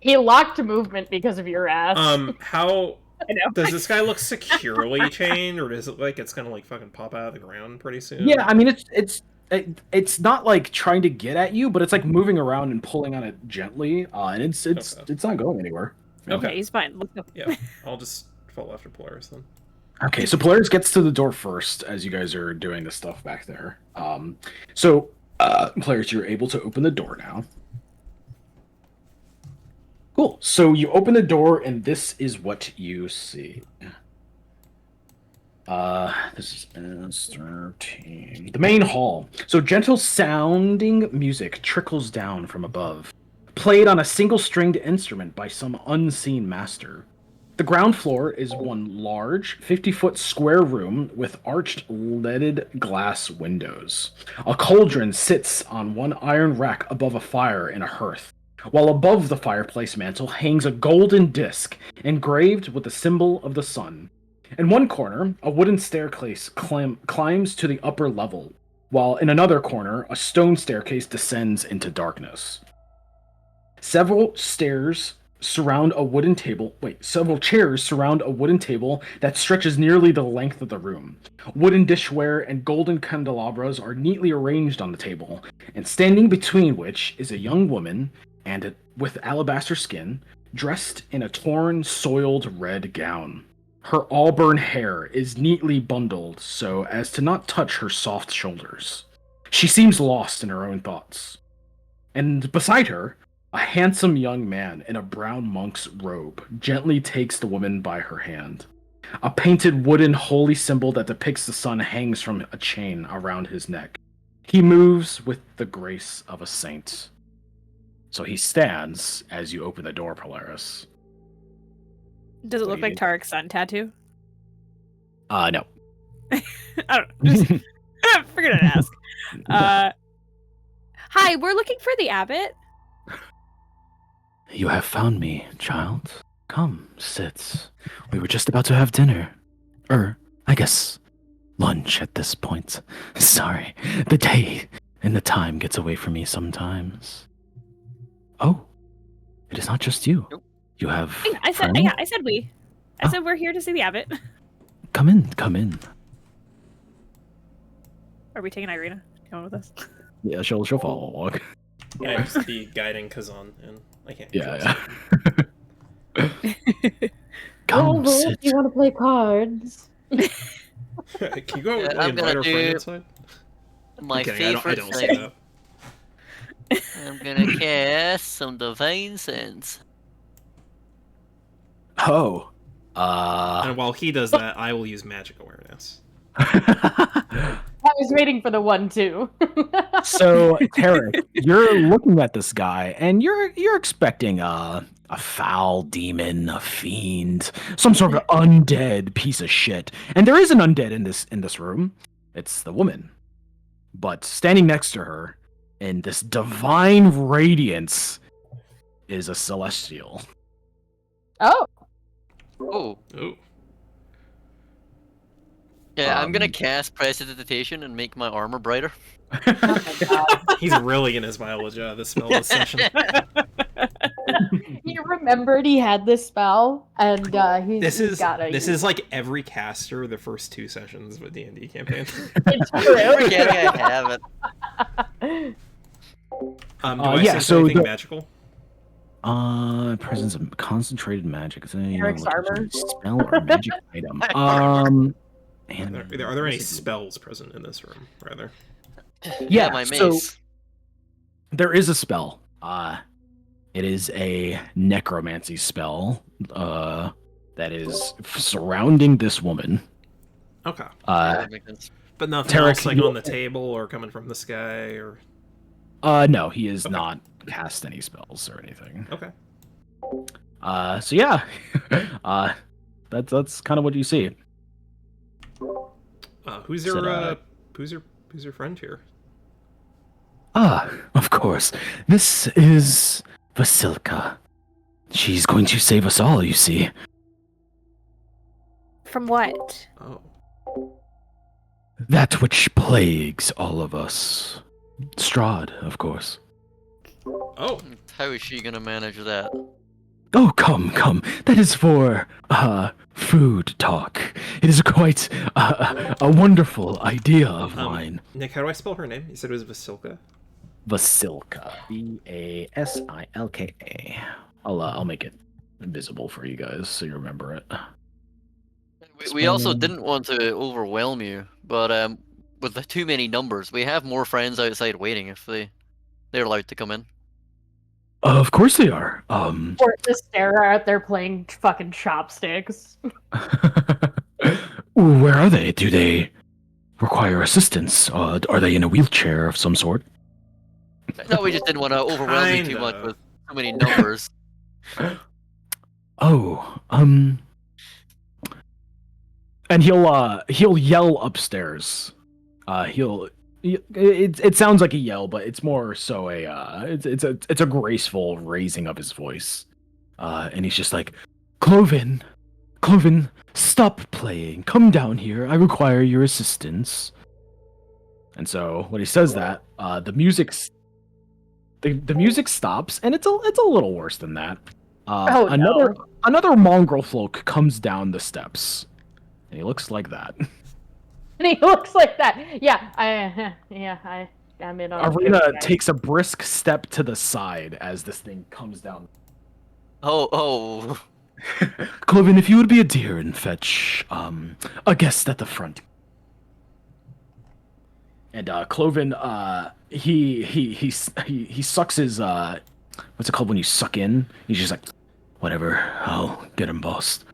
Speaker 5: He locked movement because of your ass.
Speaker 2: How
Speaker 3: I know.
Speaker 2: does this guy look securely chained, or does it like it's gonna like fucking pop out of the ground pretty soon?
Speaker 1: Yeah, I mean it's not like trying to get at you, but it's like moving around and pulling on it gently, and it's not going anywhere.
Speaker 2: Okay.
Speaker 3: He's fine. Let's go.
Speaker 2: Yeah, I'll just follow after Polaris then.
Speaker 1: Okay, so Polaris gets to the door first as you guys are doing the stuff back there. Polaris, you're able to open the door now. Cool. So you open the door, and this is what you see. This is 13. The main hall. So gentle sounding music trickles down from above, played on a single stringed instrument by some unseen master. The ground floor is one large, 50-foot square room with arched leaded glass windows. A cauldron sits on one iron rack above a fire in a hearth, while above the fireplace mantel hangs a golden disc engraved with the symbol of the sun. In one corner, a wooden staircase climbs to the upper level, while in another corner, a stone staircase descends into darkness. Several chairs surround a wooden table that stretches nearly the length of the room. Wooden dishware and golden candelabras are neatly arranged on the table, and standing between which is a young woman and with alabaster skin, dressed in a torn, soiled red gown. Her auburn hair is neatly bundled so as to not touch her soft shoulders. She seems lost in her own thoughts. And beside her, a handsome young man in a brown monk's robe gently takes the woman by her hand. A painted wooden holy symbol that depicts the sun hangs from a chain around his neck. He moves with the grace of a saint. So he stands as you open the door, Polaris.
Speaker 3: Does it
Speaker 1: What
Speaker 3: look
Speaker 1: do
Speaker 3: like
Speaker 1: you
Speaker 3: Tarek's sun tattoo?
Speaker 1: No.
Speaker 3: I don't know. Just figured I'd ask. Hi, we're looking for the abbot.
Speaker 8: You have found me, child. Come, sit. We were just about to have dinner. I guess lunch at this point. Sorry, the day and the time gets away from me sometimes. Oh, it is not just you.
Speaker 7: Nope.
Speaker 8: You have
Speaker 3: I said,
Speaker 8: friends?
Speaker 3: yeah, I said we. I said we're here to see the abbot.
Speaker 8: Come in, come in.
Speaker 3: Are we taking Irina? Going with us?
Speaker 1: Yeah, she'll follow along.
Speaker 2: Yeah, just be guiding Kazan, and I can't.
Speaker 1: Yeah.
Speaker 8: Come,
Speaker 5: Well,
Speaker 8: sit.
Speaker 5: if you want to play cards.
Speaker 2: Can you go
Speaker 7: Yeah,
Speaker 2: like,
Speaker 7: I'm
Speaker 2: invite
Speaker 7: gonna
Speaker 2: our friend
Speaker 7: do
Speaker 2: inside?
Speaker 7: My
Speaker 2: Okay, I
Speaker 7: favorite
Speaker 2: don't say
Speaker 7: thing.
Speaker 2: that.
Speaker 7: I'm gonna cast some divine sense.
Speaker 1: Oh.
Speaker 2: And while he does that, I will use magic awareness.
Speaker 5: I was waiting for the 1-2.
Speaker 1: So, Tarek, you're looking at this guy, and you're expecting a foul demon, a fiend, some sort of undead piece of shit. And there is an undead in this room. It's the woman. But standing next to her, in this divine radiance, is a celestial.
Speaker 5: Oh,
Speaker 7: Oh.
Speaker 2: Oh.
Speaker 7: Yeah, I'm gonna cast Prestidigitation and make my armor brighter.
Speaker 5: oh my god.
Speaker 2: He's really in his biology this spell this session.
Speaker 5: He remembered he had this spell, and
Speaker 2: This
Speaker 5: he's gotta
Speaker 2: is
Speaker 5: use
Speaker 2: like every caster the first 2 sessions of a D&D campaign.
Speaker 5: It's
Speaker 7: Forgetting I have it.
Speaker 2: Do I
Speaker 1: yeah,
Speaker 2: sense
Speaker 1: so
Speaker 2: anything
Speaker 1: the-
Speaker 2: magical?
Speaker 1: Presence of concentrated magic. Is any
Speaker 5: Eric's armor.
Speaker 1: spell or magic item?
Speaker 2: Are there any spells present in this room, rather?
Speaker 1: Yeah,
Speaker 7: my
Speaker 1: so
Speaker 7: mace.
Speaker 1: there is a spell. It is a necromancy spell. That is surrounding this woman.
Speaker 2: Okay.
Speaker 7: That makes sense.
Speaker 2: But nothing
Speaker 1: Tarek,
Speaker 2: else like
Speaker 1: you-
Speaker 2: on the table or coming from the sky or...
Speaker 1: No, he has not cast any spells or anything.
Speaker 2: Okay.
Speaker 1: So yeah, that's kind of what you see.
Speaker 2: Who's
Speaker 1: Said,
Speaker 2: your friend here?
Speaker 8: Of course. This is Vasilka. She's going to save us all, you see.
Speaker 9: From what?
Speaker 2: Oh.
Speaker 8: That which plagues all of us. Strahd, of course.
Speaker 2: Oh.
Speaker 7: How is she gonna manage that?
Speaker 8: Oh, come. That is for, food talk. It is quite a wonderful idea of mine.
Speaker 2: Nick, how do I spell her name? You said it was Vasilka?
Speaker 1: Vasilka. Vasilka. I'll make it visible for you guys so you remember it.
Speaker 7: We also didn't want to overwhelm you, but with the too many numbers, we have more friends outside waiting if they're allowed to come in.
Speaker 8: Of course they are.
Speaker 5: Or just stare out there playing fucking chopsticks.
Speaker 8: Where are they? Do they require assistance? Are they in a wheelchair of some sort?
Speaker 7: No, we just didn't want to overwhelm you too much
Speaker 2: Kinda.
Speaker 7: with too many numbers.
Speaker 8: Oh,
Speaker 1: And he'll yell upstairs. It sounds like a yell, but it's more so it's a graceful raising of his voice.
Speaker 8: and he's just like, Cloven, Cloven, stop playing. Come down here. I require your assistance.
Speaker 1: And so when he says that, the music stops, and it's a little worse than that. Another mongrel folk comes down the steps, and he looks like that.
Speaker 5: And he looks like that. Yeah, I'm in on
Speaker 1: Arena
Speaker 5: it, guys.
Speaker 1: takes a brisk step to the side as this thing comes down.
Speaker 7: Oh.
Speaker 8: Cloven, if you would be a dear and fetch a guest at the front.
Speaker 1: And Cloven, he sucks his what's it called when you suck in? He's just like,
Speaker 8: Whatever, I'll get him, boss.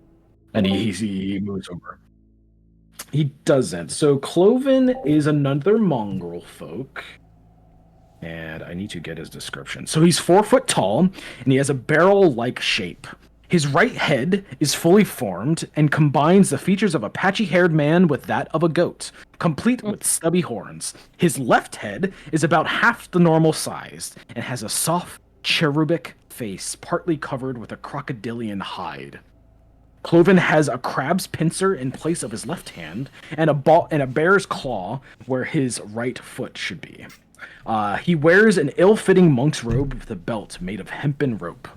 Speaker 1: and he moves over. He doesn't. So Cloven is another mongrel folk. And I need to get his description. So he's 4 foot tall, and he has a barrel-like shape. His right head is fully formed and combines the features of a patchy-haired man with that of a goat, complete with stubby horns. His left head is about half the normal size and has a soft, cherubic face partly covered with a crocodilian hide. Cloven has a crab's pincer in place of his left hand and a bear's claw where his right foot should be. He wears an ill-fitting monk's robe with a belt made of hempen rope.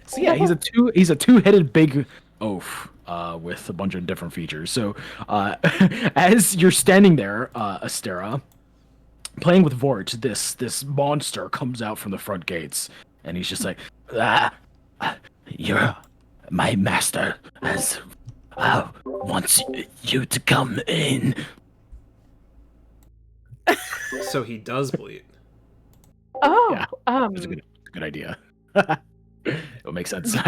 Speaker 1: So yeah, he's a two-headed big oaf with a bunch of different features. So as you're standing there, Astera, playing with Vort, this monster comes out from the front gates, and he's just like,
Speaker 8: My master has wants you to come in.
Speaker 2: So he does bleed.
Speaker 5: Oh,
Speaker 1: yeah, it's a good idea. It'll make sense.
Speaker 5: We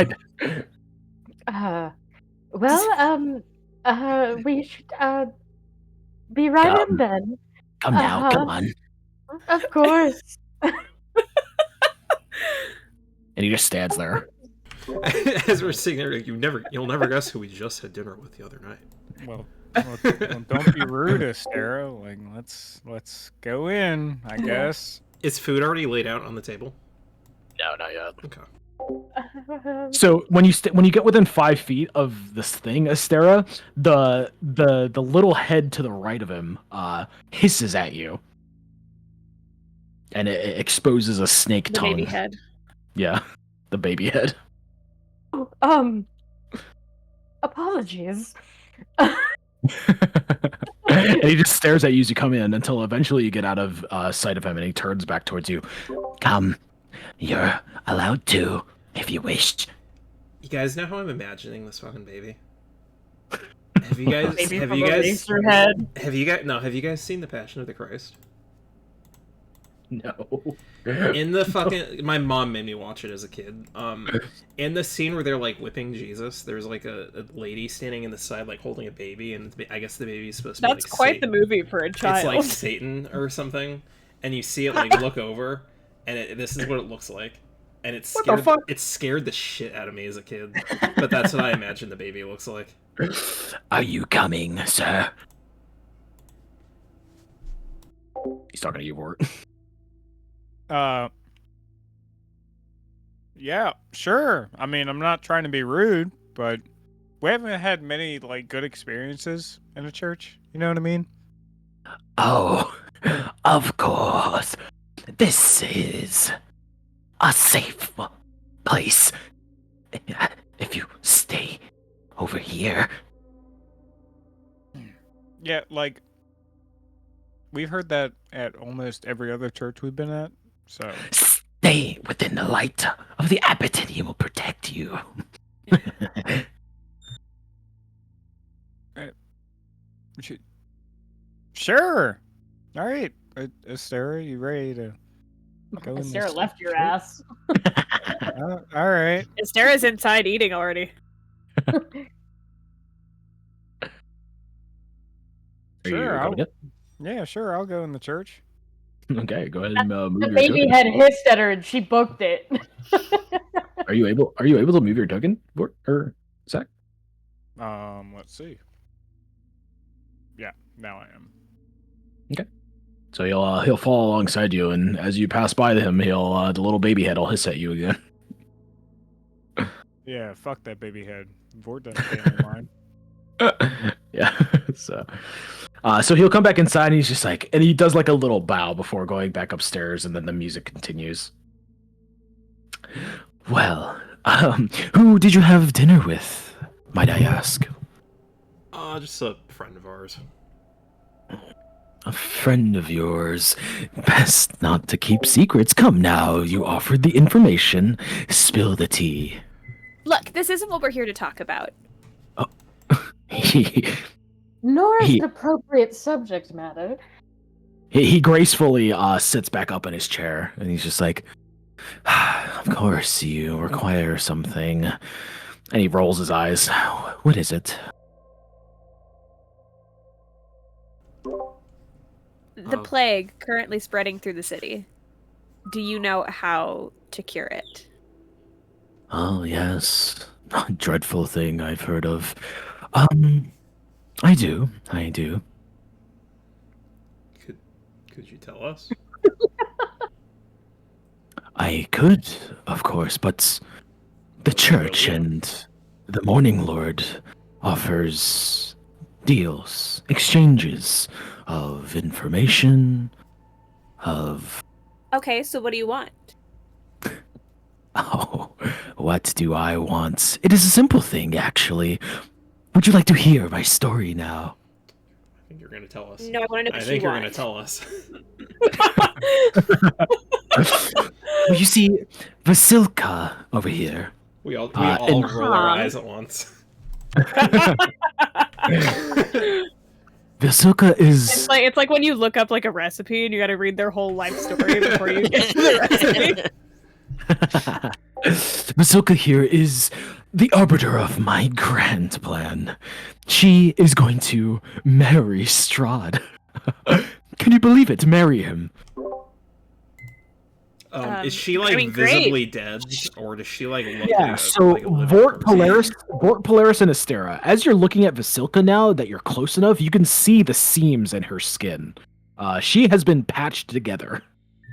Speaker 5: should be right in then.
Speaker 8: Come now, come on.
Speaker 5: Of course.
Speaker 1: And he just stands there.
Speaker 2: As we're sitting there, you'll never guess who we just had dinner with the other night.
Speaker 4: Well, don't be rude, Astera. Like, let's go in, I guess.
Speaker 2: Is food already laid out on the table?
Speaker 1: No, not yet.
Speaker 2: Okay.
Speaker 1: So when you get within 5 feet of this thing, Astera, the little head to the right of him hisses at you, and it exposes a snake tongue.
Speaker 3: Baby head.
Speaker 1: Yeah, the baby head.
Speaker 5: Apologies.
Speaker 1: And he just stares at you as you come in until eventually you get out of sight of him, and he turns back towards you.
Speaker 8: Come, you're allowed to, if you wish.
Speaker 2: You guys know how I'm imagining this fucking baby? Have you guys seen The Passion of the Christ?
Speaker 1: No.
Speaker 2: In the fucking, my mom made me watch it as a kid. In the scene where they're like whipping Jesus, there's like a lady standing in the side like holding a baby, and I guess the baby's supposed to be
Speaker 3: That's
Speaker 2: like
Speaker 3: quite
Speaker 2: Satan.
Speaker 3: the movie for a child.
Speaker 2: It's like Satan or something, and you see it like look over, and this is what it looks like, and it scared the shit out of me as a kid. But that's what I imagine the baby looks like.
Speaker 8: Are you coming, sir?
Speaker 1: He's talking to you, Vort.
Speaker 4: Yeah, sure. I mean, I'm not trying to be rude, but we haven't had many like good experiences in a church. You know what I mean?
Speaker 8: Oh, of course. This is a safe place. If you stay over here.
Speaker 4: Yeah, like we've heard that at almost every other church we've been at. So
Speaker 8: stay within the light of the abbot and he will protect you.
Speaker 4: Sure. All right. Astera, you ready to go in?
Speaker 5: Astera left your ass.
Speaker 4: All right.
Speaker 3: Astera's inside eating already.
Speaker 4: Sure. Yeah, sure. I'll go in the church.
Speaker 1: Okay, go ahead and move
Speaker 5: the
Speaker 1: your
Speaker 5: baby
Speaker 1: token.
Speaker 5: had hissed at her and she booked it.
Speaker 1: Are you able to move your token, Vort or Zach?
Speaker 4: Let's see. Yeah, now I am.
Speaker 1: Okay. So he'll fall alongside you, and as you pass by him, the little baby head will hiss at you again.
Speaker 4: Yeah, fuck that baby head. Vorta staying in line.
Speaker 1: Yeah. So he'll come back inside and he's just like, and he does like a little bow before going back upstairs, and then the music continues. Well, who did you have dinner with, might I ask?
Speaker 2: Just a friend of ours.
Speaker 8: A friend of yours. Best not to keep secrets. Come now, you offered the information. Spill the tea.
Speaker 9: Look, this isn't what we're here to talk about.
Speaker 5: Nor is
Speaker 8: He-
Speaker 5: it appropriate subject matter.
Speaker 1: He gracefully sits back up in his chair, and he's just like,
Speaker 8: Of course, you require something.
Speaker 1: and he rolls his eyes.
Speaker 8: What is it?
Speaker 9: The plague currently spreading through the city. Do you know how to cure it?
Speaker 8: Oh, yes. A dreadful thing I've heard of. I do.
Speaker 2: Could you tell us?
Speaker 8: I could, of course, but the church
Speaker 2: Really?
Speaker 8: and the Morning Lord offers deals, exchanges of information, of...
Speaker 9: Okay, so what do you want?
Speaker 8: Oh, what do I want? It is a simple thing, actually. Would you like to hear my story now?
Speaker 2: I think you're gonna tell us.
Speaker 9: No, I want to know
Speaker 2: I
Speaker 9: what
Speaker 2: think
Speaker 9: you
Speaker 2: you're
Speaker 9: want.
Speaker 2: gonna tell us.
Speaker 8: Well, you see, Vasilka over here.
Speaker 2: We all
Speaker 1: and-
Speaker 2: roll our eyes at once.
Speaker 8: Vasilka is...
Speaker 3: It's like when you look up like a recipe and you got to read their whole life story before you get to the recipe.
Speaker 8: Vasilka here is the arbiter of my grand plan. She is going to marry Strahd. Can you believe it? Marry him.
Speaker 2: Is she like
Speaker 3: I mean,
Speaker 2: visibly dead, or does she like look
Speaker 1: Yeah,
Speaker 2: like a,
Speaker 1: so
Speaker 2: like a living
Speaker 1: Vort
Speaker 2: person?
Speaker 1: Polaris, and Astera. As you're looking at Vasilka now, that you're close enough, you can see the seams in her skin. She has been patched together.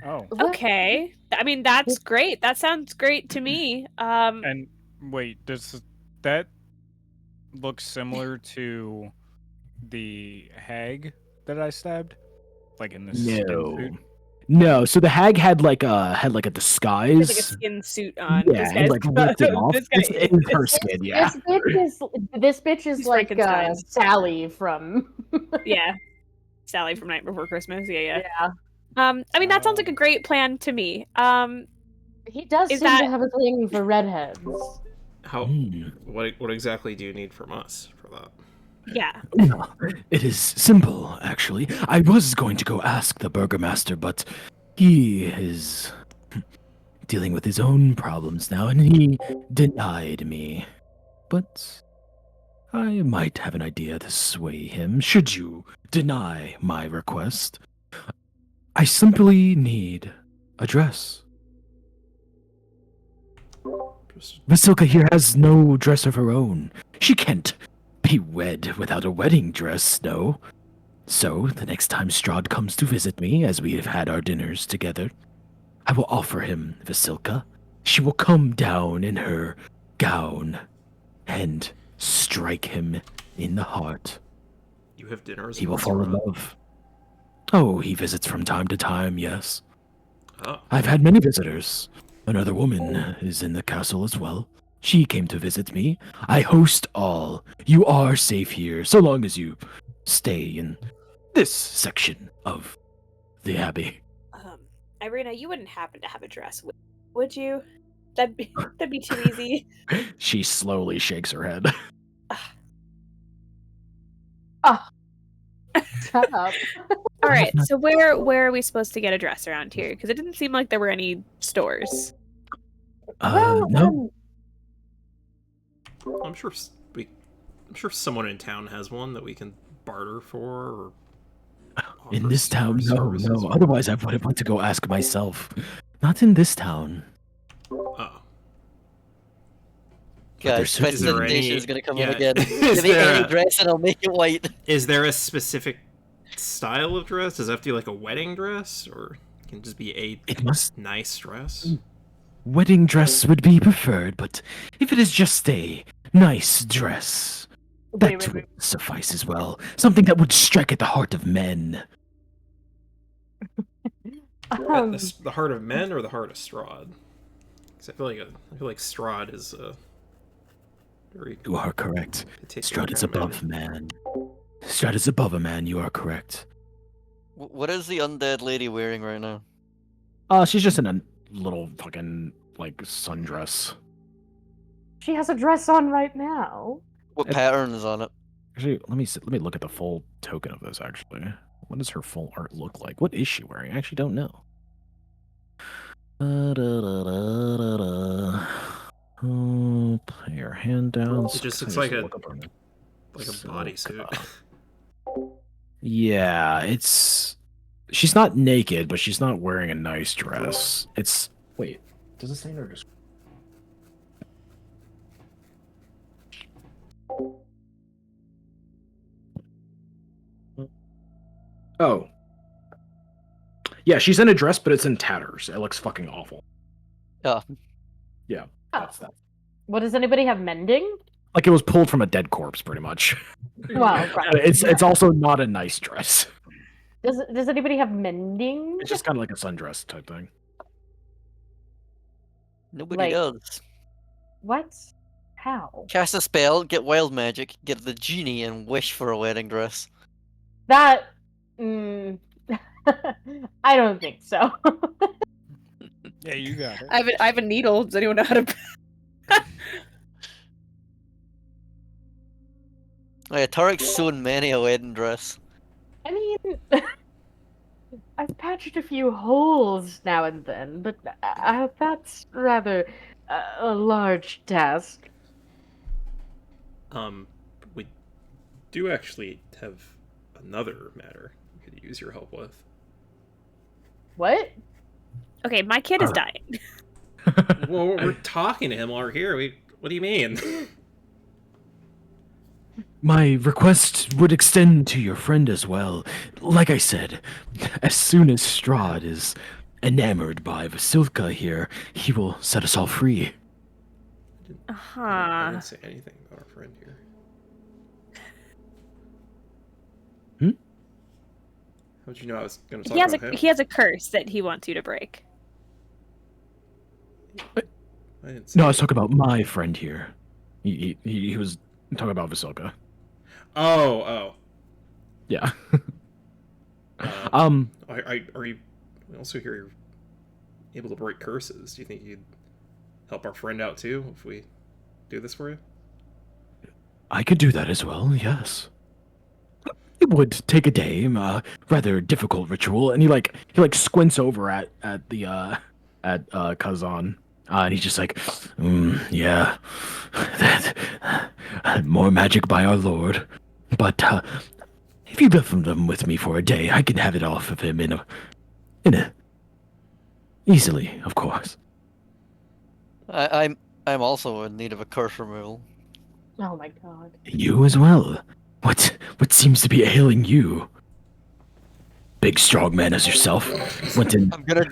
Speaker 4: Oh,
Speaker 3: Okay. I mean, that's great. That sounds great to me.
Speaker 4: and wait, does that look similar to the hag that I stabbed? Like in the skin suit?
Speaker 1: No. So the hag had like a
Speaker 3: There's like a
Speaker 1: disguise.
Speaker 3: skin suit on.
Speaker 1: Yeah,
Speaker 3: This
Speaker 1: and
Speaker 3: guy's
Speaker 1: like ripped it off.
Speaker 3: this guy
Speaker 1: It's in her skin. Yeah.
Speaker 5: This bitch is
Speaker 3: He's
Speaker 5: like
Speaker 3: Frankenstein.
Speaker 5: Sally from.
Speaker 3: Yeah. Sally from Night Before Christmas. Yeah.
Speaker 5: Yeah.
Speaker 3: I mean, that sounds like a great plan to me.
Speaker 5: He does
Speaker 3: Is
Speaker 5: seem
Speaker 3: that-
Speaker 5: to have a thing for redheads.
Speaker 2: How?
Speaker 8: Hmm.
Speaker 2: What exactly do you need from us for that?
Speaker 3: Yeah.
Speaker 8: Well, it is simple, actually. I was going to go ask the burgomaster, but he is dealing with his own problems now, and he denied me. But I might have an idea to sway him, should you deny my request. I simply need a dress.
Speaker 2: Just
Speaker 8: Vasilka here has no dress of her own. She can't be wed without a wedding dress, no. So, the next time Strahd comes to visit me, as we have had our dinners together, I will offer him Vasilka. She will come down in her gown and strike him in the heart.
Speaker 2: you have dinners.
Speaker 8: He will
Speaker 2: with
Speaker 8: fall in
Speaker 2: Strahd?
Speaker 8: love. Oh, he visits from time to time, yes.
Speaker 2: Oh,
Speaker 8: I've had many visitors. Another woman is in the castle as well. She came to visit me. I host all. You are safe here, so long as you stay in this section of the abbey.
Speaker 9: Irina, you wouldn't happen to have a dress, would you? That'd be too easy.
Speaker 1: She slowly shakes her head.
Speaker 5: Shut up.
Speaker 3: All right. So where are we supposed to get a dress around here? Because it didn't seem like there were any stores.
Speaker 8: No.
Speaker 2: I'm sure I'm sure someone in town has one that we can barter for. Or
Speaker 8: In
Speaker 2: offer
Speaker 8: this town, no.
Speaker 2: services for.
Speaker 8: Otherwise, I would have went to go ask myself. Not in this town.
Speaker 2: Oh.
Speaker 7: Guys,
Speaker 8: there's-
Speaker 2: is there
Speaker 7: presentation
Speaker 2: any-
Speaker 7: is gonna come
Speaker 2: yeah,
Speaker 7: up again.
Speaker 2: is
Speaker 7: Give me
Speaker 2: there
Speaker 7: any
Speaker 2: a-
Speaker 7: dress and I'll make it white.
Speaker 2: Is there a specific style of dress? Does it have to be like a wedding dress, or can it just be a
Speaker 8: It must.
Speaker 2: nice dress?
Speaker 8: wedding dress would be preferred, but if it is just a nice dress, that
Speaker 5: Wait.
Speaker 8: would suffice as well. Something that would strike at the heart of men.
Speaker 2: The heart of men or the heart of Strahd? Because I feel like Strahd is very.
Speaker 8: You are correct.
Speaker 2: particular
Speaker 8: Strahd is
Speaker 2: kind of
Speaker 8: above man. Strahd is above a man, you are correct.
Speaker 7: What is the undead lady wearing right now?
Speaker 1: She's just in a little fucking like sundress.
Speaker 5: She has a dress on right now.
Speaker 7: What pattern is on it?
Speaker 1: Actually, let me look at the full token of this. Actually, what does her full art look like? What is she wearing? I actually don't know. Put your hand down.
Speaker 2: It just looks like a bodysuit.
Speaker 1: Yeah, she's not naked, but she's not wearing a nice dress. Wait, does it say in her description? Oh. Yeah, she's in a dress, but it's in tatters. It looks fucking awful.
Speaker 7: Yeah.
Speaker 1: Yeah, that's that.
Speaker 5: What, does anybody have mending?
Speaker 1: Like it was pulled from a dead corpse, pretty much.
Speaker 5: Well, right.
Speaker 1: It's also not a nice dress.
Speaker 5: Does anybody have mending?
Speaker 1: It's just kind of like a sundress type thing.
Speaker 7: Nobody does.
Speaker 5: What? How?
Speaker 7: Cast a spell, get wild magic, get the genie, and wish for a wedding dress.
Speaker 5: That. I don't think so.
Speaker 4: Yeah, you got it.
Speaker 3: I have a needle. Does anyone know how to?
Speaker 7: Oh, yeah, Tarek's sewn many a wedding dress.
Speaker 5: I mean, I've patched a few holes now and then, but that's rather a large task.
Speaker 2: We do actually have another matter we could use your help with.
Speaker 5: What?
Speaker 9: Okay, my kid is dying.
Speaker 2: Well, we're talking to him while we're here. What do you mean?
Speaker 8: My request would extend to your friend as well. Like I said, as soon as Strahd is enamored by Vasilka here, he will set us all free.
Speaker 2: I didn't say anything about our friend here. How'd you know I was going to talk about him?
Speaker 9: He has a curse that he wants you to break.
Speaker 2: I didn't say
Speaker 8: No, I was talking about my friend here. He was talking about Vasilka.
Speaker 2: Oh.
Speaker 1: Yeah.
Speaker 2: Are you also here you're able to break curses? Do you think you'd help our friend out too if we do this for you?
Speaker 8: I could do that as well, yes. It would take a day, rather difficult ritual, and he squints over at Kazan, and he's just like, yeah, that more magic by our lord. But if you left them with me for a day, I can have it off of him in a easily, of course.
Speaker 7: I'm also in need of a curse removal.
Speaker 5: Oh my god.
Speaker 8: You as well. What seems to be ailing you? Big strong man as yourself.
Speaker 7: I'm gonna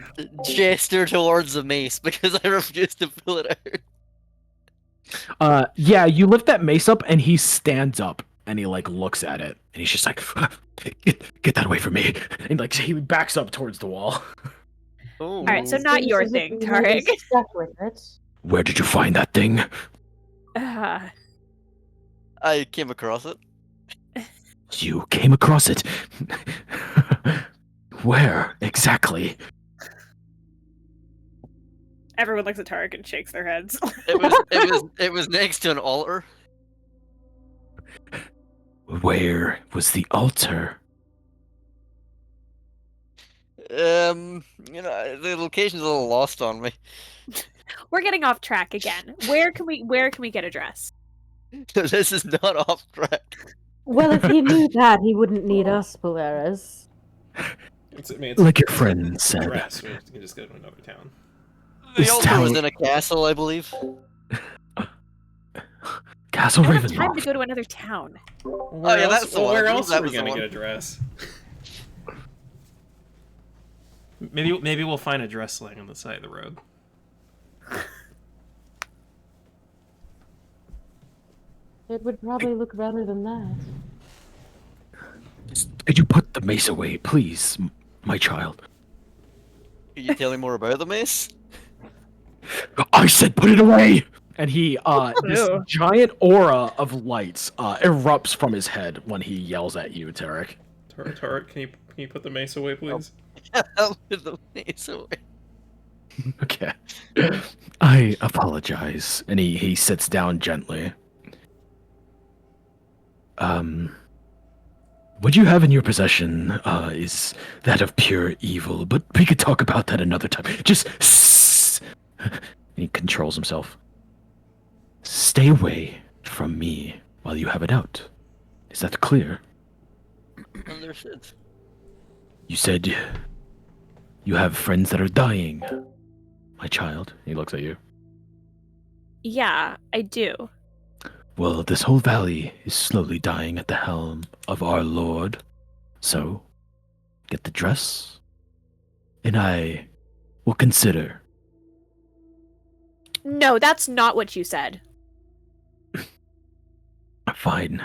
Speaker 7: gesture towards the mace because I refuse to pull it out.
Speaker 1: Yeah, you lift that mace up and he stands up and he looks at it and he's just like, get that away from me. And he backs up towards the wall.
Speaker 7: Oh.
Speaker 9: Alright, so not your thing, Tarek.
Speaker 5: Stuck with it.
Speaker 8: Where did you find that thing?
Speaker 7: I came across it.
Speaker 8: You came across it. Where exactly?
Speaker 3: Everyone looks at Tarek and shakes their heads.
Speaker 7: It was next to an altar.
Speaker 8: Where was the altar?
Speaker 7: The location's a little lost on me.
Speaker 9: We're getting off track again. Where can we get a dress?
Speaker 7: This is not off track.
Speaker 5: Well, if he knew that, he wouldn't need us, Polaris.
Speaker 2: It's
Speaker 8: Like your friend said.
Speaker 2: Dress. We can just go to another town.
Speaker 7: The
Speaker 8: This
Speaker 7: altar was
Speaker 8: town-
Speaker 7: in a castle, I believe.
Speaker 8: Castle
Speaker 9: I don't have time to
Speaker 8: Ravenloft.
Speaker 9: go to another town.
Speaker 2: Where
Speaker 7: that's the one.
Speaker 2: Where
Speaker 7: I
Speaker 2: else
Speaker 7: believe
Speaker 2: are we
Speaker 7: that was the
Speaker 2: gonna
Speaker 7: one.
Speaker 2: get a dress? Maybe we'll find a dress laying on the side of the road.
Speaker 5: It would probably look better than that.
Speaker 8: Could you put the mace away, please, my child?
Speaker 7: Can you tell me more about the mace?
Speaker 8: I said put it away!
Speaker 1: And he, this
Speaker 3: Ew.
Speaker 1: giant aura of lights erupts from his head when he yells at you, Tarek.
Speaker 2: Tarek, can you put the mace away, please?
Speaker 7: With the mace away.
Speaker 1: Okay.
Speaker 8: I apologize.
Speaker 1: And he sits down gently.
Speaker 8: What you have in your possession is that of pure evil, but we could talk about that another time. Just and he controls himself. Stay away from me while you have it out. Is that clear?
Speaker 7: Understood.
Speaker 8: You said you have friends that are dying, my child.
Speaker 1: He looks at you.
Speaker 9: Yeah, I do.
Speaker 8: Well, this whole valley is slowly dying at the helm of our Lord. So, get the dress, and I will consider.
Speaker 9: No, that's not what you said.
Speaker 8: Fine.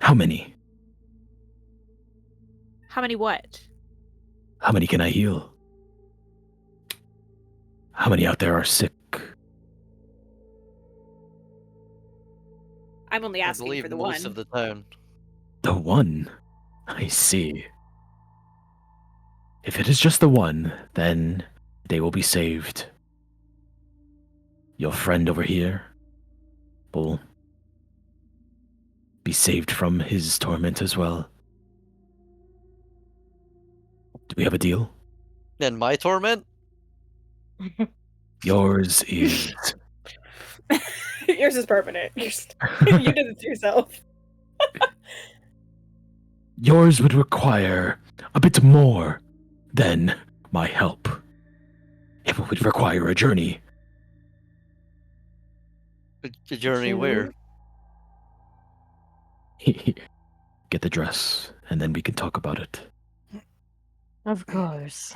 Speaker 8: How many?
Speaker 9: How many what?
Speaker 8: How many can I heal? How many out there are sick?
Speaker 9: I'm only
Speaker 7: I
Speaker 9: asking
Speaker 7: believe
Speaker 9: for the
Speaker 7: most
Speaker 9: one.
Speaker 7: of the town.
Speaker 8: The one? I see. If it is just the one, then they will be saved. Your friend over here will be saved from his torment as well. Do we have a deal?
Speaker 7: Then my torment?
Speaker 8: Yours is...
Speaker 3: Yours is permanent. You did it to yourself.
Speaker 8: Yours would require a bit more than my help. It would require a journey.
Speaker 7: The journey where?
Speaker 8: Get the dress, and then we can talk about it.
Speaker 5: Of course.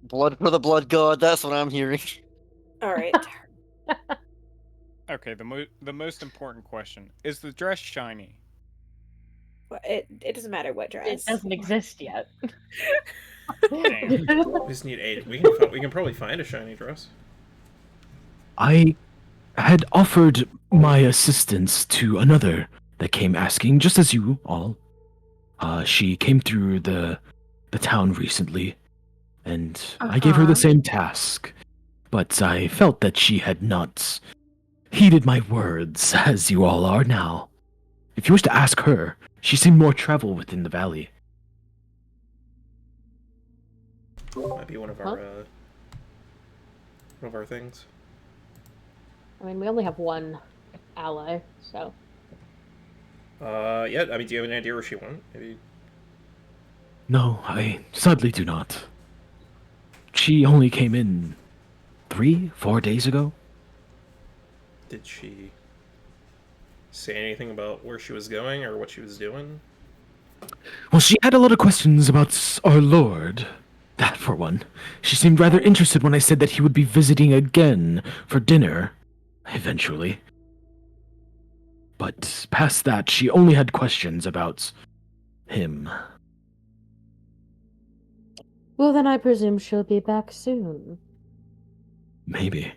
Speaker 7: Blood for the blood god, that's what I'm hearing.
Speaker 3: All right.
Speaker 4: Okay, the most important question is the dress shiny?
Speaker 3: It doesn't matter what
Speaker 5: It
Speaker 3: dress.
Speaker 5: doesn't exist yet.
Speaker 4: Damn.
Speaker 2: We just need 8. We can probably find a shiny dress.
Speaker 8: I had offered my assistance to another that came asking, just as you all. She came through the town recently, and I gave her the same task. But I felt that she had not heeded my words, as you all are now. If you wish to ask her, she seemed more travel within the valley.
Speaker 2: Might be one of our things.
Speaker 5: I mean, we only have one ally, so.
Speaker 2: Yeah. I mean, do you have any idea where she went? Maybe.
Speaker 8: No, I sadly do not. She only came in 3-4 days ago.
Speaker 2: Did she say anything about where she was going or what she was doing?
Speaker 8: Well, she had a lot of questions about our Lord. That, for one. She seemed rather interested when I said that he would be visiting again for dinner, eventually. But past that, she only had questions about him.
Speaker 5: Well, then I presume she'll be back soon.
Speaker 8: Maybe.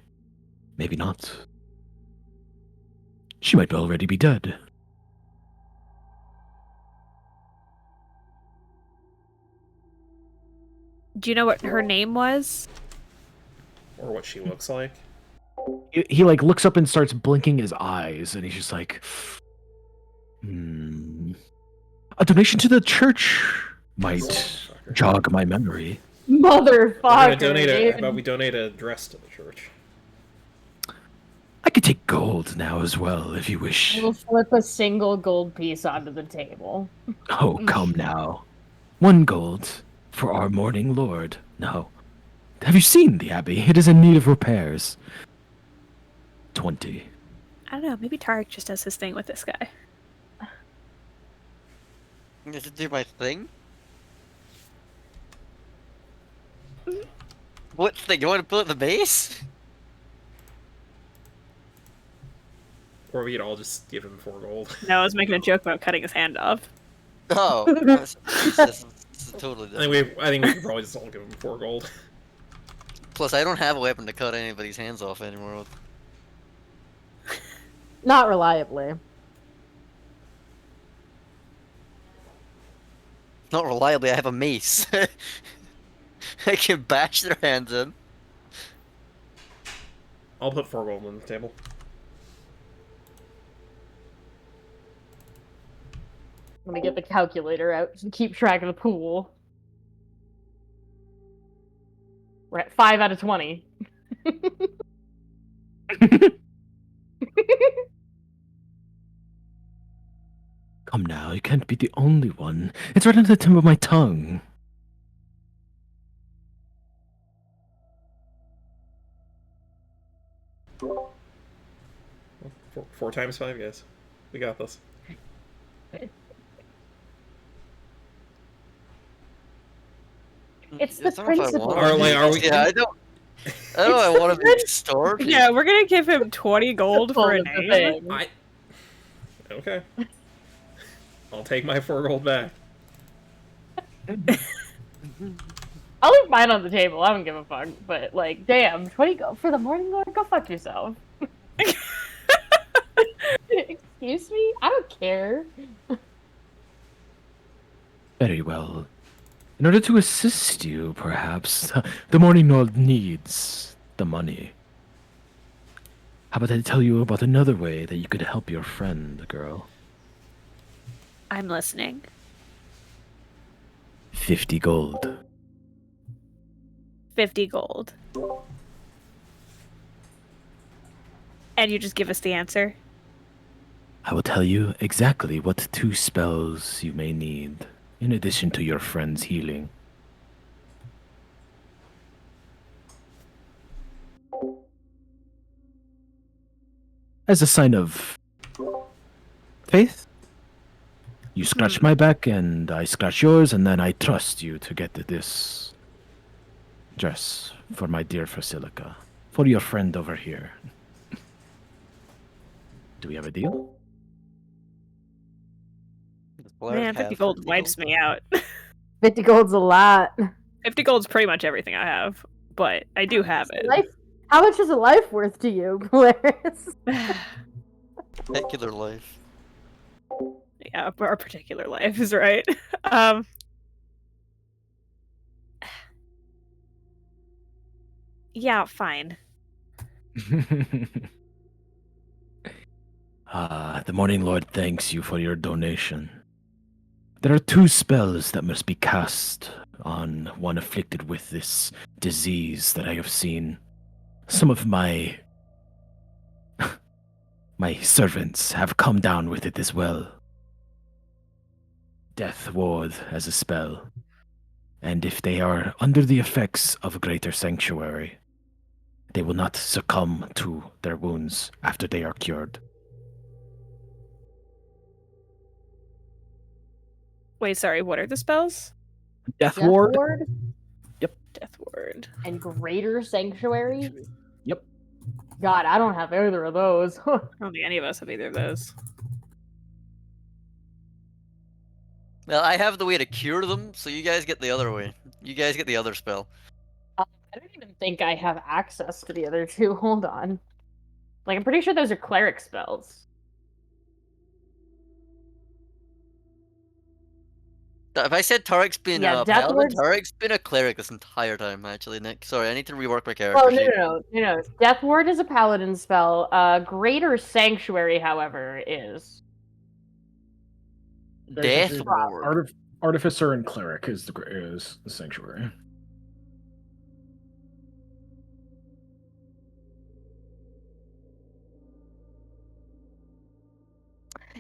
Speaker 8: Maybe not. She might already be dead.
Speaker 9: Do you know what her name was?
Speaker 2: Or what she looks like?
Speaker 1: He like looks up and starts blinking his eyes, and he's just like,
Speaker 8: A donation to the church might jog my memory.
Speaker 5: Motherfucker,
Speaker 2: We donate a dress to the church.
Speaker 8: I could take gold now as well, if you wish.
Speaker 5: I will flip a single gold piece onto the table.
Speaker 8: Oh, come now. 1 gold for our morning lord. No. Have you seen the abbey? It is in need of repairs. 20.
Speaker 9: I don't know. Maybe Tarek just does his thing with this guy.
Speaker 7: Does it do my thing? What thing? You want to put the base?
Speaker 2: or we'd all just give him 4 gold.
Speaker 3: No, I was making a joke about cutting his hand off.
Speaker 7: Oh, this is totally different.
Speaker 2: I think we could probably just all give him 4 gold.
Speaker 7: Plus, I don't have a weapon to cut anybody's hands off anymore with.
Speaker 5: Not reliably.
Speaker 7: Not reliably, I have a mace. I can bash their hands in.
Speaker 2: I'll put 4 gold on the table.
Speaker 5: Let me get the calculator out and keep track of the pool. We're at 5 out of 20.
Speaker 8: Come now, you can't be the only one. It's right under the tip of my tongue.
Speaker 2: Four times 5, guys. We got this.
Speaker 5: It's the
Speaker 7: I don't know if I
Speaker 5: principle.
Speaker 7: want
Speaker 2: Are,
Speaker 7: to
Speaker 2: like,
Speaker 7: be-
Speaker 2: are we-
Speaker 7: Yeah, I don't know. I want to be starved.
Speaker 3: Yeah, we're gonna give him 20 gold for a
Speaker 5: Principle is the
Speaker 3: name.
Speaker 5: thing.
Speaker 2: Okay. I'll take my 4 gold back.
Speaker 5: I'll leave mine on the table. I don't give a fuck. But, like, damn, 20 gold for the morning lord? Go fuck yourself. Excuse me? I don't care.
Speaker 8: Very well. In order to assist you, perhaps, the Morning Lord needs the money. How about I tell you about another way that you could help your friend, girl?
Speaker 9: I'm listening.
Speaker 8: 50 gold.
Speaker 9: 50 gold. And you just give us the answer?
Speaker 8: I will tell you exactly what 2 spells you may need, in addition to your friend's healing. As a sign of faith, you scratch my back and I scratch yours, and then I trust you to get this dress for my dear Basilica, for your friend over here.
Speaker 1: Do we have a deal?
Speaker 3: Man, 50 gold wipes me out.
Speaker 5: 50 gold's a lot.
Speaker 3: 50 gold's pretty much everything I have, but I do have it.
Speaker 5: How much is a life worth to you, Clarice?
Speaker 7: Particular life.
Speaker 3: Yeah, our particular life is right. Yeah, fine.
Speaker 8: The Morning Lord thanks you for your donation. There are 2 spells that must be cast on one afflicted with this disease that I have seen. Some of my servants have come down with it as well. Death Ward as a spell. And if they are under the effects of a greater sanctuary, they will not succumb to their wounds after they are cured.
Speaker 3: Wait, sorry, what are the spells?
Speaker 1: Death Ward.
Speaker 3: Death Ward.
Speaker 5: And Greater Sanctuary?
Speaker 1: Yep.
Speaker 5: God, I don't have either of those.
Speaker 3: I don't think any of us have either of those.
Speaker 7: Well, I have the way to cure them, so you guys get the other way. You guys get the other spell.
Speaker 5: I don't even think I have access to the other 2. Hold on. Like, I'm pretty sure those are cleric spells.
Speaker 7: If I said Tarek's been
Speaker 5: Yeah,
Speaker 7: a
Speaker 5: Death
Speaker 7: paladin,
Speaker 5: Ward's-
Speaker 7: Tarek's been a cleric this entire time, actually, Nick. Sorry, I need to rework my character
Speaker 5: Oh,
Speaker 7: sheet.
Speaker 5: no. Death Ward is a paladin spell. Greater Sanctuary, however, is.
Speaker 7: Death Ward.
Speaker 1: Artificer and Cleric is the sanctuary.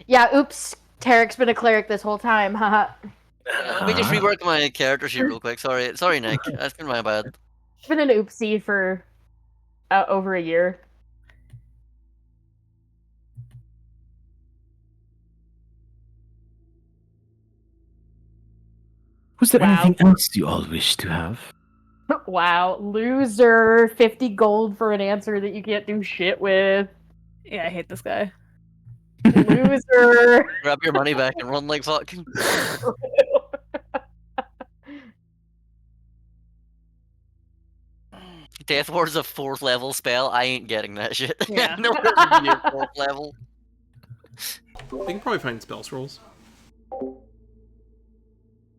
Speaker 5: Yeah, oops. Tarek's been a cleric this whole time, haha.
Speaker 7: Let me just rework my character sheet real quick. Sorry, Nick. That's been my bad.
Speaker 5: It's been an oopsie for over a year.
Speaker 8: Was there
Speaker 5: Wow.
Speaker 8: anything else you all wish to have?
Speaker 5: Wow, loser. 50 gold for an answer that you can't do shit with.
Speaker 3: Yeah, I hate this guy.
Speaker 5: Loser.
Speaker 7: Grab your money back and run like fuck. Death Ward's a 4th level spell. I ain't getting that shit.
Speaker 3: Yeah.
Speaker 7: Nowhere near 4th level.
Speaker 2: They can probably find spell scrolls.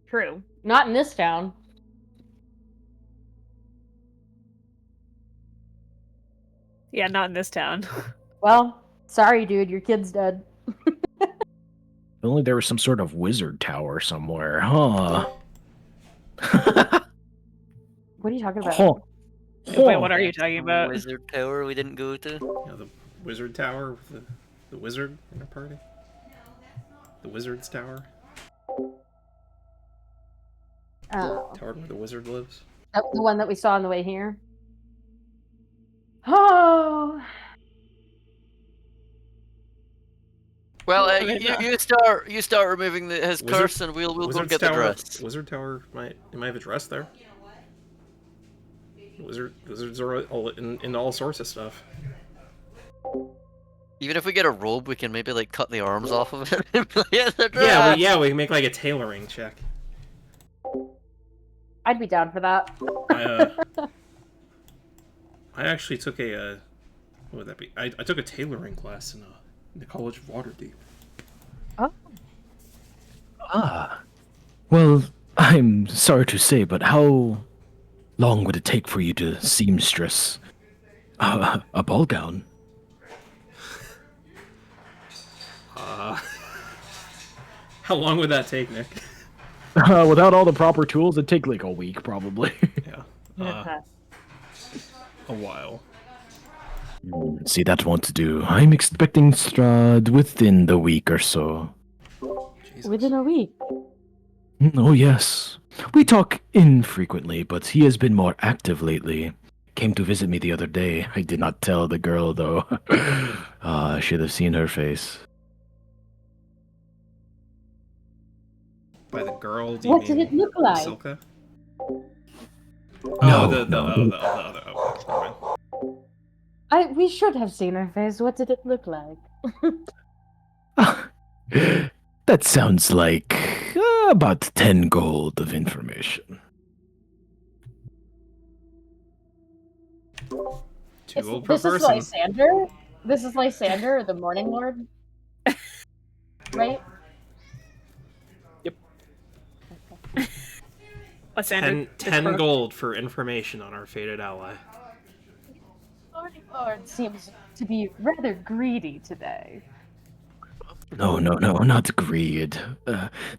Speaker 5: True. Not in this town.
Speaker 3: Yeah, not in this town.
Speaker 5: Well, sorry, dude. Your kid's dead.
Speaker 1: If only there was some sort of wizard tower somewhere, huh?
Speaker 5: What are you talking about?
Speaker 1: Huh.
Speaker 3: Wait, what are you talking about?
Speaker 7: Wizard Tower we didn't go to.
Speaker 2: The wizard tower with the wizard in our party. The wizard's tower.
Speaker 5: Oh.
Speaker 2: Tower where the wizard lives.
Speaker 5: The one that we saw on the way here? Oh.
Speaker 7: Well, you start removing his curse, and we'll go
Speaker 2: Wizard's
Speaker 7: get the
Speaker 2: tower,
Speaker 7: dress.
Speaker 2: Wizard tower might have a dress there. Wizards are all in all sorts of stuff.
Speaker 7: Even if we get a robe, we can maybe like cut the arms off of it.
Speaker 2: Yeah, we can make like a tailoring check.
Speaker 5: I'd be down for that.
Speaker 2: I actually took a what would that be? I took a tailoring class in the College of Waterdeep.
Speaker 5: Oh.
Speaker 8: Ah. Well, I'm sorry to say, but how long would it take for you to seamstress a ball gown?
Speaker 2: How long would that take, Nick?
Speaker 1: Without all the proper tools, it'd take like a week, probably.
Speaker 2: Yeah. A while.
Speaker 8: See, that won't do. I'm expecting Strahd within the week or so.
Speaker 2: Jesus.
Speaker 5: Within a week.
Speaker 8: Oh, yes. We talk infrequently, but he has been more active lately. Came to visit me the other day. I did not tell the girl, though. I should have seen her face.
Speaker 2: By the girl, do you
Speaker 5: What did
Speaker 2: mean
Speaker 5: it look like?
Speaker 2: Silka?
Speaker 8: No,
Speaker 2: the
Speaker 8: no.
Speaker 2: other. Oh, never mind.
Speaker 5: We should have seen her face. What did it look like?
Speaker 8: That sounds like about 10 gold of information.
Speaker 2: Too old per
Speaker 5: This is
Speaker 2: person.
Speaker 5: Lysander? This is Lysander, the Morning Lord? Right?
Speaker 3: Lysander,
Speaker 2: 10 gold for information on our fated ally.
Speaker 5: Morning Lord seems to be rather greedy today.
Speaker 8: No, not greed.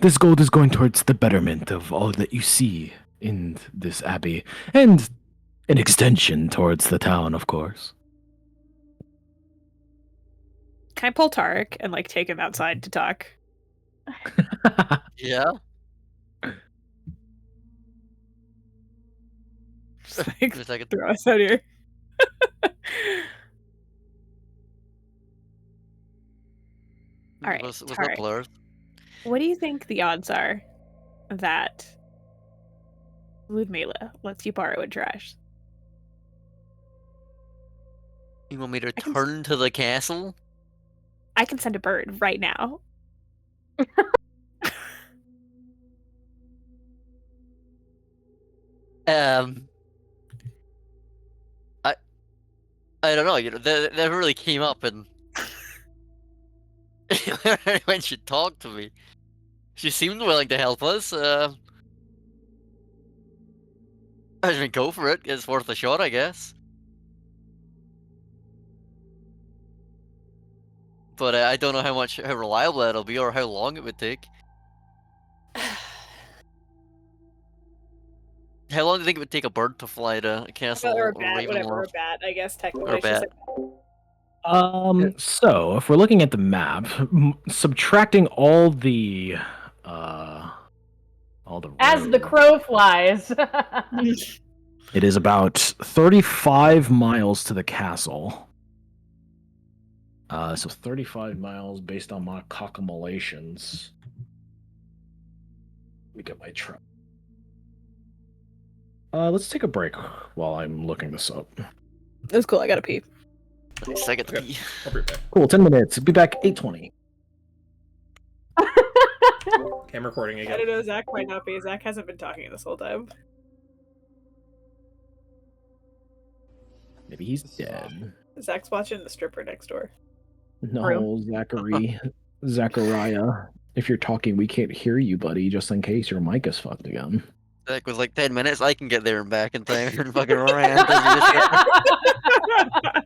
Speaker 8: This gold is going towards the betterment of all that you see in this abbey, and an extension towards the town, of course.
Speaker 3: Can I pull Tarek and like take him outside to talk?
Speaker 7: Yeah.
Speaker 3: Just like
Speaker 7: Just like
Speaker 3: throw us out here. All right,
Speaker 7: what's
Speaker 3: Tarek.
Speaker 7: up, Blur?
Speaker 3: What do you think the odds are that Ludmila lets you borrow a dress?
Speaker 7: You want me to
Speaker 3: I can-
Speaker 7: turn to the castle?
Speaker 3: I can send a bird right now.
Speaker 7: I don't know. You know, that really came up, and when she talked to me, she seemed willing to help us. I mean, go for it. It's worth a shot, I guess. But I don't know how reliable it'll be, or how long it would take. How long do you think it would take a bird to fly to a castle
Speaker 3: Or a
Speaker 7: or
Speaker 3: bat, whatever, a
Speaker 7: Ravenloft?
Speaker 3: bat, I guess, technically.
Speaker 7: Or a bat.
Speaker 1: So if we're looking at the map, subtracting all the
Speaker 5: As the
Speaker 1: road,
Speaker 5: crow flies.
Speaker 1: it is about 35 miles to the castle. So 35 miles based on my calculations. Let me get my truck. Let's take a break while I'm looking this up.
Speaker 3: It was cool. I gotta pee.
Speaker 7: Nice, I get to
Speaker 2: Okay.
Speaker 7: pee.
Speaker 2: I'll be right back.
Speaker 1: Cool, 10 minutes. Be back 8:20.
Speaker 2: Okay, I'm recording
Speaker 3: I
Speaker 2: again.
Speaker 3: don't know. Zach might not be. Zach hasn't been talking this whole time.
Speaker 1: Maybe he's dead.
Speaker 3: Zach's watching the stripper next door.
Speaker 1: No, Zachariah. If you're talking, we can't hear you, buddy, just in case your mic is fucked again.
Speaker 7: That was like 10 minutes. I can get there and back in time and fucking ran to the stripper.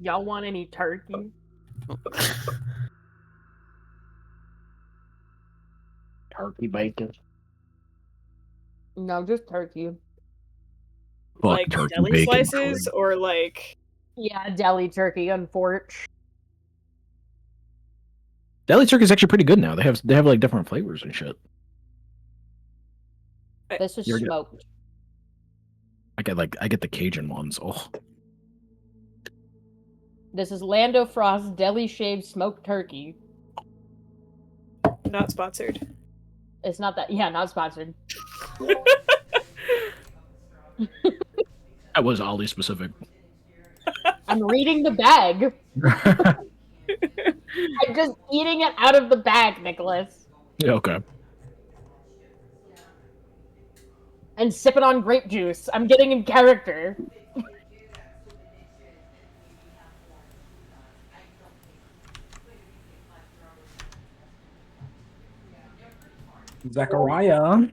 Speaker 5: Y'all want any turkey?
Speaker 1: Turkey bacon.
Speaker 5: No, just turkey.
Speaker 8: Fuck
Speaker 3: Like
Speaker 8: turkey
Speaker 3: deli
Speaker 8: bacon,
Speaker 3: slices
Speaker 8: Troy.
Speaker 3: or like
Speaker 5: Yeah, deli turkey, unfortunately.
Speaker 1: Deli turkey is actually pretty good now. They have like different flavors and shit.
Speaker 5: This is
Speaker 1: You're good.
Speaker 5: smoked.
Speaker 1: I get the Cajun ones. Oh,
Speaker 5: This is Lando Frost deli shaved smoked turkey.
Speaker 3: not sponsored.
Speaker 5: It's not that. Yeah, not sponsored.
Speaker 1: that was oddly specific.
Speaker 5: I'm reading the bag. I'm just eating it out of the bag, Nicholas.
Speaker 1: Yeah, okay.
Speaker 5: And sipping on grape juice. I'm getting in character.
Speaker 1: Zachariah.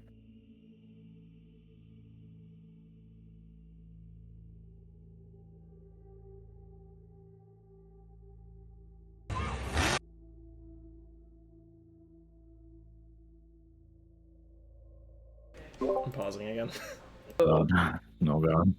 Speaker 2: I'm pausing again.
Speaker 1: God. No God.